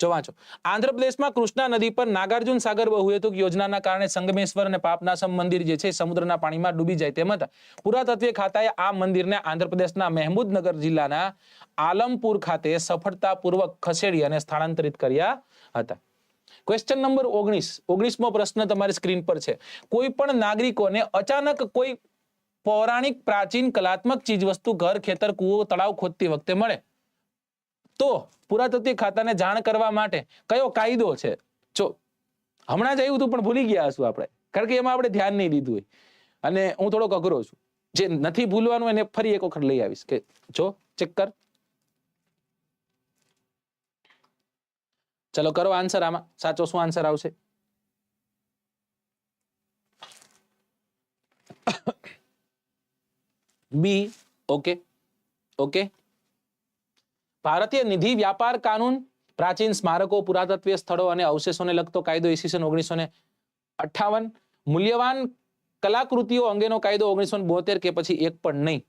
જો વાંચો, આંધ્રપ્રદેશમાં કૃષ્ણા નદી પર નાગાર્જુન સાગર બહુહેતુક યોજનાના કારણે સંગમેશ્વર અને પાપનાસમ મંદિર જે છે સમુદ્રના પાણીમાં ડૂબી જાય તેમ હતા. પુરાતત્વીય ખાતાએ આ મંદિરને આંધ્રપ્રદેશના મહેમૂદનગર જિલ્લાના આલમપુર ખાતે સફળતાપૂર્વક ખસેડી અને સ્થાનાંતરિત કર્યા હતા. ક્વેશ્ચન નંબર 19મો પ્રશ્ન તમારી સ્ક્રીન પર છે. કોઈ પણ નાગરિકોને અચાનક કોઈ પૌરાણિક પ્રાચીન કલાત્મક ચીજ વસ્તુ ઘર, ખેતર, કૂવો, તળાવ ખોદતી વખતે મળે તો પુરાતત્વ ખાતાને જાણ કરવા માટે કયો કાયદો છે? જો હમણાં જ આવ્યું હતું પણ ભૂલી ગયા હશું આપણે, કારણ કે એમાં આપણે ધ્યાન નહીં દીધું હોય, અને હું થોડોક અઘરો છું. જે નથી ભૂલવાનું એને ફરી એક વખત લઈ આવીશ કે જો ચેક કર. ચલો કરો આન્સર. આમાં સાચો શું આન્સર આવશે? બી. Okay okay. ભારતીય નિધિ વ્યાપાર કાનૂન પ્રાચીન સ્મારકો, પુરાતત્વીય સ્થળો અને અવશેષોને લગતો કાયદો ઈસવીસન 1958. મૂલ્યવાન કલાકૃતિઓ અંગેનો કાયદો 1972 કે પછી એક પણ નહીં?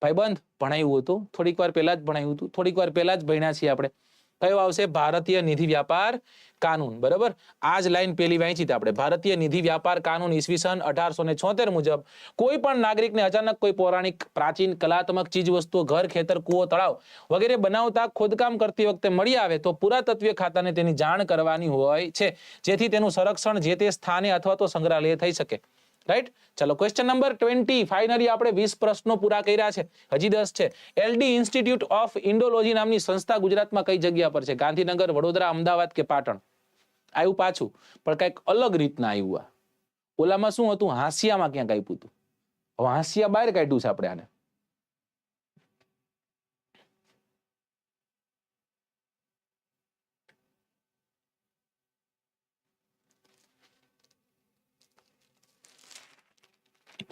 ભાઈબંધ ભણાવ્યું હતું, થોડીક વાર પહેલા જ ભણાવ્યું હતું, થોડીક વાર પહેલા જ ભણ્યા છીએ આપણે. કયો આવશે? ભારતીય નિધિ વ્યાપાર કાનૂન. બરાબર, આ જ લાઈન પેલી વાંચી હતી આપણે. ભારતીય નિધિ વ્યાપાર કાનૂન ઈસવીસન 1876 મુજબ કોઈ પણ નાગરિકને અચાનક કોઈ પૌરાણિક પ્રાચીન કલાત્મક ચીજ વસ્તુઓ ઘર, ખેતર, કૂવો, તળાવ વગેરે બનાવતા ખોદકામ કરતી વખતે મળી આવે તો પુરાતત્વીય ખાતાને તેની જાણ કરવાની હોય છે, જેથી તેનું સંરક્ષણ જે તે સ્થાને અથવા તો સંગ્રહાલય થઈ શકે. રાઈટ. ચલો ક્વેશ્ચન નંબર 20. ફાઇનલી આપણે 20 પ્રશ્નો પૂરા કર્યા છે, હજી 10 છે. એલડી ઇન્સ્ટિટ્યૂટ ઓફ ઇન્ડોલોજી નામની સંસ્થા ગુજરાતમાં કઈ જગ્યા પર છે? ગાંધીનગર, વડોદરા, અમદાવાદ કે પાટણ? આવ્યું પાછું, પણ કઈક અલગ રીતના આવ્યું. ઓલામાં શું હતું? હાંસિયામાં ક્યાંક આપ્યું હતું, હવે હાંસિયા બહાર કાઢ્યું છે આપણે આને.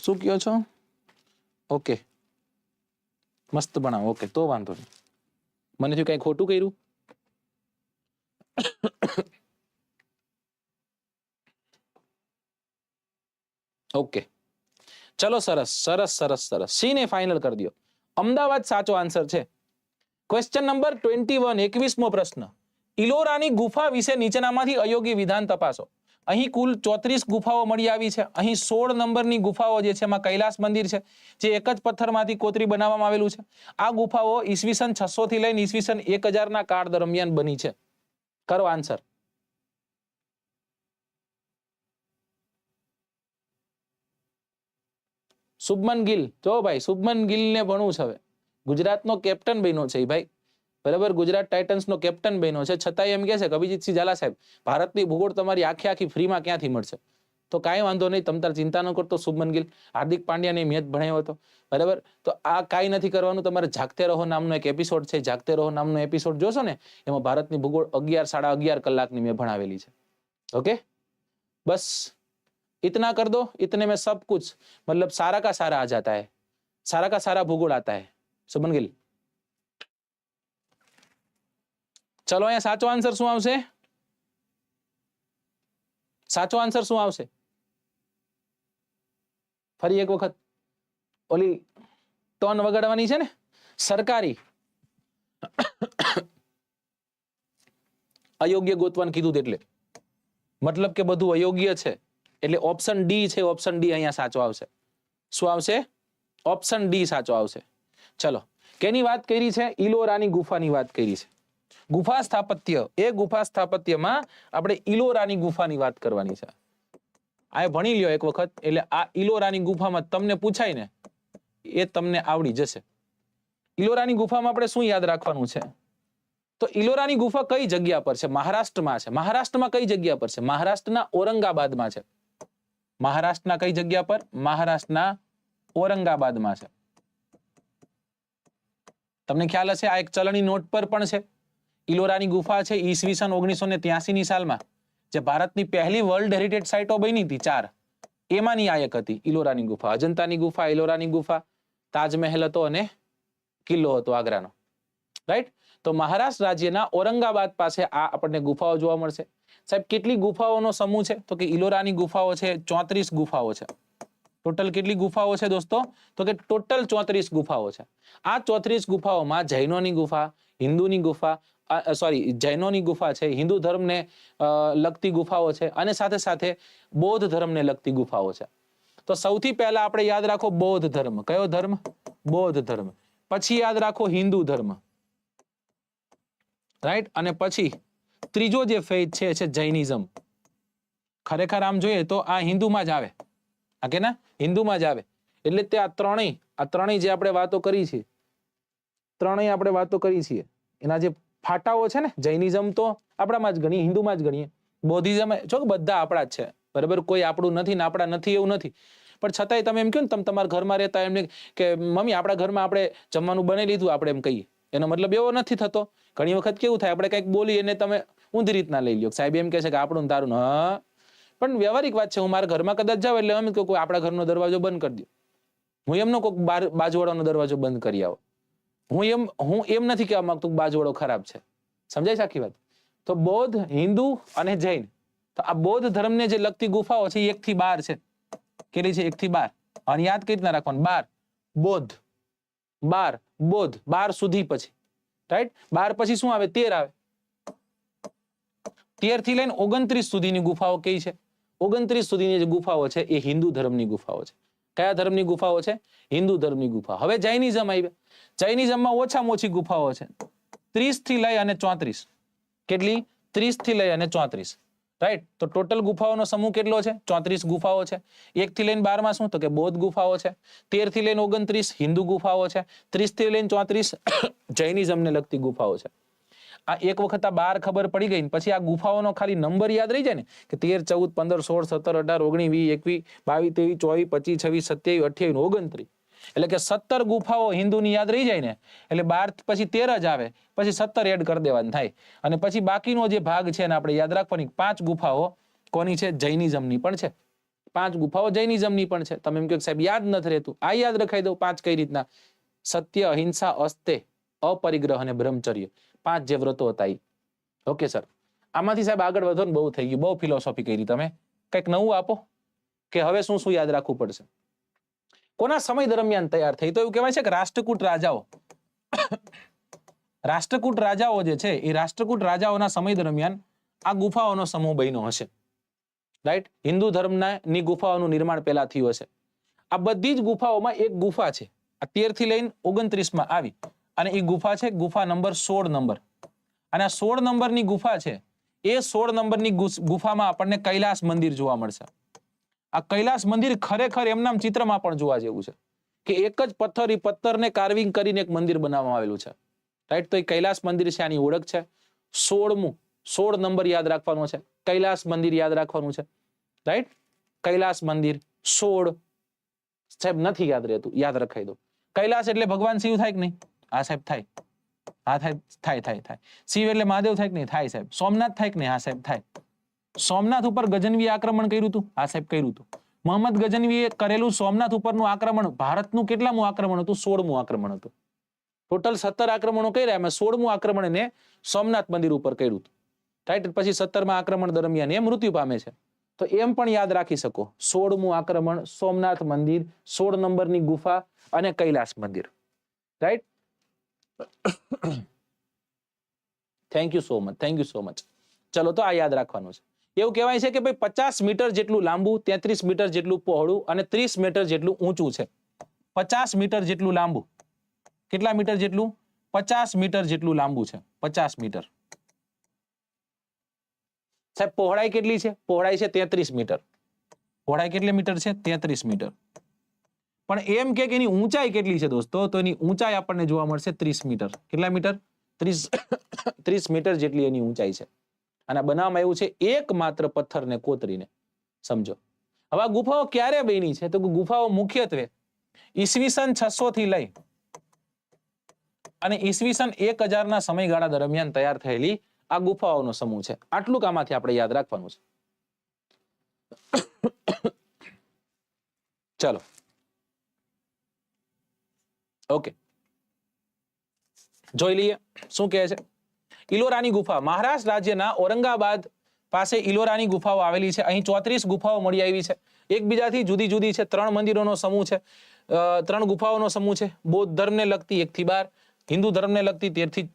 શું કયો છો? ઓકે, મસ્ત બનાવો. ઓકે, તો વાંધો નહીં. મને થયું કઈ ખોટું કર્યું. ઓકે, ચલો સરસ સરસ સરસ સરસ. સી ને ફાઇનલ કરી દો. અમદાવાદ સાચો આન્સર છે. ક્વેશ્ચન નંબર 21, 21મો પ્રશ્ન. ઇલોરાની ગુફા વિશે નીચેનામાંથી અયોગ્ય વિધાન તપાસો. અહીં કુલ 34 ગુફાઓ મળી આવી છે. અહીં 16 નંબરની ગુફાઓ જે છે એમાં કૈલાસ મંદિર છે, જે એક જ પથ્થરમાંથી કોતરી બનાવવામાં આવેલું છે. આ ગુફાઓ ઈસવીસન 600 થી લઈને ઈસવીસન 1000 ના કાળ દરમિયાન બની છે. કરો આન્સર. શુભમન ગિલ. જો ભાઈ, શુભમન ગિલ ને ભણવું છે હવે. ગુજરાતનો કેપ્ટન બન્યો છે ભાઈ, બરાબર. ગુજરાત ટાઇટન્સનો કેપ્ટન બન્યો છે, છતાંય એમ કહે છે કે અભિજીતસિંહ ઝાલા સાહેબ, ભારતની ભૂગોળ તમારી આખી ફ્રીમાં ક્યાંથી મળશે? તો કાંઈ વાંધો નહીં, તમ તાર ચિંતા ન કરતો શુભમન ગિલ. હાર્દિક પાંડ્યાને મેચ ભણાવ્યો હતો, બરાબર. તો આ કાંઈ નથી કરવાનું, તમારે જાગતે રહો નામનો એક એપિસોડ છે, જાગતે રહો નામનો એપિસોડ જોશો ને, એમાં ભારતની ભૂગોળ 11 સાડા 11 કલાકની મેં ભણાવેલી છે. ओके, बस इतना कर दो, इतने में सब कुछ मतलब सारा का सारा आ जाता है, सारा का सारा भूगोल आता है. शुभन गिल, चलो અહીંયા સાચો આન્સર શું આવશે? સાચો આન્સર શું આવશે? ફરી એક વખત ઓલી ટોન વગાડવાની છે ને, સરકારી અયોગ્ય ગોતવાનું કીધું એટલે મતલબ કે બધું અયોગ્ય છે, એટલે ઓપ્શન ડી છે, ઓપ્શન ડી અહીંયા સાચો આવશે. શું આવશે? ઓપ્શન ડી સાચો આવશે. ચલો, કેની વાત કરી છે? ઇલોરાની ગુફાની વાત કરી છે. ગુફા સ્થાપત્ય, એ ગુફા સ્થાપત્યમાં આપણે ઇલોરાની ગુફાની વાત કરવાની છે. આ ભણી લ્યો એક વખત, એટલે આ ઇલોરાની ગુફામાં તમને પૂછાય ને એ તમને આવડી જશે. ઇલોરાની ગુફામાં આપણે શું યાદ રાખવાનું છે? તો ઇલોરાની ગુફા કઈ જગ્યા પર છે? મહારાષ્ટ્રમાં છે. મહારાષ્ટ્રમાં કઈ જગ્યા પર છે? મહારાષ્ટ્રના ઔરંગાબાદમાં છે. મહારાષ્ટ્રના કઈ જગ્યા પર? મહારાષ્ટ્રના ઔરંગાબાદમાં છે. તમને ખ્યાલ હશે આ એક ચલણી નોટ પર પણ છે. ઇલોરાની ગુફા છે ઈસવીસન 1983 ની સાલમાં જે ભારતની પહેલી વર્લ્ડ હેરિટેજ સાઇટો બની હતી 4, એમાંની આ એક હતી ઇલોરાની ગુફા. અજંતાની ગુફા, ઇલોરાની ગુફા, તાજમહેલ હતો અને કિલ્લો હતો આગ્રાનો. રાઈટ. તો મહારાષ્ટ્ર રાજ્યના ઔરંગાબાદ પાસે આ આપણને ગુફાઓ જોવા મળશે. સાહેબ કેટલી ગુફાઓનો સમૂહ છે? તો કે ઇલોરાની ગુફાઓ છે 34 ગુફાઓ છે. ટોટલ કેટલી ગુફાઓ છે દોસ્તો? તો કે ટોટલ 34 ગુફાઓ છે. આ 34 ગુફાઓમાં જૈનોની ગુફા, હિન્દુની ગુફા, જૈનોની ગુફા છે, હિન્દુ ધર્મને લગતી ગુફાઓ છે અને સાથે સાથે બૌદ્ધ ધર્મને લગતી ગુફાઓ છે. તો સૌથી પહેલા આપણે યાદ રાખો બૌદ્ધ ધર્મ. કયો ધર્મ? બૌદ્ધ ધર્મ. પછી યાદ રાખો હિન્દુ ધર્મ. રાઈટ. અને પછી ત્રીજો જે ફેથ છે જૈનિઝમ. ખરેખર આમ જોઈએ તો આ હિન્દુમાં જ આવે. આ કે ના હિન્દુમાં જ આવે. એટલે તે આ ત્રણેય જે આપણે વાતો કરી છે, ત્રણેય આપણે વાતો કરી છીએ એના જે ફાટાઓ છે ને, જૈનિઝમ તો આપણામાં જ ગણીએ, હિન્દુમાં જ ગણીએ, બૌદ્ધિઝમ જો કે બધા આપણા જ છે, બરાબર, કોઈ આપણું નથી ને આપણા નથી એવું નથી. પણ છતાંય તમે એમ કહો ને તમે તમારા ઘરમાં રહેતા એમને કે મમ્મી આપણા ઘરમાં આપણે જમવાનું બનાવી લીધું, આપણે એમ કહીએ, એનો મતલબ એવો નથી થતો. ઘણી વખત કેવું થાય આપણે કંઈક બોલીએ એને તમે ઊંધી રીતના લઈ લ્યો. સાહેબ એમ કહે છે કે આપણું તારું, હા પણ વ્યવહારિક વાત છે. હું મારા ઘરમાં કદાચ જાવ એટલે એમ કહું આપણા ઘરનો દરવાજો બંધ કરી દો. હું એમનો કોઈક બાજુવાળાનો દરવાજો બંધ કરી આવો. હું એમ નથી કહેવા માંગતો બાજુવાળો ખરાબ છે. સમજાય છે આખી વાત? તો બૌદ્ધ, હિન્દુ અને જૈન, તો આ બૌદ્ધ ધર્મને જે લગતી ગુફાઓ છે 1 થી 12 છે. કેટલી છે? 1 થી 12. અને યાદ કઈ રીતના રાખવાનું? 12 બૌદ્ધ, 12 બૌદ્ધ, 12 સુધી પછી. રાઈટ. 12 પછી શું આવે? 13 આવે. 13 થી લઈને 29 સુધીની ગુફાઓ કઈ છે? 29 સુધીની જે ગુફાઓ છે એ હિન્દુ ધર્મની ગુફાઓ છે. કયા ધર્મની ગુફાઓ છે? હિન્દુ ધર્મની ગુફા. હવે જૈનિઝમ આવી. જૈનિઝમમાં ઓછામાં ઓછી ગુફાઓ છે 30 થી લઈ અને 34. કેટલી? 30 થી લઈ અને 34. રાઈટ. તો ટોટલ ગુફાઓનો સમૂહ કેટલો છે? 34 ગુફાઓ છે. 1 થી લઈને 12 માં શું? તો કે બૌદ્ધ ગુફાઓ છે. 13 થી લઈને 29 હિન્દુ ગુફાઓ છે. 30 થી લઈને 34 જૈનિઝમને લગતી ગુફાઓ છે. આ એક વખત આ 12 ખબર પડી ગઈ પછી આ ગુફાઓનો ખાલી નંબર યાદ રહી જાય ને કે 13, 14, 15, 16, 17, 18, 19, 20, 21, 22, 23, 24, 25, 28, 29. એટલે કે 17 ગુફાઓ હિન્દુની યાદ રહી જાય ને એટલે 12 પછી 13 જ આવે, પછી 17 એડ કરી દેવાનું થાય. અને પછી બાકીનો જે ભાગ છે ને આપણે યાદ રાખવાની 5 ગુફાઓ કોની છે? જૈનિઝમની પણ છે. 5 ગુફાઓ જૈનિઝમની પણ છે. તમે એમ કહો સાહેબ યાદ નથી રહેતું, આ યાદ રખાઈ દઉં. 5 કઈ રીતના? સત્ય, અહિંસા, અસ્તે, અપરિગ્રહ અને બ્રહ્મચર્ય. 5 જે વ્રતો હતા. Okay sir. આમાંથી સાહેબ આગળ વધો ને બહુ થઈ ગયું, બહુ ફિલોસોફી કરી તમે. કંઈક નવું આપો કે હવે શું શું યાદ રાખવું પડશે. કોના સમય દરમિયાન તૈયાર થઈ? તો એવું કહેવાય છે કે રાષ્ટ્રકૂટ રાજાઓ, રાષ્ટ્રકૂટ રાજાઓ જે છે એ રાષ્ટ્રકૂટ રાજાઓના સમય દરમિયાન આ ગુફાઓનો સમૂહ બન્યો હશે. રાઈટ. હિન્દુ ધર્મની ગુફાઓનું નિર્માણ પહેલા થયું હશે. આ બધી જ ગુફાઓમાં એક ગુફા છે આ 13 થી લઈને 29 માં આવી અને એ ગુફા છે ગુફા નંબર 16 નંબર. અને આ 16 નંબરની ગુફા છે એ 16 નંબરની ગુફામાં આપણને કૈલાસ મંદિર જોવા મળશે. આ કૈલાસ મંદિર ખરેખર એમના ચિત્રમાં પણ જોવા જેવું છે કે એક જ પથ્થરને કાર્વિંગ કરીને એક મંદિર બનાવવામાં આવેલું છે. રાઈટ. તો એ કૈલાસ મંદિર છે, આની ઓળખ છે. 16 નંબર યાદ રાખવાનો છે. કૈલાસ મંદિર યાદ રાખવાનું છે. રાઈટ. કૈલાસ મંદિર 16 સાહેબ નથી યાદ રહેતું, યાદ રખાઈ દો. કૈલાસ એટલે ભગવાન શિવ થાય કે નહીં? હા સાહેબ થાય. હા થાય. શિવ એટલે મહાદેવ થાય કે નહીં? થાય સાહેબ. સોમનાથ થાય કે નહીં? હા સાહેબ થાય. સોમનાથ ઉપર ગજનવી આક્રમણ કર્યું હતું? હા સાહેબ કર્યું હતું. મોહમ્મદ ગજનવીએ કરેલું સોમનાથ ઉપરનું આક્રમણ ભારતનું કેટલામું આક્રમણ હતું? 16મું આક્રમણ હતું. ટોટલ 17 આક્રમણો કર્યા, એમાં 16મું આક્રમણ એને સોમનાથ મંદિર ઉપર કર્યું હતું. રાઈટ. પછી 17મા આક્રમણ દરમિયાન એ મૃત્યુ પામે છે. તો એમ પણ યાદ રાખી શકો 16મું આક્રમણ, સોમનાથ મંદિર, 16 નંબરની ગુફા અને કૈલાસ મંદિર. Right. Thank you so much. ચલો તો આ યાદ રાખવાનું છે. એવું કહેવાય છે કે ભાઈ 50 મીટર જેટલું લાંબુ, 33 મીટર જેટલું પહોળું અને 30 મીટર જેટલું ઊંચું છે. 50 મીટર જેટલું લાંબુ. કેટલા મીટર જેટલું? 50 મીટર જેટલું લાંબુ છે. 50 મીટર. સાહેબ પહોળાઈ કેટલી છે? પહોળાઈ છે 33 મીટર. પહોળાઈ કેટલી મીટર છે? 33 મીટર. પણ એમ કે એની ઊંચાઈ કેટલી છે દોસ્તો? તો એની ઊંચાઈ આપણને જોવા મળશે 30 મીટર. કેટલા મીટર? 30 મીટર જેટલી એની ઊંચાઈ છે. અને બનાવવામાં એવું છે એકમાત્ર પથ્થરને કોતરીને. સમજો. હવે આ ગુફાઓ ક્યારે બની છે? તો ગુફાઓ મુખ્યત્વે ઈસવીસન 600 થી લઈ અને ઈસવીસન 1000 ના સમયગાળા દરમિયાન તૈયાર થયેલી આ ગુફાઓનો સમૂહ છે. આટલું આમાંથી આપણે યાદ રાખવાનું છે. ચલો ઓકે, જોઈ લઈએ શું કહે છે. ઇલોરાની ગુફા મહારાષ્ટ્ર રાજ્યના ઔરંગાબાદ પાસે ઇલોરાની ગુફાઓ આવેલી છે. અહીં 34 ગુફાઓ મળી આવી છે. એકબીજાથી જુદી જુદી છે. 3 મંદિરોનો સમૂહ છે, 3 ગુફાઓનો સમૂહ છે. બૌદ્ધ ધર્મને લગતી 1 થી 12, હિન્દુ ધર્મને લગતી 13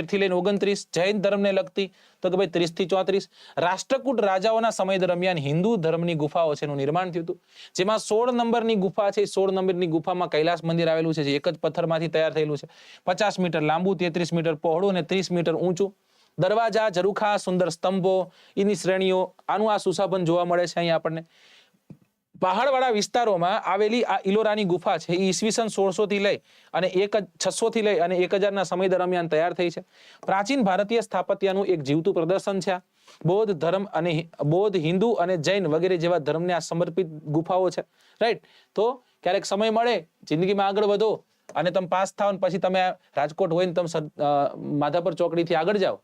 થી લઈને 29, જૈન ધર્મને લગતી તો કે ભાઈ 30 થી 34. રાષ્ટ્રકૂટ રાજાઓના સમય દરમિયાન હિન્દુ ધર્મની ગુફાઓ છે એનું નિર્માણ થયું હતું. જેમાં 16 નંબરની ગુફા છે. 16 નંબરની ગુફામાં કૈલાસ મંદિર આવેલું છે, જે એક જ પથ્થરમાંથી તૈયાર થયેલું છે. 50 મીટર લાંબુ, 33 મીટર પહોળું અને 30 મીટર ઊંચું. દરવાજા, ઝરૂખા, સુંદર સ્તંભો, એની શ્રેણીઓ, આનું આ સુશાભન જોવા મળે છે અહીંયા આપણને. પહાડવાળા વિસ્તારોમાં આવેલી આ ઇલોરાની ગુફા છે એ ઈસવીસન 1600 થી લઈ અને 600 થી લઈ અને 1000 ના સમય દરમિયાન તૈયાર થઈ છે. પ્રાચીન ભારતીય સ્થાપત્યનું એક જીવતું પ્રદર્શન છે. બૌદ્ધ ધર્મ અને બૌદ્ધ, હિન્દુ અને જૈન વગેરે જેવા ધર્મને આ સમર્પિત ગુફાઓ છે. રાઈટ, તો ક્યારેક સમય મળે, જિંદગીમાં આગળ વધો અને તમે પાસ થાવ ને પછી તમે રાજકોટ હોય ને તમે માધાપર ચોકડીથી આગળ જાઓ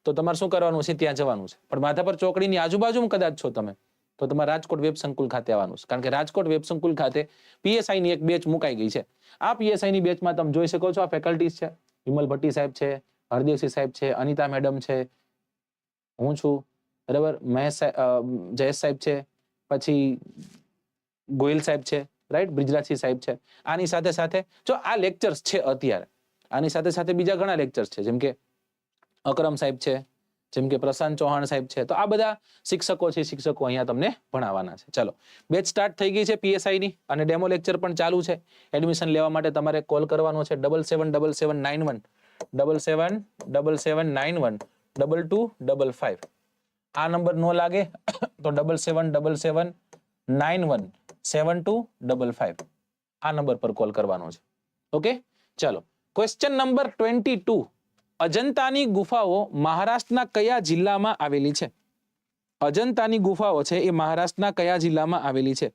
તો તમારે શું કરવાનું છે? ત્યાં જવાનું છે. પણ માધાપર ચોકડીની આજુબાજુમાં કદાચ છો તમે તો તમારે રાજકોટ વેબ સંકુલ ખાતે આવવાનું છે. કારણ કે રાજકોટ વેબ સંકુલ ખાતે પીએસઆઈ ની એક બેચ મુકાઈ ગઈ છે. આ પીએસઆઈ ની બેચમાં તમે જોઈ શકો છો આ ફેકલ્ટીઝ છે. વિમલ ભટ્ટી સાહેબ છે, હરદેવસિંહ સાહેબ છે, અનિતા મેડમ છે, હું છું, બરાબર, મહેશ જયેશ સાહેબ છે, પછી ગોયલ સાહેબ છે, રાઈટ, બ્રિજરાજસિંહ સાહેબ છે. આની સાથે સાથે જો આ લેક્ચર્સ છે અત્યારે, આની સાથે સાથે બીજા ઘણા લેક્ચર્સ છે, જેમ કે અકરમ સાહેબ છે, જેમ કે પ્રશાંત ચૌહાણ સાહેબ છે. તો આ બધા શિક્ષકો છે, શિક્ષકો અહીંયા તમને ભણાવવાના છે. ચલો, બેચ સ્ટાર્ટ થઈ ગઈ છે પીએસઆઈ ની અને ડેમો લેક્ચર પણ ચાલુ છે. એડમિશન લેવા માટે તમારે કોલ કરવાનો છે 777791 777791 2255. આ નંબર નો લાગે તો 777791 7255 આ નંબર પર કોલ કરવાનો છે. ઓકે, ચલો, ક્વેશ્ચન નંબર 22. અજંતાની ગુફાઓ મહારાષ્ટ્રના કયા જિલ્લામાં આવેલી છે? અજંતાની ગુફાઓ છે એ મહારાષ્ટ્રના કયા જિલ્લામાં આવેલી છે?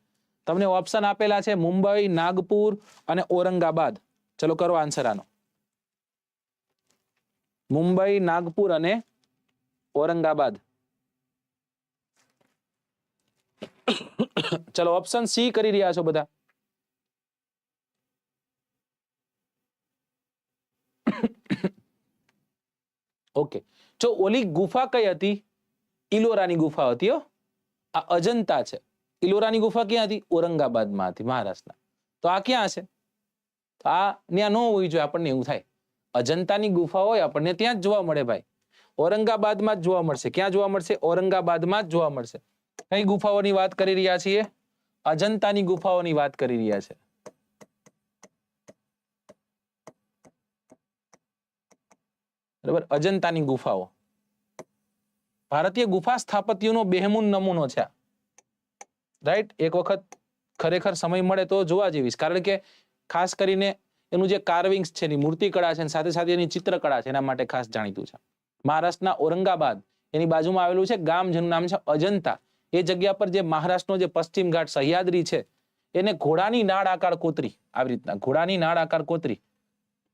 તમને ઓપ્શન આપેલા છે મુંબઈ, નાગપુર અને ઔરંગાબાદ. ચલો કરો આન્સર આનો. મુંબઈ, નાગપુર અને ઔરંગાબાદ. ચલો ઓપ્શન સી કરી રહ્યા છો બધા. ઓકે, જો ઓલી ગુફા કઈ હતી? ઇલોરાની ગુફા હતી. આ અજંતા છે. ઇલોરાની ગુફા ક્યાં હતી? ઔરંગાબાદમાં હતી, મહારાષ્ટ્રના. તો આ ક્યાં છે? તો આ ત્યાં ન હોવી જોઈએ, આપણને એવું થાય. અજંતાની ગુફા હોય આપણને ત્યાં જ જોવા મળે ભાઈ, ઔરંગાબાદમાં જ જોવા મળશે. ક્યાં જોવા મળશે? ઔરંગાબાદમાં જ જોવા મળશે. કઈ ગુફાઓની વાત કરી રહ્યા છીએ? અજંતાની ગુફાઓની વાત કરી રહ્યા છે. બરાબર, અજંતાની ગુફાઓ ભારતીય ગુફા સ્થાપત્યનો બેહમૂન નમૂનો છે. રાઈટ, એક વખત ખરેખર સમય મળે તો જોવા જેવી, કારણ કે ખાસ કરીને એનું જે કાર્વિંગ્સ છે, એની મૂર્તિકળા છે, સાથે સાથે એની ચિત્રકળા છે, એના માટે ખાસ જાણીતું છે. મહારાષ્ટ્રના ઔરંગાબાદ એની બાજુમાં આવેલું છે ગામ જેનું નામ છે અજંતા. એ જગ્યા પર જે મહારાષ્ટ્રનો જે પશ્ચિમ ઘાટ સહ્યાદ્રી છે એને ઘોડાની નાળ આકાર કોતરી, આવી રીતના ઘોડાની નાળ આકાર કોતરી,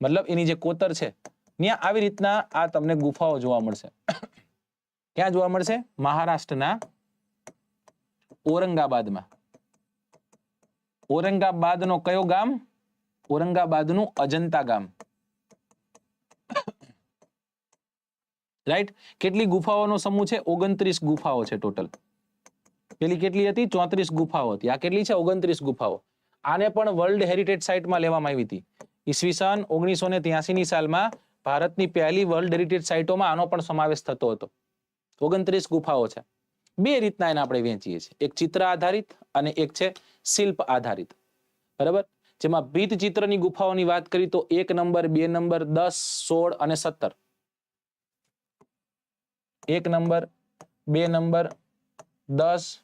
મતલબ એની જે કોતર છે ત્યાં આવી રીતના આ તમને ગુફાઓ જોવા મળશે. ક્યાં જોવા મળશે? મહારાષ્ટ્રના ઔરંગાબાદમાં. ઔરંગાબાદનો કયો ગામ? ઔરંગાબાદનું અજંતા ગામ. રાઈટ, કેટલી ગુફાઓનો સમૂહ છે? 29 ગુફાઓ છે ટોટલ. પેલી કેટલી હતી? 34 ગુફાઓ હતી. આ કેટલી છે? 29 ગુફાઓ. આને પણ વર્લ્ડ હેરિટેજ સાઇટમાં લેવામાં આવી હતી. ઈસવીસન 1983 સાલમાં ભારતની પહેલી વર્લ્ડ હેરિટેજ સાઇટોમાં આનો પણ સમાવેશ થતો હતો. 29 ગુફાઓ છે. બે રીતના એને આપણે વહેંચીએ છીએ, એક ચિત્ર આધારિત અને એક છે શિલ્પ આધારિત. બરાબર, જેમાં ભીત ચિત્રની ગુફાઓની વાત કરી તો 1 નંબર, 2 નંબર, 10, 16 અને 17. 1 નંબર, 2 નંબર, 10,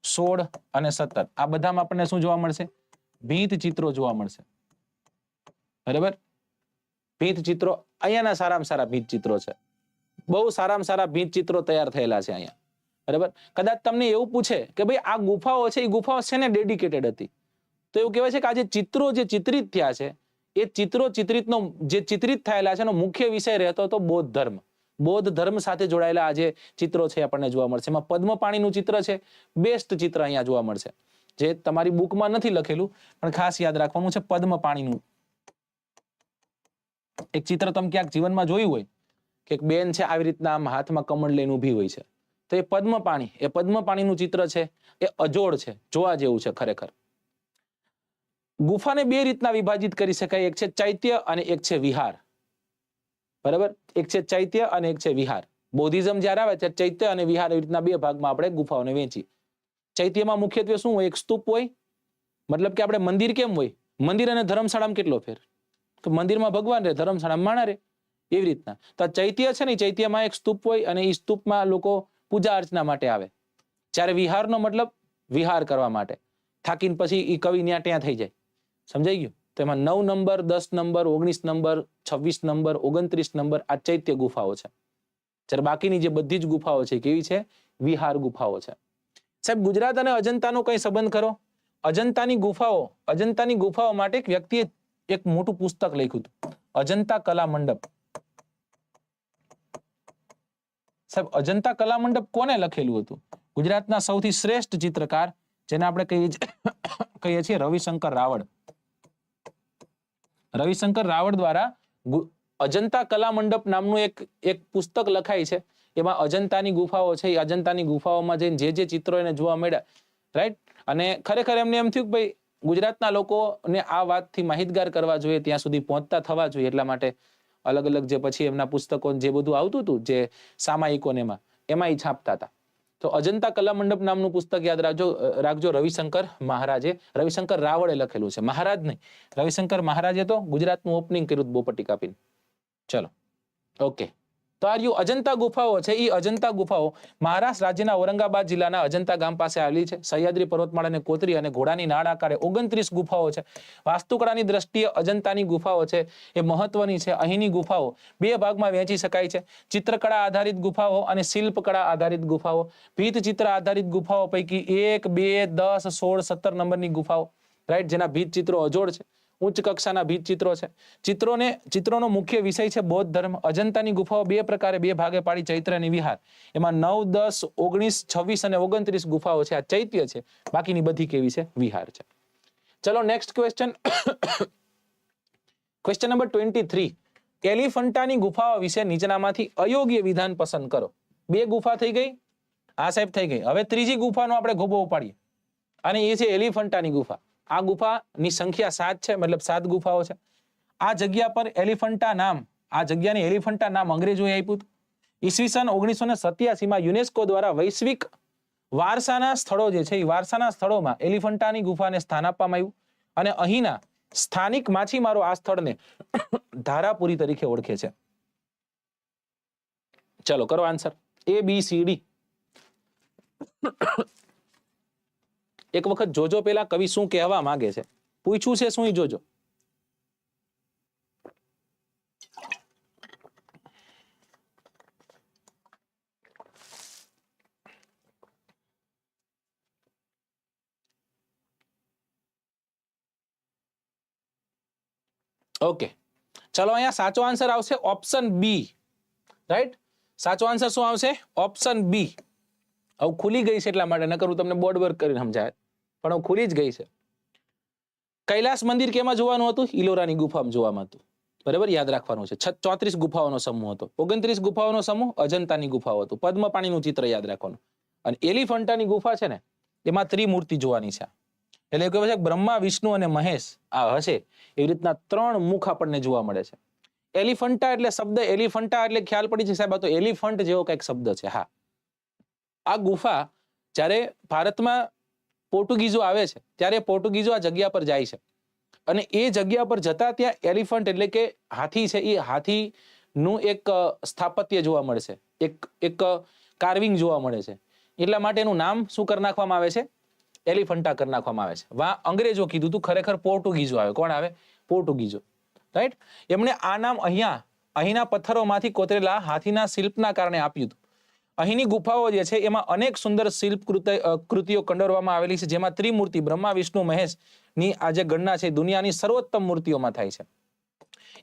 16 અને 17 આ બધામાં આપણને શું જોવા મળશે? ભીત ચિત્રો જોવા મળશે. બરાબર, ભીત ચિત્રો અહીંયાના સારામાં સારા ભીત ચિત્રો છે. બહુ સારામાં સારા ભીત ચિત્રો તૈયાર થયેલા છે અહીંયા. બરાબર, કદાચ તમને એવું પૂછે કે ભાઈ આ ગુફાઓ છે એ ગુફાઓ છે ને ડેડિકેટેડ હતી, તો એવું કહેવાય છે કે આ જે ચિત્રો જે ચિત્રિત થયા છે એ ચિત્રો ચિત્રિતનો જે ચિત્રિત થયેલા છે એનો મુખ્ય વિષય રહેતો હતો બૌદ્ધ ધર્મ. બૌદ્ધ ધર્મ સાથે જોડાયેલા આ જે ચિત્રો છે આપણને જોવા મળશે. એમાં પદ્મપાણીનું ચિત્ર છે, બેસ્ટ ચિત્ર અહીંયા જોવા મળશે, જે તમારી બુકમાં નથી લખેલું પણ ખાસ યાદ રાખવાનું છે. પદ્મપાણીનું એક ચિત્ર તમે ક્યાંક જીવનમાં જોયું હોય કે એક બેન છે આવી રીતના આમ હાથમાં કમળ લઈને ઊભી હોય છે, તો એ પદ્મપાણીનું ચિત્ર છે. એ અજોડ છે, જોવા જેવું છે ખરેખર. ગુફાને બે રીતના વિભાજિત કરી શકાય, એક છે ચૈત્ય અને એક છે વિહાર. બરાબર, એક છે ચૈત્ય અને એક છે વિહાર. બૌદ્ધિઝમ જયારે આવે ત્યારે ચૈત્ય અને વિહાર એવી રીતના બે ભાગમાં આપણે ગુફાઓને વેચી. ચૈત્યમાં મુખ્યત્વે શું હોય? એક સ્તૂપ હોય. મતલબ કે આપણે મંદિર કેમ હોય, મંદિર અને ધર્મશાળામાં કેટલો ફેર? તો મંદિરમાં ભગવાન રહે, ધર્મશાળામાં માણા રહે, એવી રીતના. તો ચૈત્ય છે ને, ચૈત્યમાં એક સ્તૂપ હોય અને એ સ્તૂપમાં લોકો પૂજા અર્ચના માટે આવે. જ્યારે વિહારનો મતલબ વિહાર કરવા માટે, થાકીને પછી એ કવિ ત્યાં થઈ જાય. સમજાઈ ગયું? તો એમાં 9 number, 10 number, 19 number, 26 number, 29 number આ ચૈત્ય ગુફાઓ છે. જ્યારે બાકીની જે બધી જ ગુફાઓ છે કેવી છે? વિહાર ગુફાઓ છે. સાહેબ, ગુજરાત અને અજંતાનો કઈ સંબંધ ખરો? અજંતાની ગુફાઓ માટે એક વ્યક્તિએ એક મોટું પુસ્તક લખ્યું હતું, અજંતા કલા મંડપ. સાહેબ, અજંતા કલા મંડપ કોને લખેલું હતું? ગુજરાતના સૌથી શ્રેષ્ઠ ચિત્રકાર, જેને આપણે કહીએ છીએ રવિશંકર રાવળ. રવિશંકર રાવળ દ્વારા અજંતા કલા મંડપ નામનું એક પુસ્તક લખાય છે. એમાં અજંતાની ગુફાઓ છે, એ અજંતાની ગુફાઓમાં જઈને જે ચિત્રો એને જોવા મળ્યા, રાઈટ. અને ખરેખર એમને એમ થયું કે ભાઈ ગુજરાતના લોકોને આ વાતથી માહિતગાર કરવા જોઈએ, ત્યાં સુધી પહોંચતા થવા જોઈએ, એટલા માટે અલગ અલગ જે પછી એમના પુસ્તકો જે બધું આવતું હતું, જે સામાયિકોને એમાં એ છાપતા હતા. તો અજંતા કલા મંડપ નામનું પુસ્તક યાદ રાખજો. રવિશંકર રાવળે લખેલું છે, મહારાજ નહીં. રવિશંકર મહારાજે તો ગુજરાતનું ઓપનિંગ કર્યું બોપટ્ટી કાપીને. ચલો, ઓકે. તો આ અજંતા ગુફાઓ છે, એ અજંતા ગુફાઓ મહારાષ્ટ્ર રાજ્યના ઔરંગાબાદ જિલ્લાના અજંતા ગામ પાસે આવેલી છે. સહ્યાદ્રી પર્વતમાળાને કોતરી અને ઘોડાની નાળ આકારે 29 ગુફાઓ છે. વાસ્તુકળાની દ્રષ્ટિએ અજંતાની ગુફાઓ છે એ મહત્વની છે. અહીંની ગુફાઓ બે ભાગમાં વહેંચી શકાય છે, ચિત્રકળા આધારિત ગુફાઓ અને શિલ્પકળા આધારિત ગુફાઓ. ભીત ચિત્ર આધારિત ગુફાઓ પૈકી 1, 2, 10, 16, 17 નંબરની ગુફાઓ, રાઈટ, જેના ભીત ચિત્રો અજોડ છે, ઉચ્ચ કક્ષાના ભીત ચિત્રો છે. ચિત્રોનો મુખ્ય વિષય છે બૌદ્ધ ધર્મ. અજંતાની ગુફાઓ બે પ્રકારે બે ભાગે પાડી, ચૈત્ર અને વિહાર. એમાં 9, 10, 19, 26 અને 29 ગુફાઓ છે, આ ચૈત્ય છે. બાકીની બધી કેવી છે? વિહાર છે. ચલો નેક્સ્ટ ક્વેશ્ચન. Question number 23. એલિફન્ટાની ગુફાઓ વિશે નીચેનામાંથી અયોગ્ય વિધાન પસંદ કરો. બે ગુફા થઈ ગઈ, આ સાહેબ થઈ ગઈ. હવે ત્રીજી ગુફાનો આપણે ગોબો ઉપાડીએ, અને એ છે એલિફન્ટાની ગુફા. આ ગુફાની સંખ્યા 7 છે, મતલબ 7 ગુફાઓ છે. આ જગ્યા પર એલિફન્ટા નામ, આ જગ્યાને એલિફન્ટા નામ અંગ્રેજોએ આપ્યું હતું. ઈસવીસન 1987માં યુનેસ્કો દ્વારા વૈશ્વિક વારસાના સ્થળો જે છે, એ વારસાના સ્થળોમાં એલિફન્ટાની ગુફાને સ્થાન આપવામાં આવ્યું. અને અહીંના સ્થાનિક માછીમારો આ સ્થળને ધારાપુરી તરીકે ઓળખે છે. ચલો કરો આન્સર. ABCD. એક વખત જોજો પેલા કવિ શું કહેવા માંગે છે. પૂછ્યું છે શું, જોજો. ઓકે, ચલો અહીંયા સાચો આન્સર આવશે ઓપ્શન બી, રાઈટ. સાચો આન્સર શું આવશે? Option B. હવે ખુલી ગઈ છે એટલા માટે, નકર હું તમને બોર્ડ વર્ક કરીને સમજાય, પણ હવે ખુલી જ ગઈ છે. કૈલાસ મંદિર કેમાં જોવાનું હતું? ઇલોરાની ગુફામાં જોવામાં હતું. બરાબર, યાદ રાખવાનું છે. 34 ગુફાઓનો સમૂહ હતો. 29 ગુફાઓનો સમૂહ અજંતાની ગુફાઓ હતું. પદ્મપાણીનું ચિત્ર યાદ રાખવાનું. અને એલિફન્ટાની ગુફા છે ને, એમાં ત્રિમૂર્તિ જોવાની છે. એટલે કહેવાય છે બ્રહ્મા, વિષ્ણુ અને મહેશ આ હશે, એવી રીતના 3 મુખ આપણને જોવા મળે છે. એલિફન્ટા એટલે શબ્દ એલિફન્ટા એટલે ખ્યાલ પડી છે સાહેબ, આ તો એલિફન્ટ જેવો કંઈક શબ્દ છે. હા, આ ગુફા જ્યારે ભારતમાં પોર્ટુગીઝો આવે છે ત્યારે પોર્ટુગીઝો આ જગ્યા પર જાય છે, અને એ જગ્યા પર જતા ત્યાં એલિફન્ટ એટલે કે હાથી છે, એ હાથીનું એક સ્થાપત્ય જોવા મળે છે, એક કાર્વિંગ જોવા મળે છે. એટલા માટે એનું નામ શું કરી નાખવામાં આવે છે? એલિફન્ટા કરી નાખવામાં આવે છે. વાહ, અંગ્રેજો કીધું તું, ખરેખર પોર્ટુગીઝો આવે. કોણ આવે? પોર્ટુગીઝો, રાઈટ. એમણે આ નામ અહીંના પથ્થરોમાંથી કોતરેલા હાથીના શિલ્પના કારણે આપ્યું હતું. અહીંની ગુફાઓ જે છે એમાં અનેક સુંદર શિલ્પ કૃતિઓ કંડરવામાં આવેલી છે, જેમાં ત્રિમૂર્તિ બ્રહ્મા, વિષ્ણુ, મહેશ ની આ જે ગણના છે દુનિયાની સર્વોત્તમ મૂર્તિઓમાં થાય છે.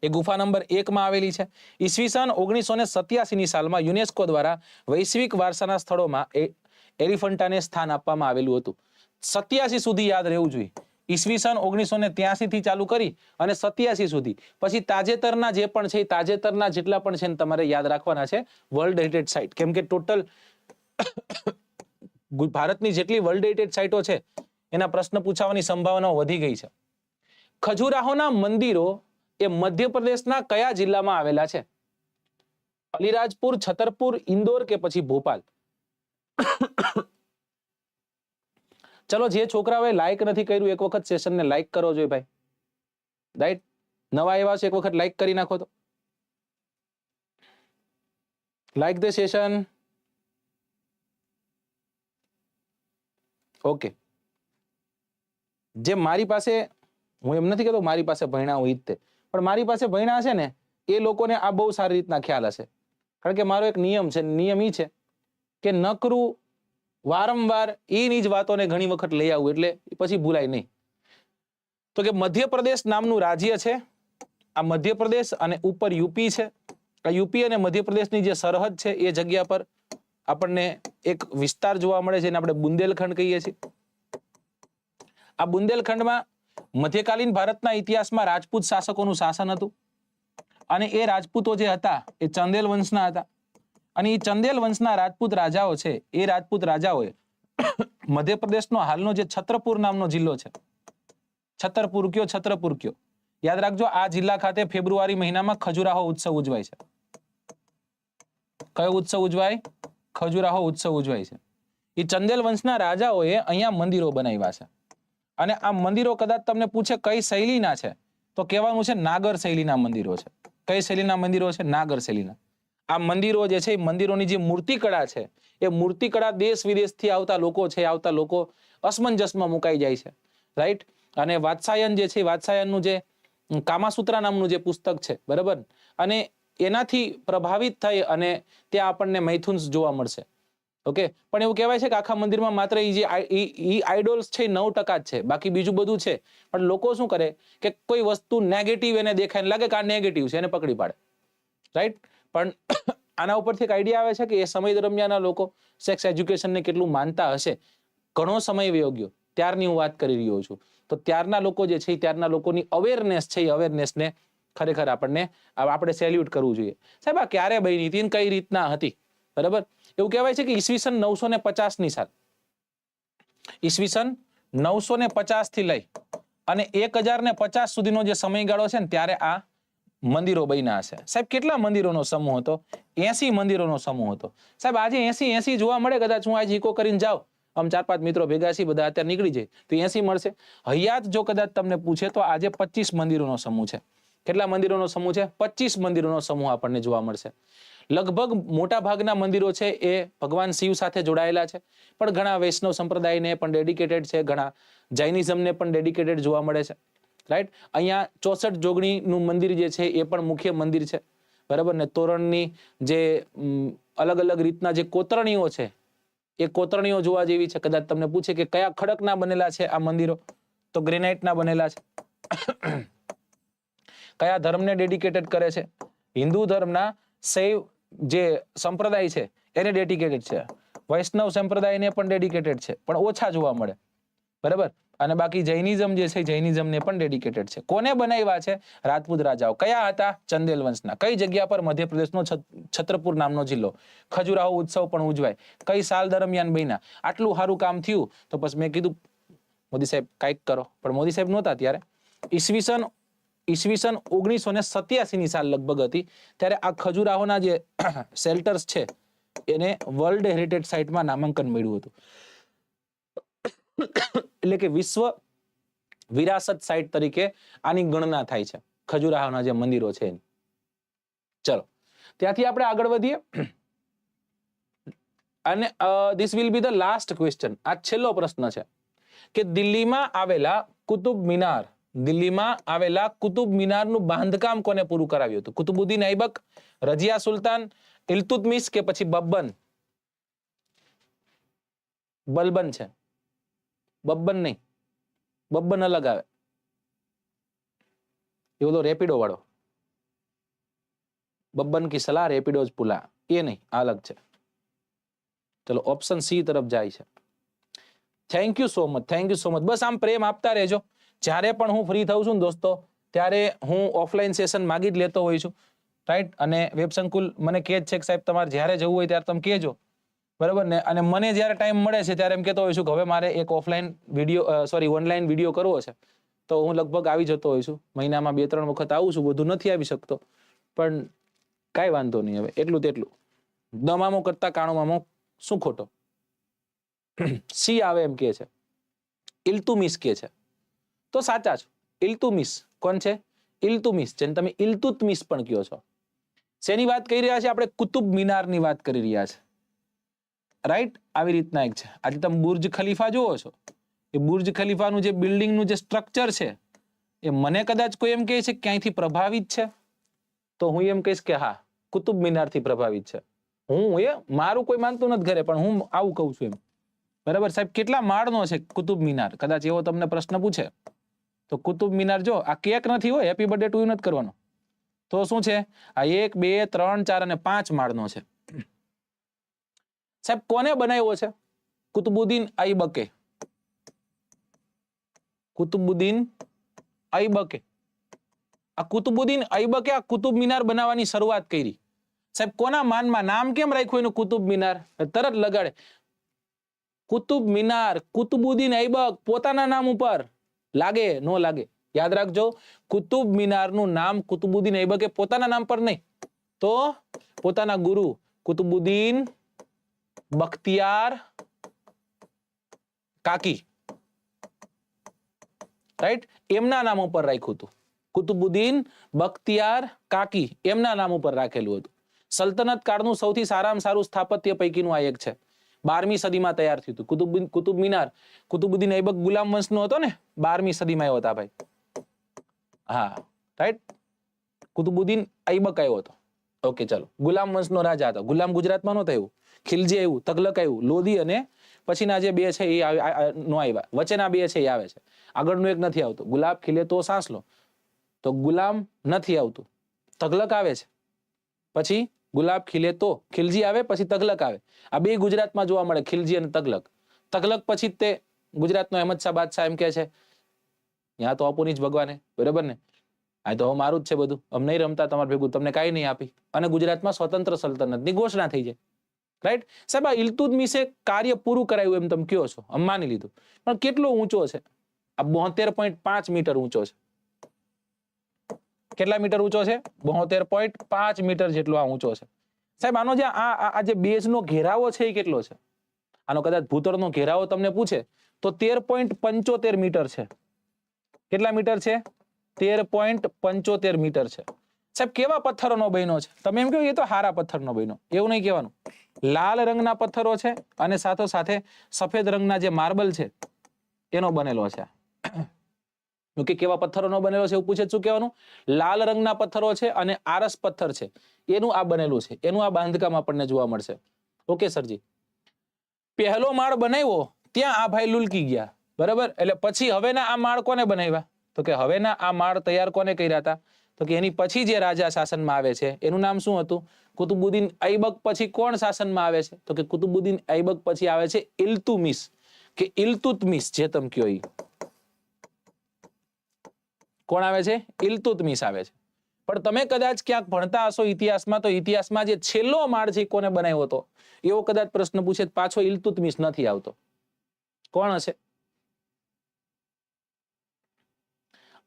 એ ગુફા નંબર 1 માં આવેલી છે. ઈસવીસન 1987ની સાલમાં યુનેસ્કો દ્વારા વૈશ્વિક વારસાના સ્થળોમાં એલિફન્ટાને સ્થાન આપવામાં આવેલું હતું. 87 સુધી યાદ રહેવું જોઈએ. ઈસવીસન 1983 થી ચાલુ કરી અને 87 સુધી. પછી તાજેતરના જે પણ છે, તાજેતરના જેટલા પણ છે તમારે યાદ રાખવાના છે વર્લ્ડ હેરિટેજ સાઇટ. કેમ કે ટોટલ ભારતની જેટલી વર્લ્ડ હેરિટેજ સાઇટો છે એના પ્રશ્ન પૂછાવાની સંભાવનાઓ વધી ગઈ છે. ખજુરાહોના મંદિરો એ મધ્યપ્રદેશના કયા જિલ્લામાં આવેલા છે? અલીરાજપુર, છતરપુર, ઇન્દોર કે પછી ભોપાલ? ચલો, જે છોકરાઓએ લાઈક નથી કર્યું એક વખત સેશનને લાઈક કરો જોઈએ ભાઈ. રાઈટ, નવા આવ્યા છે એક વખત લાઈક કરી નાખો તો. Like the session. ઓકે, જે મારી પાસે, હું એમ નથી કહેતો મારી પાસે ભણ્યા હોય તે, પણ મારી પાસે ભણ્યા છે ને એ લોકોને આ બહુ સારી રીતના ખ્યાલ હશે. કારણ કે મારો એક નિયમ છે, નિયમ એ છે કે નકરું વારંવાર એની જ વાતોને ઘણી વખત લઈ આવું એટલે પછી ભૂલાય નહીં. તો કે મધ્યપ્રદેશ નામનું રાજ્ય છે. આ મધ્યપ્રદેશ અને ઉપર યુપી છે. આ યુપી અને મધ્યપ્રદેશની જે સરહદ છે એ જગ્યા પર આપણને એક વિસ્તાર જોવા મળે છે, જેને આપણે બુંદેલખંડ કહીએ છીએ. આ બુંદેલખંડમાં મધ્યકાલીન ભારતના ઇતિહાસમાં રાજપૂત શાસકોનું શાસન હતું અને એ રાજપૂતો જે હતા એ ચંદેલ વંશના હતા. અને એ ચંદેલ વંશના રાજપૂત રાજાઓ છે, એ રાજપૂત રાજાઓએ મધ્યપ્રદેશનો હાલનો જે છત્રપુર નામનો જિલ્લો છે, છતરપુર કયો, યાદ રાખજો, આ જિલ્લા ખાતે ફેબ્રુઆરી મહિનામાં ખજુરાહો ઉત્સવ ઉજવાય છે. કયો ઉત્સવ ઉજવાય? ખજુરાહો ઉત્સવ ઉજવાય છે. એ ચંદેલ વંશના રાજાઓએ અહીંયા મંદિરો બનાવ્યા છે. અને આ મંદિરો કદાચ તમને પૂછે કઈ શૈલીના છે તો કહેવાનું છે નાગર શૈલીના મંદિરો છે. કઈ શૈલીના મંદિરો છે? નાગર શૈલીના. આ મંદિરો જે છે, મંદિરોની જે મૂર્તિકળા છે, એ મૂર્તિકળા દેશ વિદેશથી આવતા લોકો અસમંજસમાં મુકાઈ જાય છે. રાઈટ. અને વાત્સાયન જે છે, વાત્સાયનનું જે કામાસૂત્રા નામનું જે પુસ્તક છે, બરાબર, અને એનાથી પ્રભાવિત થઈ અને ત્યાં આપણને મૈથુન્સ જોવા મળશે. ઓકે, પણ એવું કહેવાય છે કે આખા મંદિરમાં માત્ર જે આઈડોલ્સ છે 9% જ છે, બાકી બીજું બધું છે. પણ લોકો શું કરે કે કોઈ વસ્તુ નેગેટિવ એને દેખાય, લાગે કે આ નેગેટિવ છે, એને પકડી પાડે. રાઈટ. પણ આના ઉપરથી એક આઈડિયા આવે છે કે એ સમય દરમિયાન લોકો સેક્સ એજ્યુકેશનને કેટલું માનતા હશે. ઘણો સમય વયો ગયો, ત્યારની હું વાત કરી રહ્યો છું. તો ત્યારના લોકો જે છે, ત્યારના લોકોની અવેરનેસ છે, એ અવેરનેસને ખરેખર આપણે સેલ્યુટ કરવું જોઈએ. સાહેબ, આ ક્યારે બની હતી, કઈ રીતના હતી? બરાબર. એવું કહેવાય છે કે ઈસવીસન 950ની સાલ, ઈસવીસન 950 થી લઈ અને 1050 સુધીનો જે સમયગાળો છે ને, ત્યારે આ મંદિરો બન્યા હશે. સાહેબ, કેટલા મંદિરોનો સમૂહ હતો? 80 મંદિરોનો સમૂહ હતો. સાહેબ, આજે 80 જોવા મળે? કદાચ હું આજે ઇકો કરીને જાઉં, આમ 4-5 મિત્રો ભેગા છીએ, બધા અત્યારે નીકળી જાય તો 80 મળશે. હયાત જો કદાચ તમને પૂછે તો આજે 25 મંદિરોનો સમૂહ છે. કેટલા મંદિરોનો સમૂહ છે? 25 મંદિરોનો સમૂહ આપણને જોવા મળશે. લગભગ મોટા ભાગના મંદિરો છે એ ભગવાન શિવ સાથે જોડાયેલા છે, પણ ઘણા વૈષ્ણવ સંપ્રદાયને પણ ડેડિકેટેડ છે, ઘણા જૈનિઝમને પણ ડેડિકેટેડ જોવા મળે છે. રાઈટ. અહીંયા 64 જોગણીનું મંદિર જે છે એ પણ મુખ્ય મંદિર છે, બરાબર ને. તોરણની જે અલગ અલગ રીતના જે કોતરણીઓ છે, એ કોતરણીઓ જોવા જેવી છે. કદાચ તમને પૂછે કે કયા ખડકના બનેલા છે આ મંદિરો, તો ગ્રેનાઇટના બનેલા છે. કયા ધર્મને ડેડિકેટેડ કરે છે? હિન્દુ ધર્મના શૈવ જે સંપ્રદાય છે એને ડેડિકેટેડ છે. વૈષ્ણવ સંપ્રદાયને પણ ડેડિકેટેડ છે, પણ ઓછા જોવા મળે, બરાબર. અને બાકી જૈનિઝમ જે છે, જૈનિઝમને પણ ડેડિકેટેડ છે. કોને બનાવ્યા છે? રાજપૂત રાજાઓ. કયા હતા? ચંદેલ વંશના. કઈ જગ્યા પર? મધ્યપ્રદેશનો છત્રપુર નામનો જિલ્લો. ખજુરાહો ઉત્સવ પણ ઉજવાય. કઈ સાલ દરમિયાન બન્યા? આટલું સારું કામ થયું તો પછી મેં કીધું મોદી સાહેબ કાંઈક કરો, પણ મોદી સાહેબ નહોતા ત્યારે. ઈસવીસન 1987ની સાલ લગભગ હતી, ત્યારે આ ખજુરાહોના જે શેલ્ટર્સ છે એને વર્લ્ડ હેરિટેજ સાઇટમાં નામાંકન મળ્યું હતું. એટલે કે વિશ્વ વિરાસત સાઇટ તરીકે આની ગણના થાય છે, ખજુરાહોના જે મંદિરો છે એની. ચલો, ત્યાંથી આપણે આગળ વધીએ અને this will be the last question. આ છેલ્લો પ્રશ્ન છે કે દિલ્હીમાં આવેલા કુતુબ મિનારનું બાંધકામ કોને પૂરું કરાવ્યું હતું? કુતુબુદ્દીન ઐબક, રજિયા સુલતાન, ઇલ્તુત્મિશ કે પછી બબ્બન? બલબન છે, બબ્બન નહીં, બબ્બન અલગ આવે, એ ઓલો રેપિડો વાળો. बब्बन की सलाह रेपिडोज पुला, ये नहीं, आ अलग है। चलो ऑप्शन सी तरफ जाए છે। Thank you so much, thank you so much. બસ આમ પ્રેમ આપતા રહેજો। જ્યારે પણ હું ફ્રી થાઉં છું ને દોસ્તો, ત્યારે હું ઓફલાઈન સેશન માગી જ લેતો હોઉં છું, રાઈટ। અને વેબ સંકુલ મને કહે છે કે સાહેબ તમારે જ્યારે જવું હોય ત્યારે તમે કહેજો, બરાબર ને। અને મને જ્યારે ટાઈમ મળે છે ત્યારે એમ કહેતો હોઉં છું કે હવે મારે એક ઓફલાઈન વિડીયો ઓનલાઈન વિડીયો કરવો છે, તો હું લગભગ આવી જતો હોઉં છું। મહિનામાં 2-3 વખત આવું છું, બધું નથી આવી શકતો, પણ કાંઈ વાંધો નહીં, હવે એટલું તેટલું દમામો કરતા કાણોમામો શું ખોટો। સી આવે એમ કે છે, ઇલ્તુમિસ કે છે, તો સાચા છો। ઇલ્તુમિસ કોણ છે? ઇલ્તુમિસ, જેને તમે ઇલ્તુત્મિસ પણ કહો છો। શેની વાત કરી રહ્યા છે આપણે? કુતુબ મિનારની વાત કરી રહ્યા છે, રાઈટ। આવી રીતના એક છે। આજે તમે બુર્જ ખલીફા જુઓ છો, એ બુર્જ ખલીફાનું જે બિલ્ડિંગનું જે સ્ટ્રક્ચર છે, એ મને કદાચ કોઈ એમ કહે છે ક્યાંયથી પ્રભાવિત છે, તો હું એમ કહીશ કે હા, કુતુબ મિનારથી પ્રભાવિત છે। હું મારું કોઈ માનતું નથી ઘરે, પણ હું આવું કહું છું એમ, બરાબર સાહેબ। કેટલા માળનો છે કુતુબ મિનાર? કદાચ એવો તમને પ્રશ્ન પૂછે તો કુતુબ મિનાર જો આ કેક નથી હોય, હેપી બર્થડે ટુ યુ નથી કરવાનો, તો શું છે? આ 1, 2, 3, 4 અને 5 માળનો છે। સાહેબ કોને બનાવ્યો છે? કુતુબુદ્દીન ઐબકે। કુતુબુદ્દીન ઐબકે, આ કુતુબુદ્દીન ઐબકે આ કુતુબ મિનાર બનાવવાની શરૂઆત કરી। સાહેબ કોના માનમાં? નામ કેમ રાખ્યું એનું કુતુબ મિનાર? તરત લગાડે કુતુબ મિનાર, કુતુબુદ્દીન ઐબક, પોતાના નામ ઉપર લાગે નો લાગે? યાદ રાખજો, કુતુબ મિનારનું નામ કુતુબુદ્દીન ઐબકે પોતાના નામ પર નહીં, તો પોતાના ગુરુ કુતુબુદ્દીન બખ્તિયાર કાકી, રાઈટ, એમના નામ ઉપર રાખ્યું હતું। કુતુબુદ્દીન બખ્તિયાર કાકી એમના નામ ઉપર રાખેલું હતું। સલ્તનત કાળનું સૌથી સારામાં સારું સ્થાપત્ય પૈકીનું આ એક છે। 12મી સદીમાં તૈયાર થયું હતું કુતુબ મિનાર। કુતુબુદ્દીન ઐબક ગુલામ વંશનો હતો ને, 12મી સદીમાં આવ્યો હતા ભાઈ, હા રાઈટ। કુતુબુદ્દીન ઐબક આવ્યો હતો, ઓકે ચાલો। ગુલામ વંશનો રાજા હતો। ગુલામ ગુજરાતમાં નહોતો આવ્યું, ખિલજી આવ્યું, તગલક આવ્યું, લોધી અને પછીના જે બે છે એ નો આવ્યા, વચ્ચેના બે છે એ આવે છે, આગળનું એક નથી આવતું। ગુલાબ ખીલે તો સાંસ લો, તો ગુલામ નથી આવતું, તગલક આવે છે, પછી ગુલાબ ખીલે તો ખિલજી આવે, પછી તગલક આવે। આ બે ગુજરાતમાં જોવા મળે, ખિલજી અને તગલક। તગલક પછી તે ગુજરાતનો અહેમદ શાહ બાદશાહ એમ કે છે ત્યાં તો અપુની જ ભગવાને, બરાબર ને, આ તો મારું જ છે બધું, અમ નહીં રમતા તમારે ભેગું, તમને કાંઈ નહીં આપી, અને ગુજરાતમાં સ્વતંત્ર સલ્તનતની ઘોષણા થઈ જાય, રાઈટ। સાહેબ આ ઇલ્તુત્મિશે કાર્ય પૂરું કરાયું એમ તમે કહો છો, આમ માની લીધું, પણ કેટલો ઊંચો છે? આ 72.5 મીટર ઊંચો છે। કેટલા મીટર ઊંચો છે? 72.5 મીટર જેટલો આ ઊંચો છે। સાહેબ આનો જે આ જે બેઝનો ઘેરાવો છે એ કેટલો છે? આનો કદાચ ભૂતળનો ઘેરાવો તમને પૂછે તો 13.75 મીટર છે। કેટલા મીટર છે? 13.75 મીટર છે। સાહેબ કેવા પથ્થરોનો બન્યો છે? તમે એમ કહો એ તો હારા પથ્થરનો બન્યો, એવું નહીં કહેવાનું। લાલ રંગના પથ્થરો છે અને સાથો સાથે સફેદ રંગના જે માર્બલ છે એનો બનેલો છે। કે કેવા પથ્થરોનો બનેલો છે એવું પૂછે શું કહેવાનું? લાલ રંગના પથ્થરો છે અને આરસ પથ્થર છે એનું આ બનેલું છે, એનું આ બાંધકામ આપણને જોવા મળશે। ઓકે સરજી। પહેલો માળ બનાવ્યો ત્યાં આ ભાઈ લુલકી ગયા, બરાબર, એટલે પછી હવેના આ માળ કોને બનાવ્યા? તો કે હવેના આ માળ તૈયાર કોને કર્યા હતા? તો કે એની પછી જે રાજા શાસનમાં આવે છે એનું નામ શું હતું? કુતુબુદ્દીન ઐબક પછી કોણ શાસનમાં આવે છે? તો કે કુતુબુદ્દીન ઐબક પછી આવે છે ઇલ્તુમિસ કે ઇલ્તુત્મિસ, જે તમે કયો ઈ। કોણ આવે છે? ઇલ્તુત્મિસ આવે છે। પણ તમે કદાચ ક્યાંક ભણતા હશો ઇતિહાસમાં, તો ઇતિહાસમાં જે છેલ્લો માળ છે કોને બનાવ્યો હતો એવો કદાચ પ્રશ્ન પૂછે, પાછો ઇલ્તુત્મિસ નથી આવતો, કોણ હશે?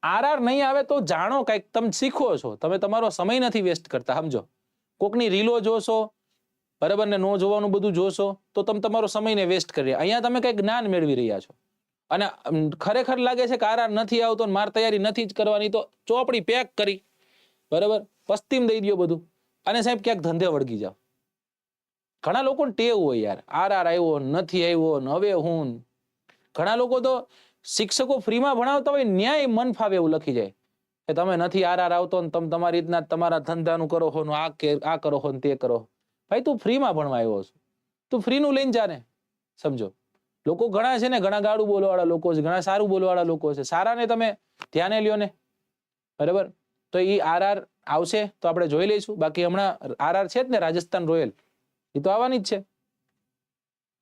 આરઆર નહીં આવે તો જાણો કઈક, તમે શીખો છો, તમે તમારો સમય નથી વેસ્ટ કરતા, સમજો। કોકની રીલો જોશો, બરાબર ને, નો જોવાનું બધું જોશો તો તમે તમારો સમયને વેસ્ટ કરી રહ્યા, અહીંયા તમે કઈક જ્ઞાન મેળવી રહ્યા છો। અને ખરેખર લાગે છે કે આરઆર નથી આવતો, માર તૈયારી નથી જ કરવાની, તો ચોપડી પેક કરી, બરાબર, પસ્તીમ દઈ દો બધું, અને સાહેબ ક્યાંક ધંધે વળગી જાઓ। ઘણા લોકોને ટેવ હોય યાર, આરઆર આવ્યો નથી આવ્યો ને હવે હું, ઘણા લોકો તો શિક્ષકો ફ્રીમાં ભણાવતા હોય ન્યાય મન ફાવે એવું લખી જાય કે તમે નથી આરઆર આવતો ને તમે તમારી રીતના તમારા ધંધાનું કરો હો, આ કરો હો ને તે કરો। ભાઈ તું ફ્રીમાં ભણવા આવ્યો છો, તું ફ્રીનું લઈને જાને, સમજો। લોકો ઘણા છે ને, ઘણા ગાડું બોલવાળા લોકો છે, ઘણા સારું બોલવાળા લોકો છે, સારાને તમે ધ્યાને લ્યો ને, બરાબર, તો એ આરઆર આવશે તો આપણે જોઈ લઈશું. બાકી હમણાં આરઆર છે જ ને, રાજસ્થાન રોયલ, એ તો આવવાની જ છે.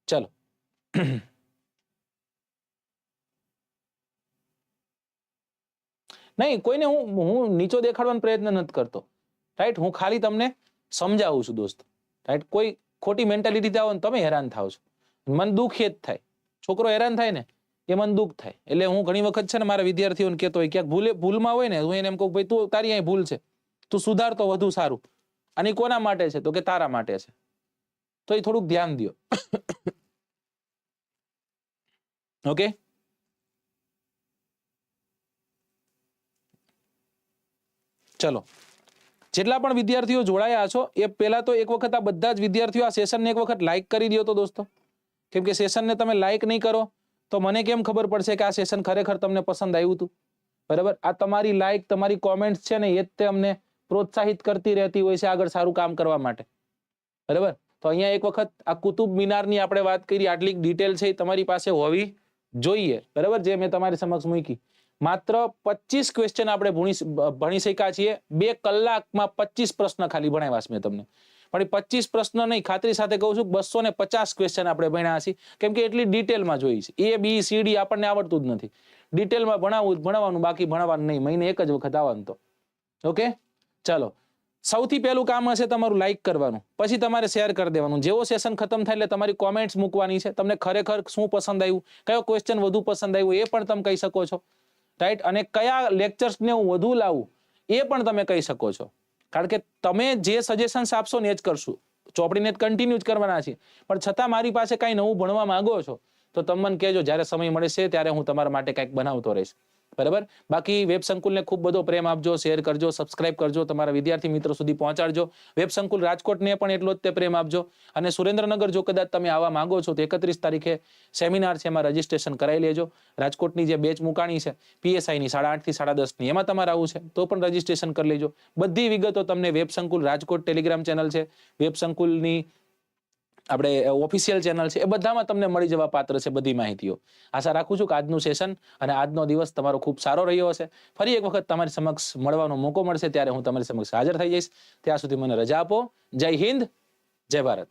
ચલો નહીં, કોઈને હું નીચો દેખાડવાનો પ્રયત્ન નથી કરતો, રાઈટ. હું ખાલી તમને સમજાવું છું દોસ્ત, રાઈટ. કોઈ ખોટી મેન્ટાલિટી આવો ને તમે હેરાન થાવ છો, મન દુઃખ એ જ થાય. છોકરો હેરાન થાય ને એ મન દુઃખ થાય. એટલે હું ઘણી વખત છે ને મારા વિદ્યાર્થીઓને કહેતો હોય, ક્યાંક ભૂલમાં હોય ને, હું એને એમ કહું, ભાઈ તું તારી અહીં ભૂલ છે, તું સુધાર તો વધુ સારું. અને કોના માટે છે? તો કે તારા માટે છે. તો એ થોડુંક ધ્યાન દો. ઓકે, ચલો. જેટલા પણ વિદ્યાર્થીઓ જોડાયા છો એ પહેલા તો એક વખત આ બધા જ વિદ્યાર્થીઓ આ સેશનને એક વખત લાઈક કરી દો તો દોસ્તો. કેમ કે સેશનને તમે લાઈક નહીં કરો તો મને કેમ ખબર પડશે કે આ સેશન ખરેખર તમને પસંદ આવ્યું હતું? બરાબર. આ તમારી લાઈક, તમારી કોમેન્ટ્સ છે ને એ જ તે અમને પ્રોત્સાહિત કરતી રહેતી હોય છે આગળ સારું કામ કરવા માટે. બરાબર. તો અહીંયા એક વખત આ કુતુબ મિનારની આપણે વાત કરી, આટલી ડિટેલ છે એ તમારી પાસે હોવી જોઈએ. બરાબર. જે મેં તમારી સમક્ષ મૂકી. માત્ર 25 ક્વેશ્ચન આપણે ભણી શક્યા છીએ. 2 કલાકમાં 25 પ્રશ્ન ખાલી ભણાવ્યા છે મેં તમને. પણ 25 પ્રશ્ન નહીં, ખાતરી સાથે કહું છું 250 ક્વેશ્ચન આપણે ભણ્યા છીએ. કેમ કે એટલી ડિટેલમાં જોઈ છે. A B C D આપણને આવડતું જ નથી. ડિટેલમાં ભણાવવાનું, બાકી ભણાવવાનું નહીં. મહિને એક જ વખત આવવાનું. તો ઓકે, ચાલો. સૌથી પહેલું કામ હશે તમારું લાઈક કરવાનું, પછી તમારે શેર કરી દેવાનું. જેવો સેશન ખતમ થાય એટલે તમારી કોમેન્ટ્સ મૂકવાની છે. તમને ખરેખર શું પસંદ આવ્યું, કયો ક્વેશ્ચન વધુ પસંદ આવ્યું એ પણ તમે કહી શકો છો, રાઈટ. અને કયા લેક્ચર્સને હું વધુ લાવું એ પણ તમે કહી શકો છો. કારણ કે તમે જે સજેશન્સ આપશો ને એ જ કરશું. ચોપડીને જ કન્ટિન્યુ જ કરવાના છે. પણ છતાં મારી પાસે કાંઈ નવું ભણવા માંગો છો તો તમે મને કહેજો, જ્યારે સમય મળશે ત્યારે હું તમારા માટે કંઈક બનાવતો રહીશ. બરાબર. બાકી વેબ સંકુલને ખૂબ બધો પ્રેમ આપજો, શેર કરજો, સબસ્ક્રાઇબ કરજો, તમારા વિદ્યાર્થી મિત્રો સુધી પહોંચાડજો. વેબ સંકુલ રાજકોટને પણ એટલો જ તે પ્રેમ આપજો. અને સુરેન્દ્રનગર જો કદાચ તમે આવવા માંગો છો તો 31 તારીખે સેમિનાર છે, એમાં રજીસ્ટ્રેશન કરાવી લેજો. રાજકોટની જે બેચ મુકાણી છે PSIની 8:30 થી 10:30ની, એમાં તમારે આવવું છે તો પણ રજીસ્ટ્રેશન કરી લેજો. બધી વિગતો તમને વેબ સંકુલ રાજકોટ ટેલિગ્રામ ચેનલ છે, વેબ સંકુલની આપણે ઓફિશિયલ ચેનલ છે, એ બધામાં તમને મળી જવા પાત્ર છે બધી માહિતીઓ. આશા રાખું છું કે આજનું સેશન અને આજનો દિવસ તમારો ખૂબ સારો રહ્યો હશે. ફરી એક વખત તમારી સમક્ષ મળવાનો મોકો મળશે ત્યારે હું તમારી સમક્ષ હાજર થઈ જઈશ. ત્યાં સુધી મને રજા આપો. જય હિન્દ, જય ભારત.